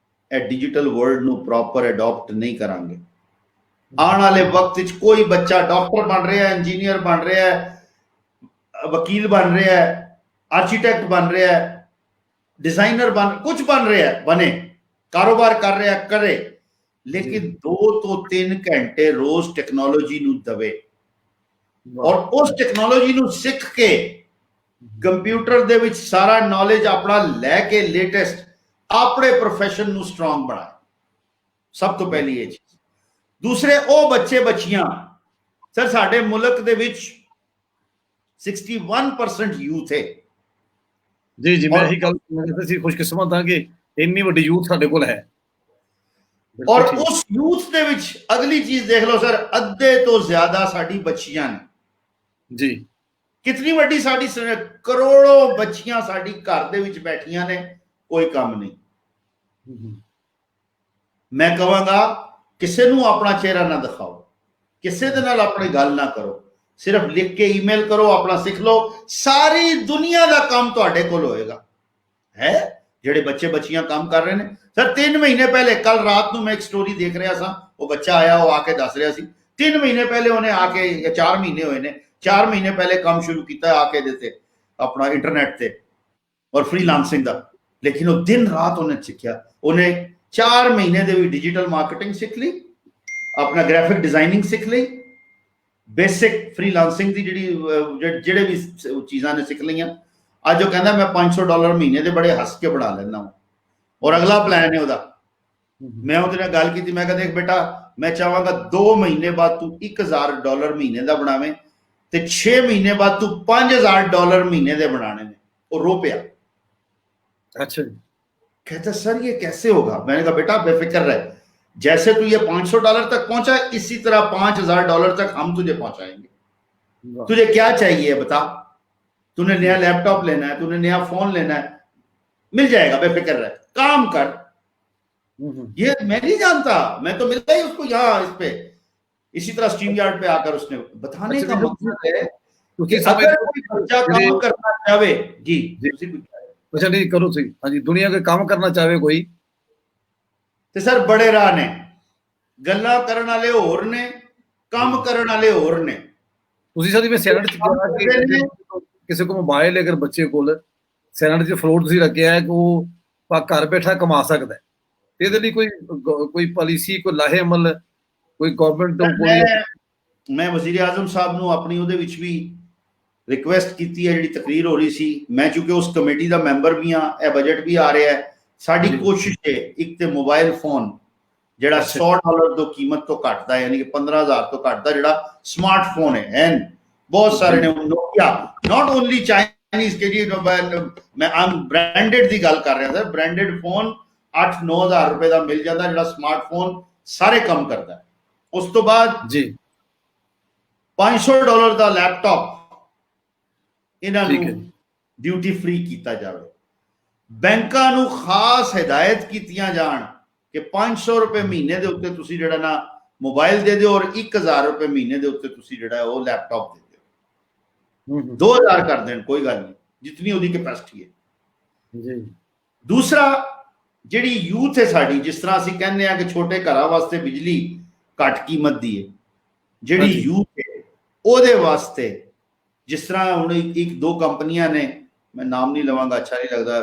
ਇਹ ਡਿਜੀਟਲ ਵਰਲਡ ਨੂੰ ਪ੍ਰੋਪਰ ਅਡਾਪਟ ਨਹੀਂ ਕਰਾਂਗੇ, ਆਉਣ ਵਾਲੇ ਵਕਤ ਵਿੱਚ ਕੋਈ ਬੱਚਾ ਡਾਕਟਰ ਬਣ ਰਿਹਾ, ਇੰਜੀਨੀਅਰ ਬਣ ਰਿਹਾ, ਵਕੀਲ ਬਣ ਰਿਹਾ, ਆਰਕੀਟੈਕਟ ਬਣ ਰਿਹਾ, डिजाइनर कुछ बन रहा है, बने, कारोबार कर रहा है, करे, लेकिन 2 ਤੋਂ 3 घंटे रोज टेक्नोलॉजी ਨੂੰ ਦਵੇ ਔਰ ਉਸ ਟੈਕਨੋਲੋਜੀ ਨੂੰ ਸਿੱਖ ਕੇ ਕੰਪਿਊਟਰ ਦੇ ਵਿੱਚ ਸਾਰਾ ਨੌਲੇਜ ਆਪਣਾ ਲੈ ਕੇ ਲੇਟੈਸਟ ਆਪਣੇ ਪ੍ਰੋਫੈਸ਼ਨ ਨੂੰ ਸਟਰੋਂਗ ਬਣਾਏ। ਸਭ ਤੋਂ ਪਹਿਲੀ ਇਹ ਚੀਜ਼। ਦੂਸਰੇ ਉਹ ਬੱਚੇ ਬੱਚੀਆਂ, ਸਰ ਸਾਡੇ ਮੁਲਕ ਦੇ ਵਿੱਚ 61% ਯੂਥ ਹੈ। जी जी, मैं यही गल करता सी, खुशकिस्मत हां कि इन्नी वड्डी यूथ साडे कोल है। और उस यूथ ਦੇ ਵਿੱਚ ਅਗਲੀ ਚੀਜ਼ ਦੇਖ ਲਓ ਸਰ, ਅੱਧੇ ਤੋਂ ਜ਼ਿਆਦਾ ਸਾਡੀ ਬੱਚੀਆਂ ਨੇ ਜੀ। ਕਿਤਨੀ ਵੱਡੀ ਸਾਡੀ ਕਰੋੜੋਂ ਬੱਚੀਆਂ ਸਾਡੀ ਘਰ ਦੇ ਵਿੱਚ ਬੈਠੀਆਂ ਨੇ, ਕੋਈ ਕੰਮ ਨਹੀਂ। ਮੈਂ ਕਹਾਂਗਾ ਕਿਸੇ ਨੂੰ ਆਪਣਾ ਚਿਹਰਾ ਨਾ ਦਿਖਾਓ, ਕਿਸੇ ਦੇ ਨਾਲ ਆਪਣੀ ਗੱਲ ਨਾ ਕਰੋ, सिर्फ लिख के ईमेल करो, अपना सीख लो, सारी दुनिया का काम तुहाडे कोल होएगा। है जेडे बच्चे बच्चियां काम कर रहे हैं सर, 3 महीने पहले, कल रात को मैं एक स्टोरी देख रहा था, वो बच्चा आया, वो आके दस रहा सी 3 महीने पहले उन्हें आके, या 4 महीने हुए ने, 4 महीने पहले काम शुरू किया आके देते अपना इंटरनेट से और फ्रीलांसिंग का, लेकिन वो दिन रात उन्हें सीखा, उन्हें 4 महीने दे भी डिजिटल मार्केटिंग सीख ली, अपना ग्राफिक डिजाइनिंग सीख ली, बेसिक फ्रीलांसिंग की ਜਿਹੜੇ ਵੀ ਚੀਜ਼ਾਂ ਨੇ ਸਿੱਖ ਲਈਆਂ। ਅੱਜ ਉਹ ਕਹਿੰਦਾ ਮੈਂ $500 ਮਹੀਨੇ ਦੇ ਬੜੇ ਹੱਸ ਕੇ ਬਣਾ ਲੈਂਦਾ ਹਾਂ, ਔਰ ਅਗਲਾ ਪਲਾਨ ਹੈ ਉਹਦਾ। ਮੈਂ ਉਹਦੇ ਨਾਲ ਗੱਲ ਕੀਤੀ, ਮੈਂ ਕਿਹਾ ਦੇਖ ਬੇਟਾ, ਮੈਂ ਚਾਹਾਂਗਾ 2 ਮਹੀਨੇ ਬਾਅਦ ਤੂੰ $1000 ਮਹੀਨੇ ਦਾ ਬਣਾਵੇਂ ਤੇ 6 ਮਹੀਨੇ ਬਾਅਦ ਤੂੰ $5000 ਮਹੀਨੇ ਦੇ ਬਣਾਣੇ ਨੇ। ਉਹ ਰੋ ਪਿਆ। अच्छा जी। कहता सर ये कैसे होगा? मैंने कहा बेटा बेफिक्र रहे, जैसे तू ये $500 तक पहुंचा, इसी तरह $5000 तक हम तुझे पहुंचाएंगे। तुझे क्या चाहिए बता? तूने नया लैपटॉप लेना है, तूने नया फोन लेना है, मिल जाएगा, बेफिक्र रहे, काम कर। ये मैं नहीं जानता, मैं तो मिलता ही उसको यहाँ इस पे, इसी तरह स्ट्रीम यार्ड पे आकर उसने बताने का मकसद है कि अगर कोई बच्चा काम करना चाहे, जी अच्छा नहीं करो सही, हाँ जी, दुनिया के काम करना चाहे कोई ਤੇ ਸਰ ਬੜੇ ਰਾਹ ਨੇ, ਗੱਲਾਂ ਕਰਨ ਵਾਲੇ ਹੋਰ ਨੇ, ਕੰਮ ਕਰਨ ਵਾਲੇ ਹੋਰ ਨੇ। ਤੁਸੀਂ ਸਾਡੀ ਮੈਂ ਸੈਨੇਟ ਚ ਕਿਹਾ ਕਿ ਕਿਸੇ ਕੋ ਮੋਬਾਈਲ ਅਗਰ ਬੱਚੇ ਕੋਲ ਸੈਨੇਟ ਚ ਫਲੋਟ ਤੁਸੀਂ ਰੱਖਿਆ ਹੈ ਕਿ ਉਹ ਘਰ ਬੈਠਾ ਕਮਾ ਸਕਦਾ ਹੈ, ਇਹਦੇ ਲਈ ਕੋਈ ਪਾਲਿਸੀ, ਕੋਈ ਲਾਹੇ ਅਮਲ, ਕੋਈ ਗਵਰਨਮੈਂਟ ਤੋਂ ਕੋਈ? ਮੈਂ ਵਜ਼ੀਰ ਆਜ਼ਮ ਸਾਹਿਬ ਨੂੰ ਆਪਣੀ ਉਹਦੇ ਵਿੱਚ ਵੀ ਰਿਕੁਐਸਟ ਕੀਤੀ ਹੈ, ਜਿਹੜੀ ਤਕਰੀਰ ਹੋ ਰਹੀ ਸੀ, ਮੈਂ ਚੁੱਕਿ ਉਸ ਕਮੇਟੀ ਦਾ ਮੈਂਬਰ ਵੀ ਹਾਂ, ਇਹ ਬਜਟ ਵੀ ਆ ਰਿਹਾ ਹੈ। ਸਾਡੀ ਕੋਸ਼ਿਸ਼ ਹੈ ਇੱਕ ਤੇ ਮੋਬਾਈਲ ਫੋਨ ਜਿਹੜਾ $100 ਤੋਂ ਕੀਮਤ ਤੋਂ ਘੱਟ ਦਾ, ਯਾਨੀ ਕਿ 15000 ਤੋਂ ਘੱਟ ਦਾ ਜਿਹੜਾ ਸਮਾਰਟਫੋਨ ਹੈ, ਬਹੁਤ ਸਾਰੇ ਨੇ। ਨੋਕੀਆ ਨਾਟ ਓਨਲੀ ਚਾਈਨੀਜ਼ ਕੇ ਜੀ, ਮੈਂ ਆਮ ਬ੍ਰਾਂਡਡ ਦੀ ਗੱਲ ਕਰ ਰਿਹਾ ਸਰ, ਬ੍ਰਾਂਡਡ ਫੋਨ 8-9000 ਰੁਪਏ ਦਾ ਮਿਲ ਜਾਂਦਾ, ਜਿਹੜਾ ਸਮਾਰਟਫੋਨ ਸਾਰੇ ਕੰਮ ਕਰਦਾ ਹੈ। ਉਸ ਤੋਂ ਬਾਅਦ ਜੀ $500 ਦਾ ਲੈਪਟਾਪ ਇਹਨਾਂ ਨੂੰ ਡਿਊਟੀ ਫ੍ਰੀ ਕੀਤਾ ਜਾਵੇ। ਬੈਂਕਾਂ ਨੂੰ ਖਾਸ ਹਦਾਇਤ ਕੀਤੀਆਂ ਜਾਣ ਕਿ $500 ਮਹੀਨੇ ਦੇ ਉੱਤੇ ਤੁਸੀਂ ਜਿਹੜਾ ਨਾ ਮੋਬਾਈਲ ਦੇ ਦਿਓ, ਔਰ $1000 ਮਹੀਨੇ ਦੇ ਉੱਤੇ ਤੁਸੀਂ ਜਿਹੜਾ ਉਹ ਲੈਪਟਾਪ ਦੇ ਦਿਓ। 2000 ਕਰ ਦੇਣ, ਕੋਈ ਗੱਲ ਨਹੀਂ, ਜਿਤਨੀ ਉਹਦੀ ਕੈਪੈਸਿਟੀ ਹੈ ਜੀ। ਦੂਸਰਾ, ਜਿਹੜੀ ਯੂਥ ਹੈ ਸਾਡੀ, ਜਿਸ ਤਰ੍ਹਾਂ ਅਸੀਂ ਕਹਿੰਦੇ ਆ ਕਿ ਛੋਟੇ ਘਰਾਂ ਵਾਸਤੇ ਬਿਜਲੀ ਘੱਟ ਕੀਮਤ ਦੀ ਹੈ, ਜਿਹੜੀ ਯੂਥ ਹੈ ਉਹਦੇ ਵਾਸਤੇ, ਜਿਸ ਤਰ੍ਹਾਂ ਹੁਣ 1-2 ਕੰਪਨੀਆਂ ਨੇ, मैं नाम नहीं लवांगा, अच्छा नहीं लगता,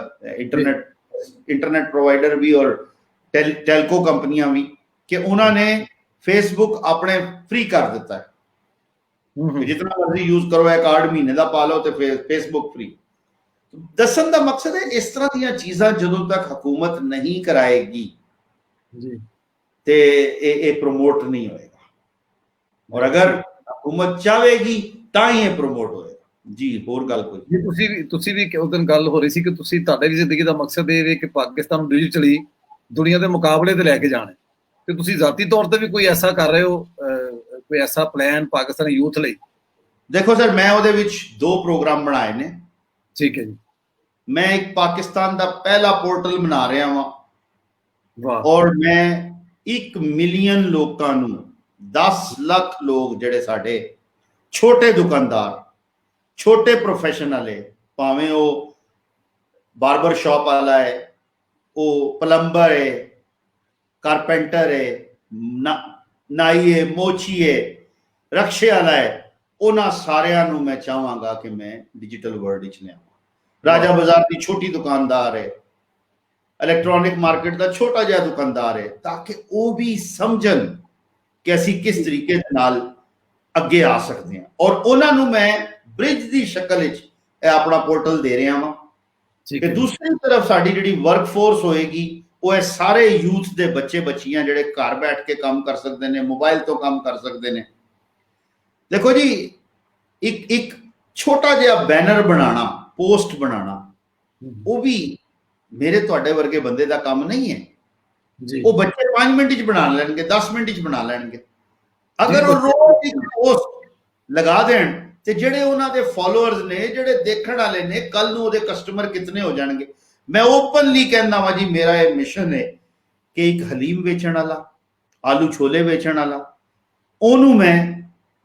इंटरनेट प्रोवाइडर भी और टेलको कंपनियां भी, कि उन्होंने फेसबुक अपने फ्री कर दिता है, जितना मर्जी यूज करो, है कार्ड महीने का पा लो तो फेसबुक फ्री। दसन का मकसद है इस तरह दी चीज़ां जदों तक हुकूमत नहीं कराएगी ते ये प्रमोट नहीं होएगा, और अगर हुकूमत चाहेगी तां ही ये प्रमोट होएगा। जी ਹੋਰ ਗੱਲ ਕੋਈ ਜੀ? ਤੁਸੀਂ ਵੀ ਉਸ ਦਿਨ ਗੱਲ ਹੋ ਰਹੀ ਸੀ ਕਿ ਤੁਸੀਂ, ਤੁਹਾਡੇ ਵੀ ਜ਼ਿੰਦਗੀ ਦਾ ਮਕਸਦ ਇਹ ਹੈ ਕਿ ਪਾਕਿਸਤਾਨ ਨੂੰ ਡਿਜੀਟਲੀ ਦੁਨੀਆ ਦੇ ਮੁਕਾਬਲੇ ਤੇ ਲੈ ਕੇ ਜਾਣਾ, ਤੇ ਤੁਸੀਂ ਜ਼ਾਤੀ ਤੌਰ ਤੇ ਵੀ ਕੋਈ ਐਸਾ ਕਰ ਰਹੇ ਹੋ ਕੋਈ ਐਸਾ ਪਲਾਨ ਪਾਕਿਸਤਾਨੀ ਯੂਥ ਲਈ? ਦੇਖੋ ਸਰ, ਮੈਂ ਉਹਦੇ ਵਿੱਚ 2 ਪ੍ਰੋਗਰਾਮ ਬਣਾਏ ਨੇ। ਠੀਕ ਹੈ ਜੀ। ਮੈਂ ਇੱਕ ਪਾਕਿਸਤਾਨ ਦਾ ਪਹਿਲਾ ਪੋਰਟਲ ਬਣਾ ਰਿਹਾ ਵਾਂ, ਵਾਹ। ਔਰ ਮੈਂ 1 ਮਿਲੀਅਨ ਲੋਕਾਂ ਨੂੰ, 10 ਲੱਖ ਲੋਕ ਜਿਹੜੇ ਸਾਡੇ ਛੋਟੇ ਦੁਕਾਨਦਾਰ, ਛੋਟੇ ਪ੍ਰੋਫੈਸ਼ਨਲ ਹੈ, ਭਾਵੇਂ ਉਹ ਬਾਰਬਰ ਸ਼ਾਪ ਵਾਲਾ ਹੈ, ਉਹ ਪਲੰਬਰ ਹੈ, कारपेंटर है, नाई है, मोची है, रक्शे वाला है, उन्होंने सारिਆਂ ਨੂੰ मैं चाहांगा कि मैं डिजिटल वर्ल्ड ਵਿੱਚ ਲਿਆਵਾਂ। राजा बाजार की छोटी दुकानदार है, इलेक्ट्रॉनिक मार्केट का छोटा जिहा दुकानदार है, ताकि वो भी समझन कि असी किस तरीके नाल अगे आ सकते हैं। और उन्होंने मैं ब्रिज की शक्ल ਵਿੱਚ अपना पोर्टल दे रहा वां कि दूसरी तरफ साडी जिहड़ी वर्कफोर्स होएगी वो सारे यूथ के बच्चे बच्चियां जिहड़े घर बैठ के काम कर सकते हैं, मोबाइल तो काम कर सकते हैं। देखो जी, एक छोटा जिहा बैनर बनाना, पोस्ट बनाना, वो भी मेरे तुहाडे वर्गे बंदे का काम नहीं है जी। वो बच्चे 5 मिनट बना लेंगे, 10 मिनट बना लेंगे। अगर वो रोज एक पोस्ट लगा देन ते जिहड़े उन्हां दे फॉलोअर्स ने, जिहड़े देखण वाले ने, कल नूं उहदे कस्टमर कितने हो जाणगे। मैं ओपनली कहना वा जी, मेरा ये मिशन है कि एक हलीम बेचण वाला, आलू छोले बेचण वाला, ओनू मैं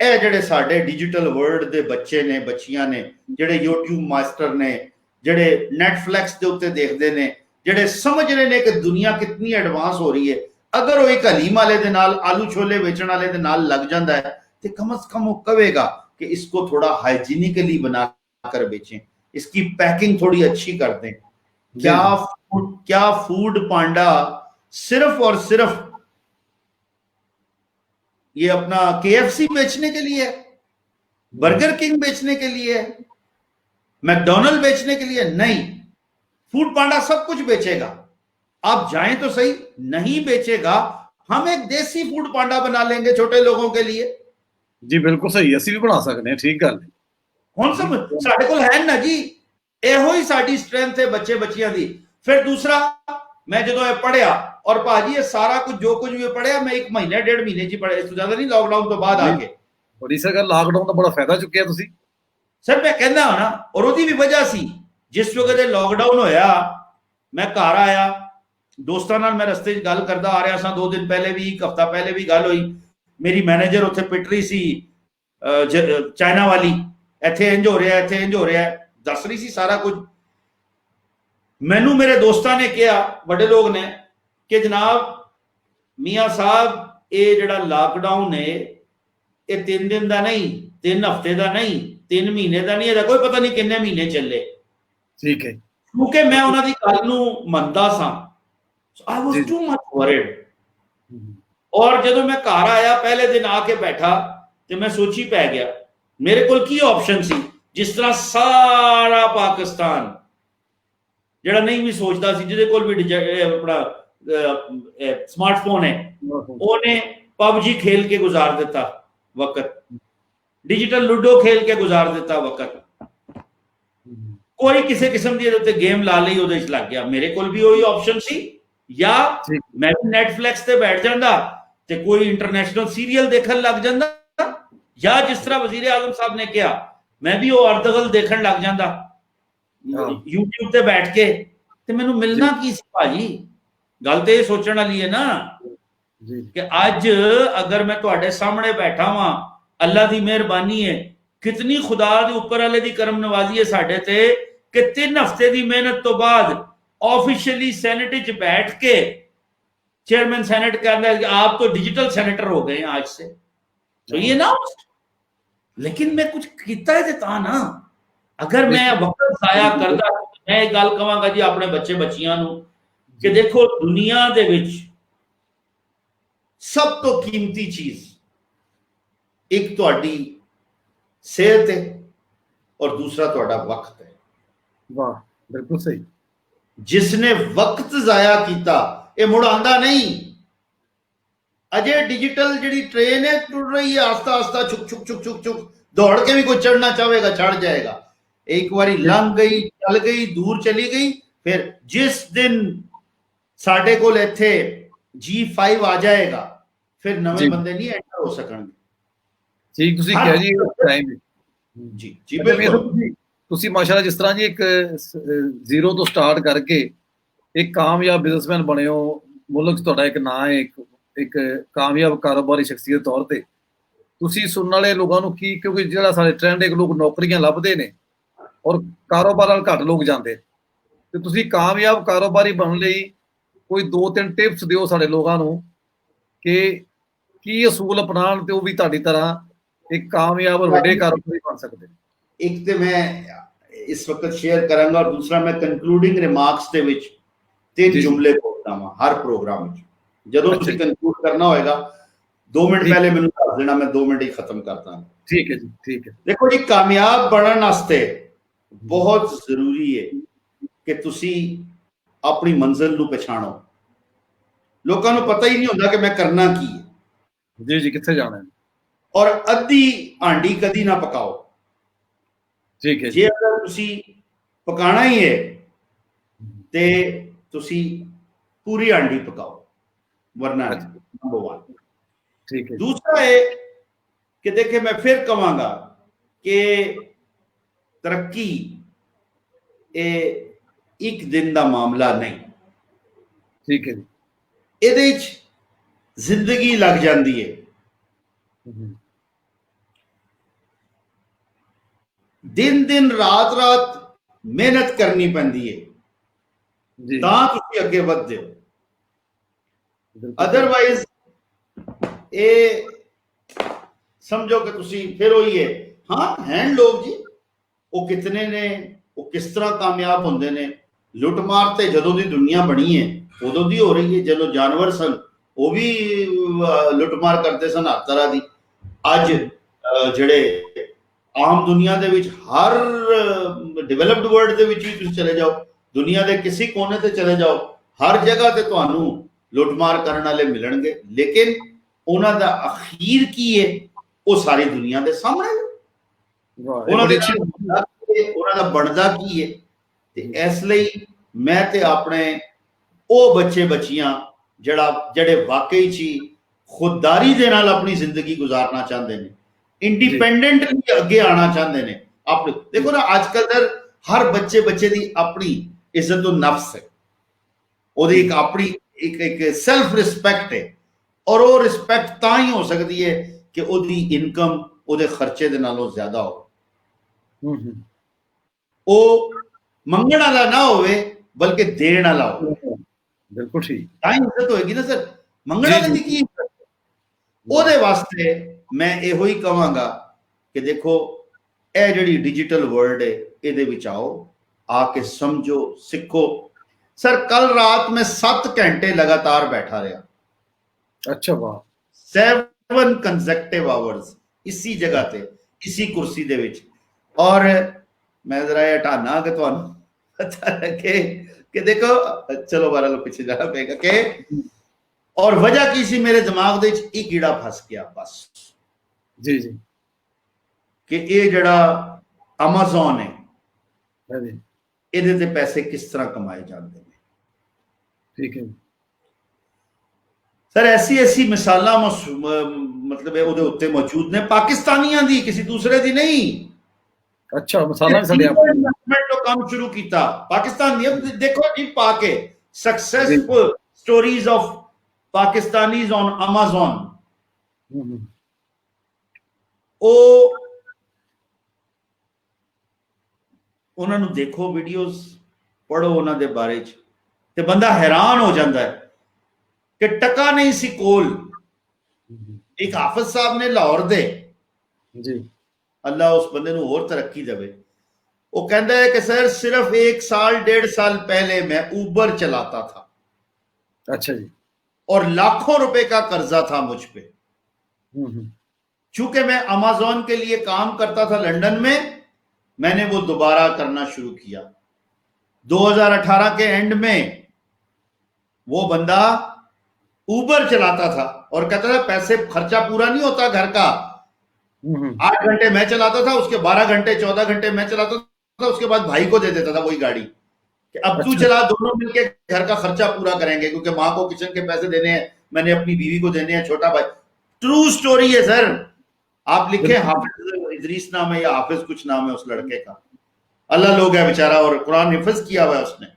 ਇਹ ਜਿਹੜੇ ਸਾਡੇ डिजिटल वर्ल्ड ਦੇ ਬੱਚੇ ਨੇ, ਬੱਚੀਆਂ ਨੇ, ਜਿਹੜੇ YouTube ਮਾਸਟਰ ਨੇ, ਜਿਹੜੇ Netflix ਦੇ ਉੱਤੇ ਦੇਖਦੇ ਨੇ, ਜਿਹੜੇ ਸਮਝ ਰਹੇ ਨੇ ਕਿ ਦੁਨੀਆ ਕਿੰਨੀ ਐਡਵਾਂਸ ਹੋ ਰਹੀ ਹੈ, ਅਗਰ ਉਹ ਇੱਕ ਹਲੀਮ ਵਾਲੇ ਦੇ ਨਾਲ, ਆਲੂ ਛੋਲੇ ਵੇਚਣ ਵਾਲੇ ਦੇ ਨਾਲ ਲੱਗ ਜਾਂਦਾ ਹੈ ਤੇ कम से कम वो कहेगा कि इसको थोड़ा हाइजीनिकली बनाकर बेचें, इसकी पैकिंग थोड़ी अच्छी कर दें। क्या फूड पांडा सिर्फ और सिर्फ ये अपना KFC बेचने के लिए है, बर्गर किंग बेचने के लिए है, मैकडॉनल्ड बेचने के लिए नहीं। फूड पांडा सब कुछ बेचेगा, आप जाएं तो सही, नहीं बेचेगा। हम एक देसी फूड पांडा बना लेंगे छोटे लोगों के लिए जी। बिल्कुल सही, ਅਸੀਂ ਵੀ ਬਣਾ ਸਕਦੇ ਹਾਂ। ठीक गल ਹੁਣ सब ਸਾਡੇ ਕੋਲ ਹੈ ਨਾ ਜੀ, ਇਹੋ ਹੀ ਸਾਡੀ ਸਟਰੈਂਥ ਹੈ ਬੱਚੇ ਬੱਚੀਆਂ ਦੀ। ਫਿਰ ਦੂਸਰਾ, मैं जो ये पढ़िया, और भाजी ये सारा कुछ जो कुछ भी पढ़िया मैं 1 महीने 1.5 महीने च पढ़िया, इससे ज्यादा नहीं, लॉकडाउन तो बाद आके। बड़ी सर लॉकडाउन का बड़ा फायदा चुकिया तुसी सर। मैं कहना हो ना, और ओदी भी वजह सी, जिस वक्त लॉकडाउन होया मैं घर आया, दोस्तों नाल मैं रस्ते च गल करदा आ रहा सा, 2 दिन पहले भी, 1 हफ्ता पहले भी गल हुई। मेरी मैनेजर उत्थे पिट रही सी, चाइना वाली, इत्थे इंज हो रहा है, इत्थे इंज हो रहा है, दस रही सी सारा कुछ। मैनू मेरे दोस्तों ने कहा, बड़े लोग ने, कि जनाब मियाँ साहब ये जिहड़ा लॉकडाउन है ये 3 दिन का नहीं, 3 हफ्ते का नहीं, 3 महीने का नहीं, कोई पता नहीं कितने महीने चले। ठीक है, क्योंकि मैं उन्होंने गल नूं मनदा सा, I was too much worried. और जदों मैं घर आया, पहले दिन आके बैठा तो मैं सोची पै गया, मेरे कोल की ऑप्शन सी। जिस तरह सारा पाकिस्तान ਜਿਹੜਾ नहीं भी सोचता सी, ਜਿਹਦੇ ਕੋਲ भी अपना स्मार्टफोन है, ਉਹਨੇ PUBG खेल के गुजार देता वक्त, डिजिटल लूडो खेल के गुजार देता वक्त, कोई किसी किस्म की ਉੱਤੇ गेम ला ਲਈ, ਉਹਦੇ ਵਿੱਚ ਲੱਗ ਗਿਆ। ਮੇਰੇ ਕੋਲ भी ਉਹੀ ऑप्शन सी, या मैं भी Netflix ਤੇ बैठ ਜਾਂਦਾ ਤੇ कोई इंटरनेशनल सीरियल देखਣ ਲੱਗ ਜਾਂਦਾ, या जिस तरह वजीर आजम साहब ने किया मैं भी वो अर्दगल देखਣ ਲੱਗ ਜਾਂਦਾ YouTube ਤੇ बैठ के। ਤੇ ਮੈਨੂੰ ਮਿਲਣਾ ਕੀ ਸੀ ਭਾਜੀ? ਗੱਲ ਤੇ ਇਹ ਸੋਚਣ ਵਾਲੀ ਹੈ ਨਾ ਕਿ ਅੱਜ अगर मैं ਤੁਹਾਡੇ ਸਾਹਮਣੇ बैठा ਵਾਂ, अल्लाह ਦੀ ਮਿਹਰਬਾਨੀ ਹੈ, कितनी खुदा ਦੇ ਉੱਪਰ ਵਾਲੇ ਦੀ ਕਰਮ ਨਵਾਜ਼ੀ ਹੈ ਸਾਡੇ ਤੇ कि 3 ਹਫ਼ਤੇ ਦੀ ਮਿਹਨਤ ਤੋਂ ਬਾਅਦ ऑफिशियली सेनेट ਵਿੱਚ बैठ के चेयरमैन सेनेट कहता है कि आप तो डिजिटल सेनेटर हो गए हैं आज से, तो ये ना। लेकिन मैं कुछ किया है ता ना, अगर मैं वक्त जाया करदा, मैं एक गल कहांगा जी अपने बच्चे बच्चियां नूं कि देखो दुनिया दे विच सब तो कीमती चीज एक तुहाडी सेहत है और दूसरा तुहाडा वक्त है। वाह, बिल्कुल सही। जिसने वक्त जाया किया ये मुड़ आंदा नहीं। अजे डिजिटल जिहड़ी ट्रेन है टुर रही है, आस्ता आस्ता छुक छुक छुक छुक छुक, दौड़ के भी कोई चढ़ना चाहेगा चढ़ जाएगा। एक बारी लंघ गई, चल गई, दूर चली गई, फिर जिस दिन साडे कोल इत्थे G5 आ जाएगा, फिर नवे बंदे नहीं एंटर हो सकणगे। ਠੀਕ ਤੁਸੀਂ ਹਰ- ਕਿਹਾ ਜੀ ਟਾਈਮ ਜੀ ਜੀ ਅੱਛਾ, ਬਿਲਕੁਲ ਤੁਸੀਂ ਮਾਸ਼ਾਅੱਲਾ ਜਿਸ ਤਰ੍ਹਾਂ ਜੀ ਇੱਕ ਜ਼ੀਰੋ ਤੋਂ ਸਟਾਰਟ ਕਰਕੇ ਇੱਕ ਕਾਮਯਾਬ ਬਿਜ਼ਨਸਮੈਨ ਬਣੇ ਹੋ, ਮੁਲਕ 'ਚ ਤੁਹਾਡਾ ਇੱਕ ਨਾਂ ਹੈ, ਇੱਕ ਕਾਮਯਾਬ ਕਾਰੋਬਾਰੀ ਸ਼ਖਸੀਅਤ ਦੇ ਤੌਰ ਤੇ ਤੁਸੀਂ ਸੁਣਨ ਵਾਲੇ ਲੋਕਾਂ ਨੂੰ ਕੀ, ਕਿਉਂਕਿ ਜਿਹੜਾ ਸਾਡੇ ਟ੍ਰੈਂਡ ਇੱਕ ਲੋਕ ਨੌਕਰੀਆਂ ਲੱਭਦੇ ਨੇ ਔਰ ਕਾਰੋਬਾਰ ਨਾਲ ਘੱਟ ਲੋਕ ਜਾਂਦੇ, ਤੇ ਤੁਸੀਂ ਕਾਮਯਾਬ ਕਾਰੋਬਾਰੀ ਬਣਨ ਲਈ ਕੋਈ 2-3 ਟਿਪਸ ਦਿਓ ਸਾਡੇ ਲੋਕਾਂ ਨੂੰ ਕਿ ਕੀ ਅਸੂਲ ਅਪਣਾਉਣ ਤੇ ਉਹ ਵੀ ਤੁਹਾਡੀ ਤਰ੍ਹਾਂ ਇੱਕ ਕਾਮਯਾਬ ਔਰ ਵੱਡੇ ਕਾਰੋਬਾਰੀ ਬਣ ਸਕਦੇ ਨੇ। ਇੱਕ ਤੇ ਮੈਂ ਇਸ ਵਕਤ ਸ਼ੇਅਰ ਕਰਾਂਗਾ, ਔਰ ਦੂਸਰਾ ਮੈਂ ਕੰਕਲੂਡਿੰਗ ਰਿਮਾਰਕਸ ਦੇ ਵਿੱਚ ਤਿੰਨ ਜੀ। ਜੁਮਲੇ ਬੋਲਦਾ ਹਾਂ ਹਰ ਪ੍ਰੋਗਰਾਮ ਵਿੱਚ। ਜਦੋਂ ਅੱਛਾ ਤੁਸੀਂ ਜੀ। ਕੰਕਲੂਡ ਕਰਨਾ ਹੋਏਗਾ 2 ਮਿੰਟ ਠੀਕ। ਪਹਿਲੇ ਮੈਨੂੰ ਦੱਸ ਦੇਣਾ, ਮੈਂ 2 ਮਿੰਟ ਹੀ ਖਤਮ ਕਰਦਾ। ਠੀਕ ਹੈ ਜੀ, ਠੀਕ ਹੈ। ਦੇਖੋ ਜੀ, ਕਾਮਯਾਬ ਬਣਨ ਵਾਸਤੇ ਬਹੁਤ ਜ਼ਰੂਰੀ ਹੈ ਕਿ ਤੁਸੀਂ ਆਪਣੀ ਮੰਜ਼ਿਲ ਨੂੰ ਪਛਾਣੋ। ਲੋਕਾਂ ਨੂੰ ਪਤਾ ਹੀ ਨਹੀਂ ਹੁੰਦਾ ਕਿ ਮੈਂ ਕਰਨਾ ਕੀ ਹੈ, ਜੀ ਜੀ, ਕਿੱਥੇ ਜਾਣਾ ਹੈ। ਔਰ ਅੱਧੀ ਹਾਂਡੀ ਕਦੀ ਨਾ ਪਕਾਓ। ਠੀਕ ਹੈ ਜੀ। ਜੇ ਅਗਰ ਤੁਸੀਂ ਪਕਾਣਾ ਹੀ ਹੈ ਤੇ ਤੁਸੀਂ ਪੂਰੀ ਹਾਂਡੀ ਪਕਾਓ, ਵਰਨਾ ਨੰਬਰ 1। ਠੀਕ ਹੈ ਜੀ। दूसरा है कि देखिए, मैं फिर कहूंगा कि तरक्की एक दिन का मामला नहीं, ठीक है जी। ਇਹਦੇ ਵਿੱਚ ਜ਼ਿੰਦਗੀ ਲੱਗ ਜਾਂਦੀ ਹੈ। ਦਿਨ ਦਿਨ ਰਾਤ ਰਾਤ ਮਿਹਨਤ ਕਰਨੀ ਪੈਂਦੀ ਹੈ ਜੀ। ਤਾਂ ਤੁਸੀਂ ਅੱਗੇ ਵਧਦੇ ਹੋ। ਬਿਲਕੁਲ। ਅਦਰਵਾਈਜ਼ ਇਹ ਸਮਝੋ ਕਿ ਤੁਸੀਂ ਫਿਰ ਉਹੀ ਹੈ। ਹਾਂ, ਹੈਨ ਲੋਕ ਜੀ, ਉਹ ਕਿਤਨੇ ਨੇ, ਉਹ ਕਿਸ ਤਰ੍ਹਾਂ ਕਾਮਯਾਬ ਹੁੰਦੇ ਨੇ। ਲੁੱਟ ਮਾਰ ਤੇ ਜਦੋਂ ਦੀ ਦੁਨੀਆ ਬਣੀ ਹੈ ਉਦੋਂ ਦੀ ਹੋ ਰਹੀ ਹੈ। ਜਦੋਂ ਜਾਨਵਰ ਸਨ ਉਹ ਵੀ ਲੁੱਟ ਮਾਰ ਕਰਦੇ ਸਨ ਹਰ ਤਰ੍ਹਾਂ ਦੀ। ਅੱਜ ਜਿਹੜੇ ਆਮ ਦੁਨੀਆ ਦੇ ਵਿੱਚ, ਹਰ ਡਿਵੈਲਪਡ ਵਰਲਡ ਦੇ ਵਿੱਚ ਵੀ ਤੁਸੀਂ ਚਲੇ ਜਾਓ, ਦੁਨੀਆ ਦੇ ਕਿਸੇ ਕੋਨੇ ਤੇ ਚਲੇ ਜਾਓ, ਹਰ ਜਗ੍ਹਾ ਤੇ ਤੁਹਾਨੂੰ ਲੁੱਟਮਾਰ ਕਰਨ ਵਾਲੇ ਮਿਲਣਗੇ। ਲੇਕਿਨ ਉਹਨਾਂ ਦਾ ਅਖੀਰ ਕੀ ਹੈ, ਉਹ ਸਾਰੀ ਦੁਨੀਆ ਦੇ ਸਾਹਮਣੇ। ਉਹਨਾਂ ਦਾ ਬਣਦਾ ਕੀ ਹੈ। ਤੇ ਇਸ ਲਈ ਮੈਂ ਤੇ ਆਪਣੇ ਉਹ ਬੱਚੇ ਬੱਚੀਆਂ ਜਿਹੜੇ ਵਾਕਈ ਚ ਖੁਦਦਾਰੀ ਦੇ ਨਾਲ ਆਪਣੀ ਜ਼ਿੰਦਗੀ ਗੁਜ਼ਾਰਨਾ ਚਾਹੁੰਦੇ ਨੇ, ਇੰਡੀਪੈਂਡੈਂਟਲੀ ਅੱਗੇ ਆਉਣਾ ਚਾਹੁੰਦੇ ਨੇ। ਆਪਣੇ ਦੇਖੋ ਨਾ, ਅੱਜ ਕੱਲ੍ਹ ਹਰ ਬੱਚੇ ਦੀ ਆਪਣੀ ਇੱਜ਼ਤ ਨਫਸ ਹੈ, ਉਹਦੀ ਇੱਕ ਆਪਣੀ ਇੱਕ ਸੈਲਫ ਰਿਸਪੈਕਟ ਹੈ। ਔਰ ਉਹ ਰਿਸਪੈਕਟ ਤਾਂ ਹੀ ਹੋ ਸਕਦੀ ਹੈ ਕਿ ਉਹਦੀ ਇਨਕਮ ਉਹਦੇ ਖਰਚੇ ਦੇ ਨਾਲੋਂ ਜ਼ਿਆਦਾ ਹੋ। ਉਹ ਮੰਗਣ ਵਾਲਾ ਨਾ ਹੋਵੇ ਬਲਕਿ ਦੇਣ ਵਾਲਾ ਹੋਵੇ। ਬਿਲਕੁਲ ਠੀਕ। ਤਾਂ ਹੀ ਇੱਜ਼ਤ ਹੋਏਗੀ ਨਾ ਸਰ। ਮੰਗਣ ਵਾਲੇ ਦੀ ਕੀ ਇੱਜ਼ਤ? ਉਹਦੇ ਵਾਸਤੇ ਮੈਂ ਇਹੋ ਹੀ ਕਹਾਂਗਾ ਕਿ ਦੇਖੋ, ਇਹ ਜਿਹੜੀ ਡਿਜੀਟਲ ਵਰਲਡ ਹੈ ਇਹਦੇ ਵਿੱਚ ਆਓ, ਆ ਕੇ ਸਮਝੋ, ਸਿੱਖੋ। ਸਰ, ਕੱਲ ਰਾਤ ਮੈਂ 7 ਘੰਟੇ ਲਗਾਤਾਰ ਬੈਠਾ ਰਿਹਾ। ਅੱਛਾ, ਵਾਹ। 7 ਕੰਸੈਕਟਿਵ ਆਵਰਸ ਇसी ਜਗ੍ਹਾ ਤੇ, ਇसी ਕੁਰਸੀ ਦੇ ਵਿੱਚ। ਔਰ ਮੈਂ ਜ਼ਰਾ ਇਹ ਹਟਾਨਾ ਕਿ ਤੁਹਾਨੂੰ ਪਤਾ ਲੱਗੇ ਕਿ ਦੇਖੋ, ਚਲੋ ਬਾਰਾ ਲੋਕ ਪਿੱਛੇ ਜਾਣਾ ਪਏਗਾ ਕਿ ਔਰ ਵਜ੍ਹਾ ਕੀ ਸੀ, ਮੇਰੇ ਦਿਮਾਗ ਦੇ ਵਿੱਚ ਇੱਕ ਕੀੜਾ ਫਸ ਗਿਆ ਬਸ। ਜੀ ਜੀ। ਕਿ ਇਹ ਜਿਹੜਾ Amazon ਹੈ, ਹਾਂਜੀ, ਇਹਦੇ ਤੇ ਪੈਸੇ ਕਿਸ ਤਰ੍ਹਾਂ ਕਮਾਏ ਜਾਂਦੇ ਨੇ। ਠੀਕ ਹੈ। ਸਰ, ਐਸੀ ਮਿਸਾਲਾਂ ਮਤਲਬ ਉਹਦੇ ਉੱਤੇ ਮੌਜੂਦ ਨੇ, ਪਾਕਿਸਤਾਨੀਆਂ ਦੀ, ਕਿਸੇ ਦੂਸਰੇ ਦੀ ਨਹੀਂ। ਅੱਛਾ, ਮਿਸਾਲਾਂ ਸਾਡੇ ਇਨਵੈਸਟਮੈਂਟ ਤੋਂ ਕੰਮ ਸ਼ੁਰੂ ਕੀਤਾ ਪਾਕਿਸਤਾਨ ਦੀ। ਦੇਖੋ ਜੀ, ਪਾ ਕੇ successful stories of Pakistanis on Amazon। ਉਹ ਉਹਨਾਂ ਨੂੰ ਦੇਖੋ, ਵੀਡੀਓਜ਼ ਪੜੋ ਉਹਨਾਂ ਦੇ ਬਾਰੇ ਚ, ਤੇ ਬੰਦਾ ਹੈਰਾਨ ਹੋ ਜਾਂਦਾ ਹੈ ਕਿ ਟਕਾ ਨਹੀਂ ਸੀ ਕੋਲ। ਇੱਕ ਹਾਫਿਜ਼ ਸਾਹਿਬ ਨੇ ਲਾਹੌਰ ਦੇ, ਜੀ, ਅੱਲਾ ਉਸ ਬੰਦੇ ਨੂੰ ਹੋਰ ਤਰੱਕੀ ਦੇਵੇ, वो कहता है कि सर सिर्फ 1 साल 1.5 साल पहले मैं ऊबर चलाता था। अच्छा जी। और लाखों रुपए का कर्जा था मुझ पे। चूंकि मैं अमेज़न के लिए काम करता था लंदन में, मैंने वो दोबारा करना शुरू किया। 2018 के एंड में वो बंदा ऊबर चलाता था और कहता था पैसे खर्चा पूरा नहीं होता घर का। 8 घंटे मैं चलाता था, उसके 12 घंटे 14 घंटे मैं चलाता था, उसके बाद भाई को दे देता था वही गाड़ी कि अब तू चला, दोनों मिलके घर का खर्चा पूरा करेंगे, क्योंकि माँ को किचन के पैसे देने हैं, मैंने अपनी बीवी को देने हैं, छोटा भाई। ट्रू स्टोरी है सर। आप लिखे हाफिज इदरीस नाम है या हाफिज कुछ नाम है उस लड़के का, अल्लाह लोग है बेचारा और कुरान हिफ्ज किया हुआ है उसने।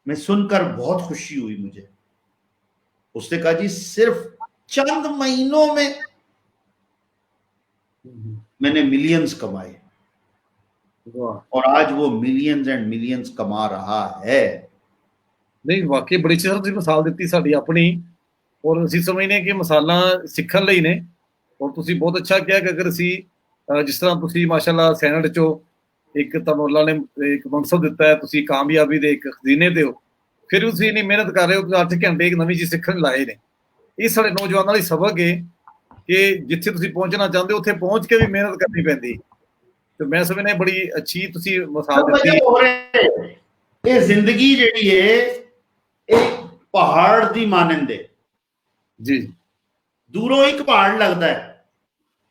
मैं सुनकर बहुत खुशी हुई मुझे। उसने कहा जी सिर्फ चंद महीनों में मैंने मिलियंस कमाए, और आज वो मिलियंस एंड मिलियंस कमा रहा है। नहीं वाकई बड़ी अच्छी ਤੁਸੀਂ ਮਿਸਾਲ ਦਿੱਤੀ ਸਾਡੀ ਆਪਣੀ, ਔਰ ਅਸੀਂ ਸਮਝਦੇ ਕਿ ਮਿਸਾਲਾਂ ਸਿੱਖਣ ਲਈ ਨੇ। ਔਰ ਤੁਸੀਂ ਬਹੁਤ ਅੱਛਾ ਕਿਹਾ ਕਿ ਅਗਰ ਅਸੀਂ ਜਿਸ ਤਰ੍ਹਾਂ ਤੁਸੀਂ ਮਾਸ਼ਾਅੱਲਾ ਸੈਨੇਟ ਚੋਂ ਇੱਕ ਤੁਹਾਨੂੰ ਅੱਲਾ ਨੇ ਇੱਕ ਮਨਸਬ ਦਿੱਤਾ ਹੈ, ਤੁਸੀਂ ਕਾਮਯਾਬੀ ਦੇ ਇੱਕ ਖਜ਼ੀਨੇ ਤੇ ਹੋ, ਫਿਰ ਵੀ ਤੁਸੀਂ ਇੰਨੀ ਮਿਹਨਤ ਕਰ ਰਹੇ ਹੋ, 8 ਘੰਟੇ ਇੱਕ ਨਵੀਂ ਚੀਜ਼ ਸਿੱਖਣ ਲਾਏ ਨੇ। ਇਹ ਸਾਡੇ ਨੌਜਵਾਨਾਂ ਲਈ ਸਬਕ ਹੈ ਕਿ ਜਿੱਥੇ ਤੁਸੀਂ ਪਹੁੰਚਣਾ ਚਾਹੁੰਦੇ ਹੋ ਉੱਥੇ ਪਹੁੰਚ ਕੇ ਵੀ ਮਿਹਨਤ ਕਰਨੀ ਪੈਂਦੀ। ਤੇ ਮੈਂ ਸਮਝਦਾ ਬੜੀ ਅੱਛੀ ਤੁਸੀਂ ਮਿਸਾਲ ਦਿੱਤੀ। ਇਹ ਜ਼ਿੰਦਗੀ ਜਿਹੜੀ ਹੈ एक पहाड़ दी मानंद है जी, दूरों एक पहाड़ लगता है,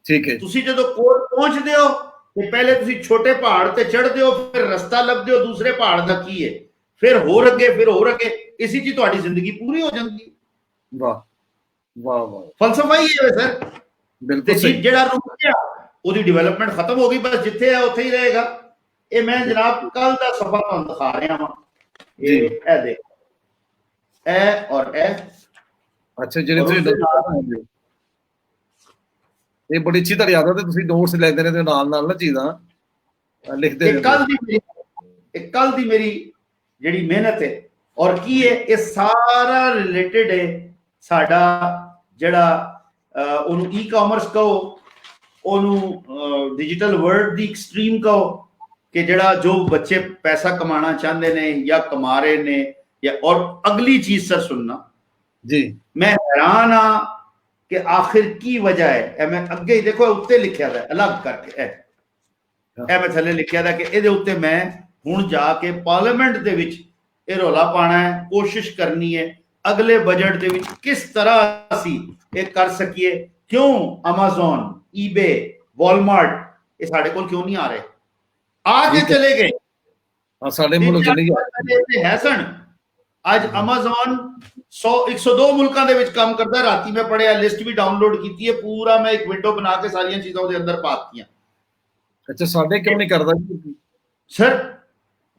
ठीक है। तुसी जदों कोल पहुंचदे हो ते पहले तुसी छोटे पहाड़ ते चढ़दे हो, फिर रास्ता लभदे हो दूसरे पहाड़ दा की है, फिर होर अगे इसी च तुहाडी जिंदगी पूरी हो जांदी। वाह वाह वाह, फलसफा ही है सर। बिल्कुल सही। जेड़ा रुक गया ओदी डेवलपमेंट खत्म हो गई, बस जिथे है उत्थे ही रहेगा। ये मैं जनाब कल दा सफर तुहानू दिखा रहा हां, ये देख ए और ए। अच्छा ਜਿਹੜੇ ਤੁਸੀਂ ਇਹ ਬੜੀ ਅੱਛੀ ਤੁਹਾਡੀ ਆਦਤ ਹੈ, ਤੁਸੀਂ ਨੋਟਸ ਲੈਂਦੇ ਰਹਿੰਦੇ ਨਾਲ ਨਾਲ ਨਾ ਚੀਜ਼ਾਂ ਲਿਖਦੇ ਰਹਿੰਦੇ। ਕੱਲ ਦੀ ਮੇਰੀ ਜਿਹੜੀ ਮਿਹਨਤ ਹੈ ਔਰ ਕੀ ਹੈ, ਇਹ ਸਾਰਾ ਰਿਲੇਟਡ ਹੈ ਸਾਡਾ ਜਿਹੜਾ ਉਹਨੂੰ ਈ-ਕਾਮਰਸ ਕਹੋ, ਉਹਨੂੰ ਡਿਜੀਟਲ ਵਰਲਡ ਦੀ ਐਕਸਟ੍ਰੀਮ ਕਹੋ, ਕਿ ਜਿਹੜਾ ਜੋ ਬੱਚੇ ਪੈਸਾ ਕਮਾਣਾ ਚਾਹੁੰਦੇ ਨੇ ਜਾਂ ਕਮਾ ਰਹੇ ਨੇ। या और अगली चीज सर सुनना जी, मैं हैरान हाँ कि आखिर की वजह है। मैं अगे ही देखो उत्ते लिखा था अलग करके मैं थले लिखा था कि ये उत्ते मैं हुण जाके पार्लियामेंट दे विच ये रौला पाना है, कोशिश करनी है अगले बजट दे विच किस तरह असी ये कर सकिए। क्यों अमेज़न, ईबे, वॉलमार्ट ये साडे कोल क्यों नहीं आ रहे? आगे चले गए साडे मुल्क चले गए है सन। आज अमेज़न 102 मुल्कां दे विच काम करदा है। राती मैं पढ़िया, लिस्ट भी डाउनलोड कीती है, पूरा मैं एक विंडो बना के सारी चीज़ां उहदे अंदर पातीयां। अच्छा साडे क्यों नहीं करदा सर?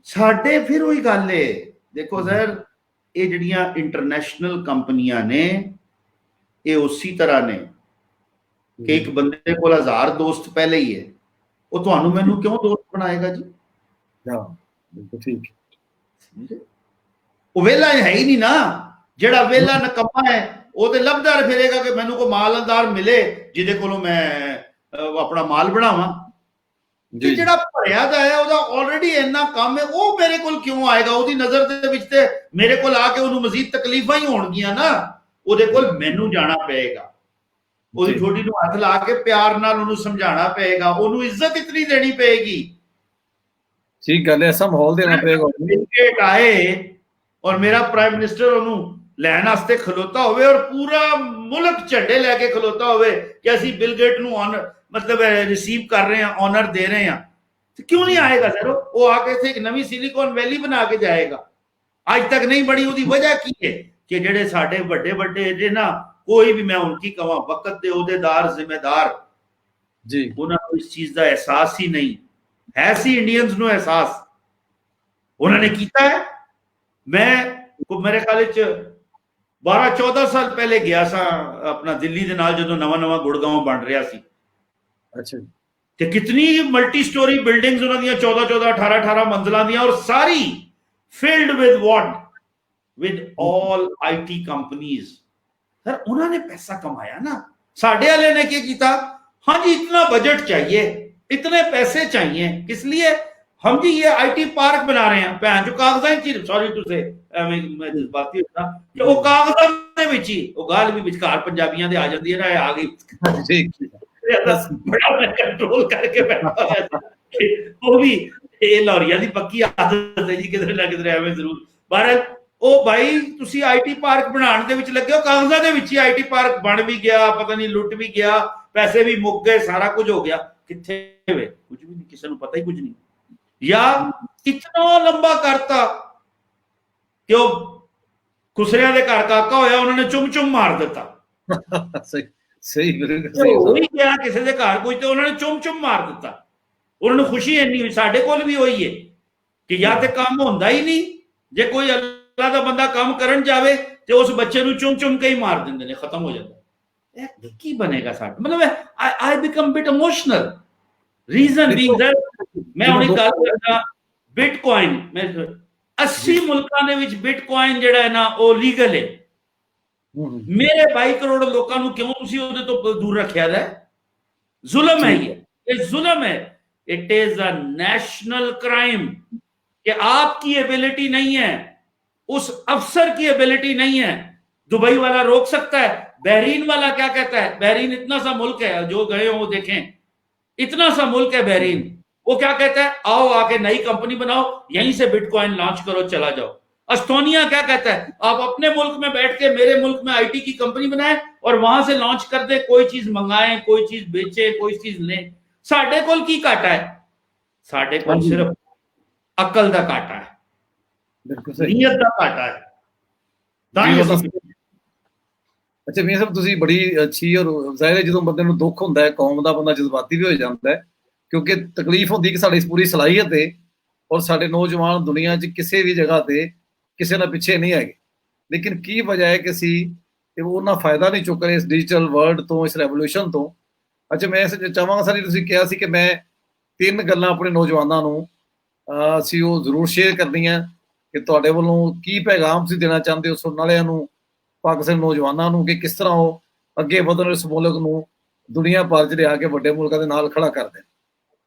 साडे फिर वही गल है, देखो सर ये जिहड़ियां इंटरनेशनल कंपनियां ने ये उसी तरह ने कि एक बंदे कोल 1000 दोस्त पहले ही है, वो तुहानू मैनू क्यों दोस्त बनाएगा जी? हां बिल्कुल ठीक। वो वेला है ही नहीं ना। जेड़ा वेला नकम्मा है वो तो लभदा फिरेगा कि मैनू कोई मालदार मिले जिहदे कोलों मैं अपना माल बनावां। जेड़ा भरिया दा है ओदा ऑलरेडी इन्ना काम है, वो मेरे कोल क्यों आएगा? ओदी नजर दे विच ते मेरे कोल आके ओनू मजीद तकलीफां ही होणगियां ना। ओदे कोल मैनू जाना पएगा, ओदी छोटी नू हथ ला के प्यार नाल ओनू समझाना पएगा, ओनू इज्जत इतनी देनी पएगी। ठीक गल है, ऐसा माहौल देना पएगा। आए और मेरा प्राइम मिनिस्टर ओनू लैन वास्ते खलोता होवे और पूरा मुल्क झंडे लेके खलोता होवे कि असी बिल गेट नू ऑनर मतलब रिसीव कर रहे हैं, ऑनर दे रहे हैं, तो क्यों नहीं आएगा सर? वो आके थे एक नवी सिलिकॉन वैली बना के जाएगा। आज तक नहीं बड़ी, उसकी वजह की है कि जेडे साडे बड़े बड़े ना, कोई भी मैं उनकी कहां वक्त दे ओहदेदार जिम्मेदार जी, उन्होंने इस चीज का एहसास ही नहीं है। सी इंडियंस नो एहसास उन्होंने किया है। मैं मेरे ख्याल 12-14 साल पहले गया सा अपना दिल्ली दे नाल जदों नवा गुड़गांव बन रहा सी। अच्छा, ते कितनी मल्टी स्टोरी बिल्डिंग्स उन्हां दियां 14-14 18-18 मंजिलां दियां और सारी filled with what with all IT companies. Sir उन्होंने पैसा कमाया ना। साडे वाले ने क्या किया? हाँ जी इतना बजट चाहिए, इतने पैसे चाहिए, किस लिए? हम जी ये आईटी पार्क बना रहे हैं। भैन जो कागजां सॉरी टू से मैं जज्बाती होता कि वो कागजां दे विच ही वो गाल भी विचकार पंजाबियां दे आ जांदी है ना, आ गई ठीक बड़ा मैं कंट्रोल करके बैठा है। वो भी ये लौरिया दी पक्की आदत है जी, किधर ना किधर एवें जरूर। बहरहाल ओ भाई तुसी आईटी पार्क बनाने दे विच लगे हो, कागजां दे विच ही आईटी पार्क बन भी गया, पता नहीं लुट भी गया, पैसे भी मुक गए, सारा कुछ हो गया। किथे वे? कुछ भी नहीं, किसी को पता ही कुछ नहीं। या इतना लंबा करता कि खुसरिया दे घर काका होया, उन्होंने चुम चुम मार दिता। ਸਹੀ ਬਿਲਕੁਲ ਤੇ ਸਹੀ ਹੋ ਹੀ ਗਿਆ ਕਿਸੇ ਦੇ ਘਰ ਕੋਈ ਤੇ ਉਹਨਾਂ ਨੇ ਚੁੰਮ ਮਾਰ ਦਿੱਤਾ, ਉਹਨਾਂ ਨੂੰ ਖੁਸ਼ੀ ਇੰਨੀ ਹੋਈ। ਸਾਡੇ ਕੋਲ ਵੀ ਹੋਈ ਹੈ ਕਿ ਜਾਂ ਤੇ ਕੰਮ ਹੁੰਦਾ ਹੀ ਨਹੀਂ, ਜੇ ਕੋਈ ਅੱਲਾ ਦਾ ਬੰਦਾ ਕੰਮ ਕਰਨ ਜਾਵੇ ਤੇ ਉਸ ਬੱਚੇ ਨੂੰ ਚੁੰਮ ਕੇ ਹੀ ਮਾਰ ਦਿੰਦੇ ਨੇ, ਖਤਮ ਹੋ ਜਾਂਦਾ। ਇਹ ਕੀ ਬਣੇਗਾ ਸਾਡਾ? ਮਤਲਬ I become bit emotional, reason being that ਮੈਂ ਹੁਣ ਇੱਕ ਗੱਲ ਕਰਦਾ, ਬਿਟਕੋਇਨ 80 ਮੁਲਕਾਂ ਦੇ ਵਿੱਚ ਬਿਟਕੋਇਨ ਜਿਹੜਾ ਹੈ ਨਾ ਉਹ ਲੀਗਲ ਹੈ। ਮੇਰੇ 22 ਕਰੋੜ ਲੋਕਾਂ ਨੂੰ ਕਿਉਂ ਤੁਸੀਂ ਉਹਦੇ ਤੋਂ ਦੂਰ ਰੱਖਿਆ ਹੈ? ਜ਼ੁਲਮ ਹੈ ये जुल्म है। It is a national crime कि आपकी एबिलिटी नहीं है, उस अफसर की एबिलिटी नहीं है। दुबई वाला रोक सकता है, बहरीन वाला क्या कहता है? बहरीन इतना सा मुल्क है, जो गए हो वो देखें, इतना सा मुल्क है बहरीन, वो क्या कहता है? आओ आके नई कंपनी बनाओ, यहीं से बिटकॉइन लॉन्च करो, चला जाओ। एस्टोनिया क्या कहता है? आप अपने मुल्क में बैठ के मेरे मुल्क में आईटी की कंपनी बनाए और वहां से लॉन्च कर दे, कोई चीज मंगाए, कोई चीज बेचे, कोई चीज लें। साडे कोल की घाटा है? साडे कोल सिर्फ अकल दा घाटा है, नीयत दा घाटा है। ਅੱਛਾ ਮੀਆਂ ਸਾਹਿਬ, ਤੁਸੀਂ ਬੜੀ ਅੱਛੀ, ਔਰ ਜ਼ਾਹਿਰ ਹੈ ਜਦੋਂ ਬੰਦੇ ਨੂੰ ਦੁੱਖ ਹੁੰਦਾ ਹੈ, ਕੌਮ ਦਾ ਬੰਦਾ ਜਜ਼ਬਾਤੀ ਵੀ ਹੋ ਜਾਂਦਾ ਹੈ, ਕਿਉਂਕਿ ਤਕਲੀਫ ਹੁੰਦੀ ਕਿ ਸਾਡੀ ਪੂਰੀ ਸਲਾਹੀਅਤ ਹੈ ਔਰ ਸਾਡੇ ਨੌਜਵਾਨ ਦੁਨੀਆ 'ਚ ਕਿਸੇ ਵੀ ਜਗ੍ਹਾ ਤੇ ਕਿਸੇ ਨਾਲ ਪਿੱਛੇ ਨਹੀਂ ਹੈਗੇ, ਲੇਕਿਨ ਕੀ ਵਜ੍ਹਾ ਹੈ ਕਿ ਅਸੀਂ ਉਹਨਾਂ ਫਾਇਦਾ ਨਹੀਂ ਚੁੱਕ ਰਹੇ ਇਸ ਡਿਜੀਟਲ ਵਰਲਡ ਤੋਂ, ਇਸ ਰੈਵੋਲੂਸ਼ਨ ਤੋਂ। ਅੱਛਾ ਮੈਂ ਚਾਹਾਂਗਾ ਸਰ, ਤੁਸੀਂ ਕਿਹਾ ਸੀ ਕਿ ਮੈਂ 3 ਗੱਲਾਂ ਆਪਣੇ ਨੌਜਵਾਨਾਂ ਨੂੰ ਅਸੀਂ ਉਹ ਜ਼ਰੂਰ ਸ਼ੇਅਰ ਕਰਨੀਆਂ ਕਿ ਤੁਹਾਡੇ ਵੱਲੋਂ ਕੀ ਪੈਗਾਮ ਤੁਸੀਂ ਦੇਣਾ ਚਾਹੁੰਦੇ ਹੋ ਸੁਣਨ ਵਾਲਿਆਂ ਨੂੰ, ਪਾਕਿਸਤਾਨੀ ਨੌਜਵਾਨਾਂ ਨੂੰ, ਕਿ ਕਿਸ ਤਰ੍ਹਾਂ ਉਹ ਅੱਗੇ ਵਧਣ, ਇਸ ਮੁਲਕ ਨੂੰ ਦੁਨੀਆ ਭਰ 'ਚ ਲਿਆ ਕੇ ਵੱਡੇ ਮੁਲਕਾਂ ਦੇ ਨਾਲ ਖੜਾ ਕਰਦੇ ਨੇ।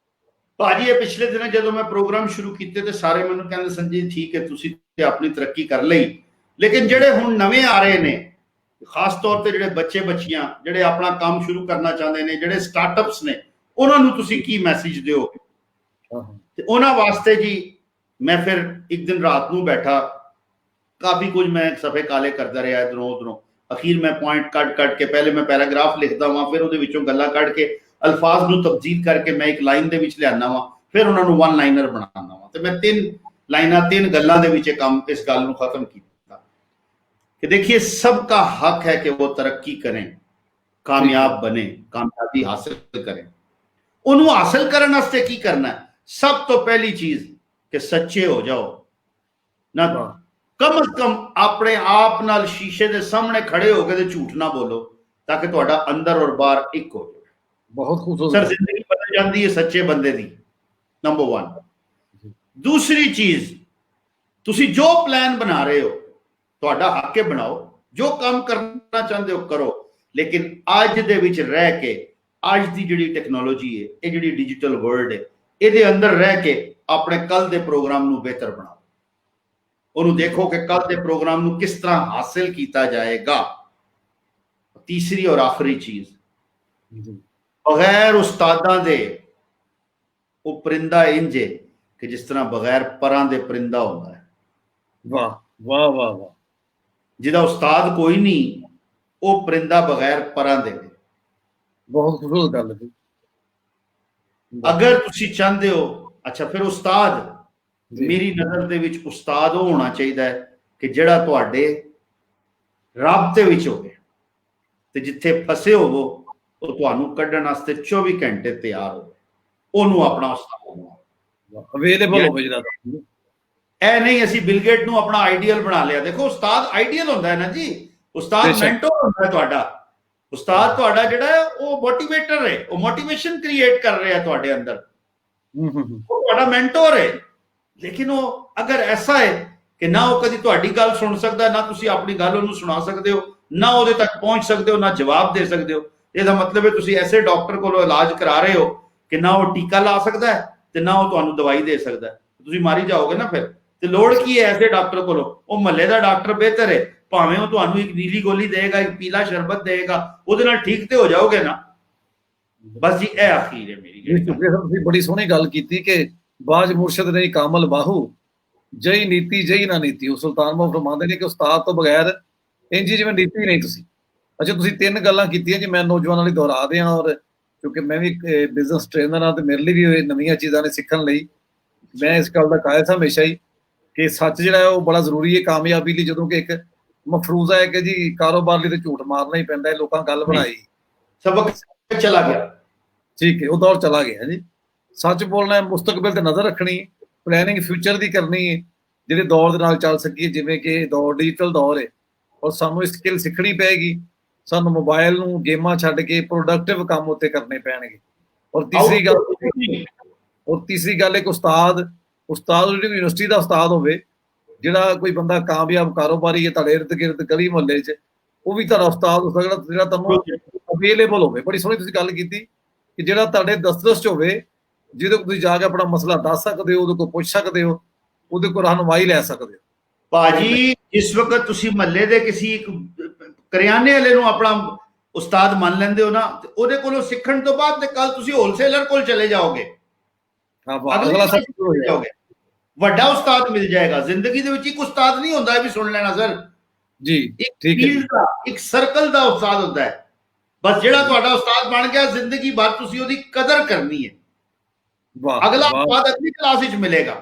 ਭਾਜੀ ਇਹ ਪਿਛਲੇ ਦਿਨਾਂ ਜਦੋਂ ਮੈਂ ਪ੍ਰੋਗਰਾਮ ਸ਼ੁਰੂ ਕੀਤੇ ਤੇ ਸਾਰੇ ਮੈਨੂੰ ਕਹਿੰਦੇ ਸੰਜੀਤ ਠੀਕ ਹੈ ਤੁਸੀਂ ਤੇ ਆਪਣੀ ਤਰੱਕੀ ਕਰ ਲਈ, ਲੇਕਿਨ ਜਿਹੜੇ ਹੁਣ ਨਵੇਂ ਆ ਰਹੇ ਨੇ, ਖਾਸ ਤੌਰ ਤੇ ਜਿਹੜੇ ਬੱਚੇ ਬੱਚੀਆਂ ਜਿਹੜੇ ਆਪਣਾ ਕੰਮ ਸ਼ੁਰੂ ਕਰਨਾ ਚਾਹੁੰਦੇ ਨੇ, ਜਿਹੜੇ ਸਟਾਰਟਅਪਸ ਨੇ, ਉਹਨਾਂ ਨੂੰ ਤੁਸੀਂ ਕੀ ਮੈਸੇਜ ਦਿਓਗੇ? ਤੇ ਉਹਨਾਂ ਵਾਸਤੇ ਜੀ ਮੈਂ ਫਿਰ ਇੱਕ ਦਿਨ ਰਾਤ ਨੂੰ ਬੈਠਾ, ਕਾਫੀ ਕੁਝ ਮੈਂ ਸਫੇ ਕਾਲੇ ਕਰਦਾ ਰਿਹਾ ਇਧਰੋਂ ਉਧਰੋਂ, ਅਖੀਰ ਮੈਂ ਪੁਆਇੰਟ ਕੱਢ ਕੇ, ਪਹਿਲੇ ਮੈਂ ਪੈਰਾਗ੍ਰਾਫ ਲਿਖਦਾ ਵਾਂ, ਫਿਰ ਉਹਦੇ ਵਿੱਚੋਂ ਗੱਲਾਂ ਕੱਢ ਕੇ ਅਲਫਾਜ਼ ਨੂੰ ਤਬਦੀਲ ਕਰਕੇ ਮੈਂ ਇੱਕ ਲਾਈਨ ਦੇ ਵਿੱਚ ਲਿਆਣਾ ਵਾਂ, ਫਿਰ ਉਹਨਾਂ ਨੂੰ 1 ਲਾਈਨਰ ਬਣਾਉਣਾ ਵਾਂ। ਤੇ ਮੈਂ 3 ਲਾਈਨਾਂ 3 ਗੱਲਾਂ ਦੇ ਵਿੱਚ ਕੰਮ ਇਸ ਗੱਲ ਨੂੰ ਖਤਮ ਕੀਤਾ कि देखिए सबका हक है कि वो तरक्की करें, कामयाब बने, कामयाबी हासिल करें। उन्होंने हासिल करने वास्ते की करना है? सब तो पहली चीज कि सच्चे हो जाओ ना, कम से कम अपने आप नाल शीशे के सामने खड़े हो गए झूठ ना बोलो, ताकि तुहाडा अंदर और बाहर एक हो जाए। बहुत खूबसूरत सर जिंदगी बदल जाती है सच्चे बंदे दी, नंबर 1। दूसरी चीज, तुसी जो प्लान बना रहे हो ਤੁਹਾਡਾ ਹੱਕ ਹੈ, ਬਣਾਓ, ਜੋ ਕੰਮ ਕਰਨਾ ਚਾਹੁੰਦੇ ਹੋ ਕਰੋ, ਲੇਕਿਨ ਅੱਜ ਦੇ ਵਿੱਚ ਰਹਿ ਕੇ, ਅੱਜ ਦੀ ਜਿਹੜੀ ਟੈਕਨੋਲੋਜੀ ਹੈ, ਇਹ ਜਿਹੜੀ ਡਿਜੀਟਲ ਵਰਲਡ ਹੈ, ਇਹਦੇ ਅੰਦਰ ਰਹਿ ਕੇ ਆਪਣੇ ਕੱਲ ਦੇ ਪ੍ਰੋਗਰਾਮ ਨੂੰ ਬਿਹਤਰ ਬਣਾਓ। ਉਹਨੂੰ ਦੇਖੋ ਕਿ ਕੱਲ ਦੇ ਪ੍ਰੋਗਰਾਮ ਨੂੰ ਕਿਸ ਤਰ੍ਹਾਂ ਹਾਸਿਲ ਕੀਤਾ ਜਾਏਗਾ। ਤੀਸਰੀ ਔਰ ਆਖਰੀ ਚੀਜ਼, ਬਗੈਰ ਉਸਤਾਦਾਂ ਦੇ ਉਹ ਪਰਿੰਦਾ ਇੰਜ ਹੈ ਕਿ ਜਿਸ ਤਰ੍ਹਾਂ ਬਗੈਰ ਪਰਾਂ ਦੇ ਪਰਿੰਦਾ ਹੁੰਦਾ ਹੈ। ਵਾਹ ਵਾਹ ਵਾਹ ਵਾਹ। ਜਿਹਦਾ ਉਸਤਾਦ ਕੋਈ ਨਹੀਂ, ਉਹ ਪਰਿੰਦਾ ਬਗੈਰ ਪਰਾਂ ਦੇ। ਬਹੁਤ ਖੂਬਸੂਰਤ ਗੱਲ ਹੈ। ਅਗਰ ਤੁਸੀਂ ਚਾਹੁੰਦੇ ਹੋ, ਅੱਛਾ ਫਿਰ ਉਸਤਾਦ, ਮੇਰੀ ਨਜ਼ਰ ਦੇ ਵਿੱਚ ਉਸਤਾਦ ਉਹ ਹੋਣਾ ਚਾਹੀਦਾ ਹੈ ਕਿ ਜਿਹੜਾ ਤੁਹਾਡੇ ਰਾਬਤੇ ਵਿੱਚ ਹੋਵੇ ਤੇ ਜਿੱਥੇ ਫਸੇ ਹੋਵੋ ਉਹ ਤੁਹਾਨੂੰ ਕੱਢਣ ਵਾਸਤੇ 24 ਘੰਟੇ ਤਿਆਰ ਹੋਵੇ, ਉਹਨੂੰ ਆਪਣਾ ਉਸਤਾਦ ਬਣਾਓ, ਅਵੇਲੇਬਲ ਹੋਵੇ ਜਿਹੜਾ। ਇਹ ਨਹੀਂ ਅਸੀਂ ਬਿਲ ਗੇਟ ਨੂੰ ਆਪਣਾ ਆਈਡੀਅਲ ਬਣਾ ਲਿਆ। ਦੇਖੋ ਉਸਤਾਦ ਆਈਡੀਅਲ ਹੁੰਦਾ ਹੈ ਨਾ ਜੀ, ਉਸਤਾਦ ਮੈਂਟੋਰ ਹੁੰਦਾ ਹੈ ਤੁਹਾਡਾ। ਉਸਤਾਦ ਤੁਹਾਡਾ ਜਿਹੜਾ ਹੈ ਉਹ ਮੋਟੀਵੇਟਰ ਹੈ, ਉਹ ਮੋਟੀਵੇਸ਼ਨ ਕ੍ਰੀਏਟ ਕਰ ਰਿਹਾ ਤੁਹਾਡੇ ਅੰਦਰ, ਉਹ ਤੁਹਾਡਾ ਮੈਂਟੋਰ ਹੈ। ਲੇਕਿਨ ਉਹ ਅਗਰ ਐਸਾ ਹੈ ਕਿ ਨਾ ਉਹ ਕਦੀ ਤੁਹਾਡੀ ਗੱਲ ਸੁਣ ਸਕਦਾ, ਨਾ ਤੁਸੀਂ ਆਪਣੀ ਗੱਲ ਉਹਨੂੰ ਸੁਣਾ ਸਕਦੇ ਹੋ, ਨਾ ਉਹਦੇ ਤੱਕ ਪਹੁੰਚ ਸਕਦੇ ਹੋ, ਨਾ ਜਵਾਬ ਦੇ ਸਕਦੇ ਹੋ, ਇਹਦਾ ਮਤਲਬ ਹੈ ਤੁਸੀਂ ਐਸੇ ਡਾਕਟਰ ਕੋਲੋਂ ਇਲਾਜ ਕਰਾ ਰਹੇ ਹੋ ਕਿ ਨਾ ਉਹ ਟੀਕਾ ਲਾ ਸਕਦਾ ਹੈ ਤੇ ਨਾ ਉਹ ਤੁਹਾਨੂੰ ਦਵਾਈ ਦੇ ਸਕਦਾ ਹੈ। ਤੁਸੀਂ ਮਾਰੀ ਜਾਓਗੇ ਨਾ ਫਿਰ। ਤੇ ਲੋੜ ਕੀ ਹੈ ਐਸੇ ਡਾਕਟਰ ਕੋਲੋਂ? ਉਹ ਮਹੱਲੇ ਦਾ ਡਾਕਟਰ ਬਿਹਤਰ ਹੈ, ਭਾਵੇਂ ਉਹ ਤੁਹਾਨੂੰ ਇੱਕ ਨੀਲੀ ਗੋਲੀ ਦੇਗਾ, ਇੱਕ ਪੀਲਾ ਸ਼ਰਬਤ ਦੇਗਾ, ਉਹਦੇ ਨਾਲ ਠੀਕ ਤੇ ਹੋ ਜਾਓਗੇ ਨਾ। ਬਸ ਜੀ ਇਹ ਅਖੀਰ ਹੈ ਮੇਰੀ। ਤੁਸੀਂ ਬੜੀ ਸੋਹਣੀ ਗੱਲ ਕੀਤੀ ਕਿ ਬਾਜ ਮੁਰਸ਼ਦ ਨਹੀਂ ਕਾਮਲ ਬਾਹੂ, ਜਈ ਨੀਤੀ ਜਈ ਨਾ ਨੀਤੀ। ਉਹ ਸੁਲਤਾਨ ਬਾਹੂ ਫਰਮਾਉਂਦੇ ਨੇ ਕਿ ਉਸਤਾਦ ਤੋਂ ਬਗੈਰ ਇੰਜ ਜਿਵੇਂ ਨੀਤੀ ਨਹੀਂ ਤੁਸੀਂ। ਅੱਛਾ ਤੁਸੀਂ 3 ਗੱਲਾਂ ਕੀਤੀਆਂ ਜੀ, ਮੈਂ ਨੌਜਵਾਨਾਂ ਲਈ ਦੁਹਰਾ ਦਿਆਂ, ਔਰ ਕਿਉਂਕਿ ਮੈਂ ਵੀ ਬਿਜ਼ਨਸ ਟ੍ਰੇਨਰ ਹਾਂ ਤੇ ਮੇਰੇ ਲਈ ਵੀ ਨਵੀਆਂ ਚੀਜ਼ਾਂ ਨੇ ਸਿੱਖਣ ਲਈ। ਮੈਂ ਇਸ ਗੱਲ ਦਾ ਕਾਇਲ ਹਾਂ ਹਮੇਸ਼ਾ ਹੀ ਕਿ ਸੱਚ ਜਿਹੜਾ ਹੈ ਉਹ ਬੜਾ ਜ਼ਰੂਰੀ ਹੈ ਕਾਮਯਾਬੀ ਲਈ। ਜਦੋਂ ਕਿ ਇੱਕ ਮਫਰੂਜ਼ਾ ਹੈ ਕਿ ਜੀ ਕਾਰੋਬਾਰ ਲਈ ਤਾਂ ਝੂਠ ਮਾਰਨਾ ਹੀ ਪੈਂਦਾ ਹੈ, ਲੋਕਾਂ ਗੱਲ ਬਣਾਈ। सबक चला गया। ठीक है, वो दौर चला गया जी। सच बोलना है, मुस्तकबिल ਤੇ ਨਜ਼ਰ ਰੱਖਣੀ, ਪਲੈਨਿੰਗ ਫਿਊਚਰ ਦੀ ਕਰਨੀ ਹੈ, ਜਿਹੜੇ ਦੌਰ ਦੇ ਨਾਲ ਚੱਲ ਸਕੀਏ, ਜਿਵੇਂ ਕਿ ਦੌਰ ਡਿਜੀਟਲ ਦੌਰ ਹੈ, ਔਰ ਸਾਨੂੰ ਇਹ ਸਕਿੱਲ ਸਿੱਖਣੀ ਪਏਗੀ। ਸਾਨੂੰ ਮੋਬਾਈਲ ਨੂੰ ਗੇਮਾਂ ਛੱਡ ਕੇ ਪ੍ਰੋਡਕਟਿਵ ਕੰਮ ਉੱਤੇ ਕਰਨੇ ਪੈਣਗੇ। ਔਰ ਤੀਸਰੀ ਗੱਲ ਇੱਕ ਉਸਤਾਦ ਜਿਹੜੀ ਯੂਨੀਵਰਸਿਟੀ ਦਾ ਉਸਤਾਦ ਹੋਵੇ, ਜਿਹੜਾ ਕੋਈ ਬੰਦਾ ਕਾਮਯਾਬ ਕਾਰੋਬਾਰੀ ਹੈ ਤੁਹਾਡੇ ਇਰਦ ਗਿਰਦ ਗਲੀ ਮੁਹੱਲੇ 'ਚ, ਉਹ ਵੀ ਤੁਹਾਡਾ ਉਸਤਾਦ ਹੋ ਸਕਦਾ, ਜਿਹੜਾ ਤੁਹਾਨੂੰ ਅਵੇਲੇਬਲ ਹੋਵੇ। ਬੜੀ ਸੋਹਣੀ ਤੁਸੀਂ ਗੱਲ ਕੀਤੀ ਕਿ ਜਿਹੜਾ ਤੁਹਾਡੇ ਦਸਤਰਸ 'ਚ ਹੋਵੇ, ਜਿਹਦੇ ਕੋਲ ਤੁਸੀਂ ਜਾ ਕੇ ਆਪਣਾ ਮਸਲਾ ਦੱਸ ਸਕਦੇ ਹੋ, ਉਹਦੇ ਕੋਲ ਪੁੱਛ ਸਕਦੇ ਹੋ, ਉਹਦੇ ਕੋਲ ਰਹਿਨੁਮਾਈ ਲੈ ਸਕਦੇ ਹੋ। ਭਾਜੀ ਜਿਸ ਵਕਤ ਤੁਸੀਂ ਮਹੱਲੇ ਦੇ ਕਿਸੇ ਇੱਕ ਕਰਿਆਨੇ ਵਾਲੇ ਨੂੰ ਆਪਣਾ ਉਸਤਾਦ ਮੰਨ ਲੈਂਦੇ ਹੋ ਨਾ, ਤੇ ਉਹਦੇ ਕੋਲੋਂ ਸਿੱਖਣ ਤੋਂ ਬਾਅਦ ਤੇ ਕੱਲ ਤੁਸੀਂ ਹੋਲਸੇਲਰ ਕੋਲ ਚਲੇ ਜਾਓਗੇ, ਅਗਲਾ ਸਭ ਹੋ ਜਾਓਗੇ, ਵੱਡਾ ਉਸਤਾਦ ਮਿਲ ਜਾਏਗਾ। ਜ਼ਿੰਦਗੀ ਦੇ ਵਿੱਚ ਇੱਕ ਉਸਤਾਦ ਨਹੀਂ ਹੁੰਦਾ, ਇਹ ਵੀ ਸੁਣ ਲੈਣਾ ਸਰ ਜੀ। ਠੀਕ ਹੈ, ਇੱਕ ਸਰਕਲ ਦਾ ਉਸਤਾਦ ਹੁੰਦਾ ਹੈ। ਬਸ ਜਿਹੜਾ ਤੁਹਾਡਾ ਉਸਤਾਦ ਬਣ ਗਿਆ, ਜ਼ਿੰਦਗੀ ਭਰ ਤੁਸੀਂ ਉਹਦੀ ਕਦਰ ਕਰਨੀ ਹੈ। ਅਗਲਾ ਉਸਤਾਦ ਅਗਲੀ ਕਲਾਸ ਵਿੱਚ ਮਿਲੇਗਾ।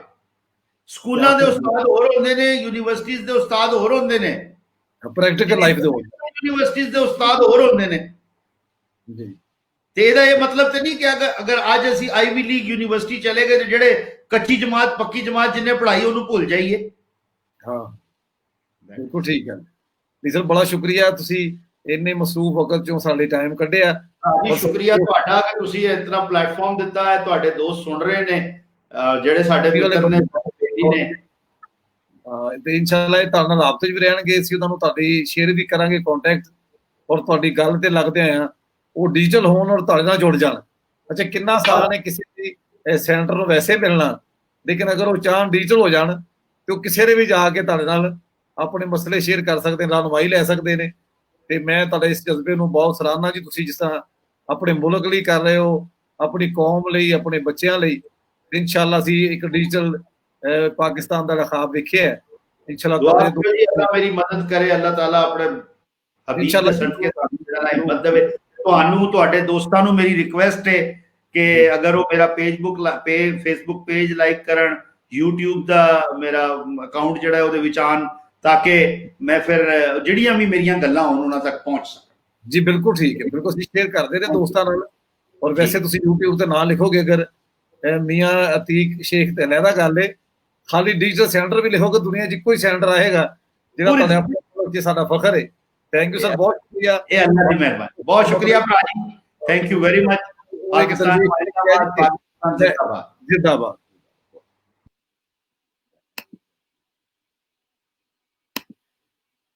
ਸਕੂਲਾਂ ਦੇ ਉਸਤਾਦ ਹੋਰ ਹੁੰਦੇ ਨੇ, ਯੂਨੀਵਰਸਿਟੀਜ਼ ਦੇ ਉਸਤਾਦ ਹੋਰ ਹੁੰਦੇ ਨੇ, ਪ੍ਰੈਕਟੀਕਲ ਲਾਈਫ ਦੇ ਯੂਨੀਵਰਸਿਟੀਜ਼ ਦੇ ਉਸਤਾਦ ਹੋਰ ਹੁੰਦੇ ਨੇ ਜੀ। ਤੇ ਇਹਦਾ ਇਹ ਮਤਲਬ ਤੇ ਨਹੀਂ ਕਿ ਅਗਰ ਅੱਜ ਅਸੀਂ ਆਈਵੀ ਲੀਗ ਯੂਨੀਵਰਸਿਟੀ ਚਲੇ ਗਏ ਤੇ ਜਿਹੜੇ ਕੱਚੀ ਜਮਾਤ ਪੱਕੀ ਜਮਾਤ ਜਿਹਨੇ ਪੜ੍ਹਾਈ ਉਹਨੂੰ ਭੁੱਲ ਜਾਈਏ। ਹਾਂ ਬਿਲਕੁਲ ਠੀਕ ਹੈ ਜੀ ਸਰ, ਬੜਾ ਸ਼ੁਕਰੀਆ, ਤੁਸੀਂ ਇੰਨੇ ਮਸਰੂਫ ਵਕਤ ਚੋਂ ਸਾਡੇ ਟਾਈਮ ਕੱਢਿਆ। ਜੀ ਸ਼ੁਕਰੀਆ ਤੁਹਾਡਾ ਕਿ ਤੁਸੀਂ ਇਸ ਤਰ੍ਹਾਂ ਪਲੇਟਫਾਰਮ ਦਿੱਤਾ ਹੈ। ਤੁਹਾਡੇ ਦੋਸਤ ਸੁਣ ਰਹੇ ਨੇ, ਜਿਹੜੇ ਸਾਡੇ ਮਿੱਤਰ ਨੇ ਤੇ ਇਨਸ਼ਾਅੱਲਾ ਇਹ ਤੁਹਾਡੇ ਨਾਲ ਰਾਬਤੇ 'ਚ ਵੀ ਰਹਿਣਗੇ, ਅਸੀਂ ਉਹਨਾਂ ਨੂੰ ਤੁਹਾਡੀ ਸ਼ੇਅਰ ਵੀ ਕਰਾਂਗੇ ਕੰਟੈਕਟ, ਔਰ ਤੁਹਾਡੀ ਗੱਲ ਤੇ ਲੱਗਦੇ ਆ ਉਹ ਡਿਜੀਟਲ ਹੋਣ ਔਰ ਤੁਹਾਡੇ ਨਾਲ ਜੁੜ ਜਾਣ। ਅੱਛਾ, ਕਿੰਨਾ ਆਸਾਨ ਹੈ ਕਿਸੇ ਵੀ ਸੈਂਟਰ ਨੂੰ ਵੈਸੇ ਮਿਲਣਾ, ਲੇਕਿਨ ਅਗਰ ਉਹ ਚਾਹਣ ਡਿਜੀਟਲ ਹੋ ਜਾਣ ਤੇ ਉਹ ਕਿਸੇ ਦੇ ਵੀ ਜਾ ਕੇ ਤੁਹਾਡੇ ਨਾਲ ਆਪਣੇ ਮਸਲੇ ਸ਼ੇਅਰ ਕਰ ਸਕਦੇ ਨੇ, ਰਹਿਨੁਮਾਈ ਲੈ ਸਕਦੇ ਨੇ। ਤੇ ਮੈਂ ਤੁਹਾਡੇ ਇਸ ਜਜ਼ਬੇ ਨੂੰ ਬਹੁਤ ਸਰਾਹਨਾ ਜੀ, ਤੁਸੀਂ ਜਿਸ ਤਰ੍ਹਾਂ ਆਪਣੇ ਮੁਲਕ ਲਈ ਕਰ ਰਹੇ ਹੋ, ਆਪਣੀ ਕੌਮ ਲਈ, ਆਪਣੇ ਬੱਚਿਆਂ ਲਈ। ਇਨਸ਼ਾਅੱਲਾ ਅਸੀਂ ਇੱਕ ਡਿਜੀਟਲ ਪਾਕਿਸਤਾਨ ਦਾ ਖਾਬ ਵੇਖਿਆ ਹੈ। ਇਨਸ਼ਾਅੱਲਾ ਮੇਰੀ ਮਦਦ ਕਰੇ ਅੱਲਾਹ ਤਾਲਾ ਆਪਣੇ ਹਬੀਬ ਦੇ ਸਦਕੇ ਹਿੰਮਤ ਦੇਵੇ। ਤੁਹਾਨੂੰ ਤੁਹਾਡੇ ਦੋਸਤਾਂ ਨੂੰ ਮੇਰੀ ਰਿਕੁਐਸਟ ਹੈ ਕਿ ਅਗਰ ਉਹ ਮੇਰਾ ਫੇਸਬੁੱਕ ਪੇਜ ਲਾਈਕ ਕਰਨ, YouTube ਦਾ ਮੇਰਾ ਅਕਾਊਂਟ ਜਿਹੜਾ ਉਹਦੇ ਵਿੱਚ ਆਣ, ਤਾਂ ਕਿ ਮੈਂ ਫਿਰ ਜਿਹੜੀਆਂ ਵੀ ਮੇਰੀਆਂ ਗੱਲਾਂ ਹੋਣ ਉਹਨਾਂ ਤੱਕ ਪਹੁੰਚ ਸਕਾਂ। ਜੀ ਬਿਲਕੁਲ ਠੀਕ ਹੈ, ਬਿਲਕੁਲ ਅਸੀਂ ਸ਼ੇਅਰ ਕਰਦੇ ਨੇ ਦੋਸਤਾਂ ਨਾਲ। ਔਰ ਵੈਸੇ ਤੁਸੀਂ YouTube ਤੇ ਨਾਂ ਲਿਖੋਗੇ ਅਗਰ ਮੀਆਂ ਅਤੀਕ ਸ਼ੇਖ ਤੇ ਲਹਿਦਾ ਗੱਲ ਹੈ, ਖਾਲੀ ਡਿਜੀਟਲ ਸੈਂਟਰ ਵੀ ਲਿਖੋਗੇ, ਦੁਨੀਆ 'ਚ ਕੋਈ ਸੈਂਟਰ ਆਏਗਾ ਜਿਹੜਾ ਤੁਹਾਡੇ ਆਪਣੇ ਸਾਡਾ ਫਖਰ ਹੈ। ਥੈਂਕ ਯੂ ਸਰ, ਬਹੁਤ ਸ਼ੁਕਰੀਆ। ਇਹ ਅੱਲਾਹ ਦੀ ਮਿਹਰਬਾਨੀ, ਬਹੁਤ ਸ਼ੁਕਰੀਆ ਭਰਾ ਜੀ, thank you very much. Pakistan ਜਿੰਦਾਬਾਦ।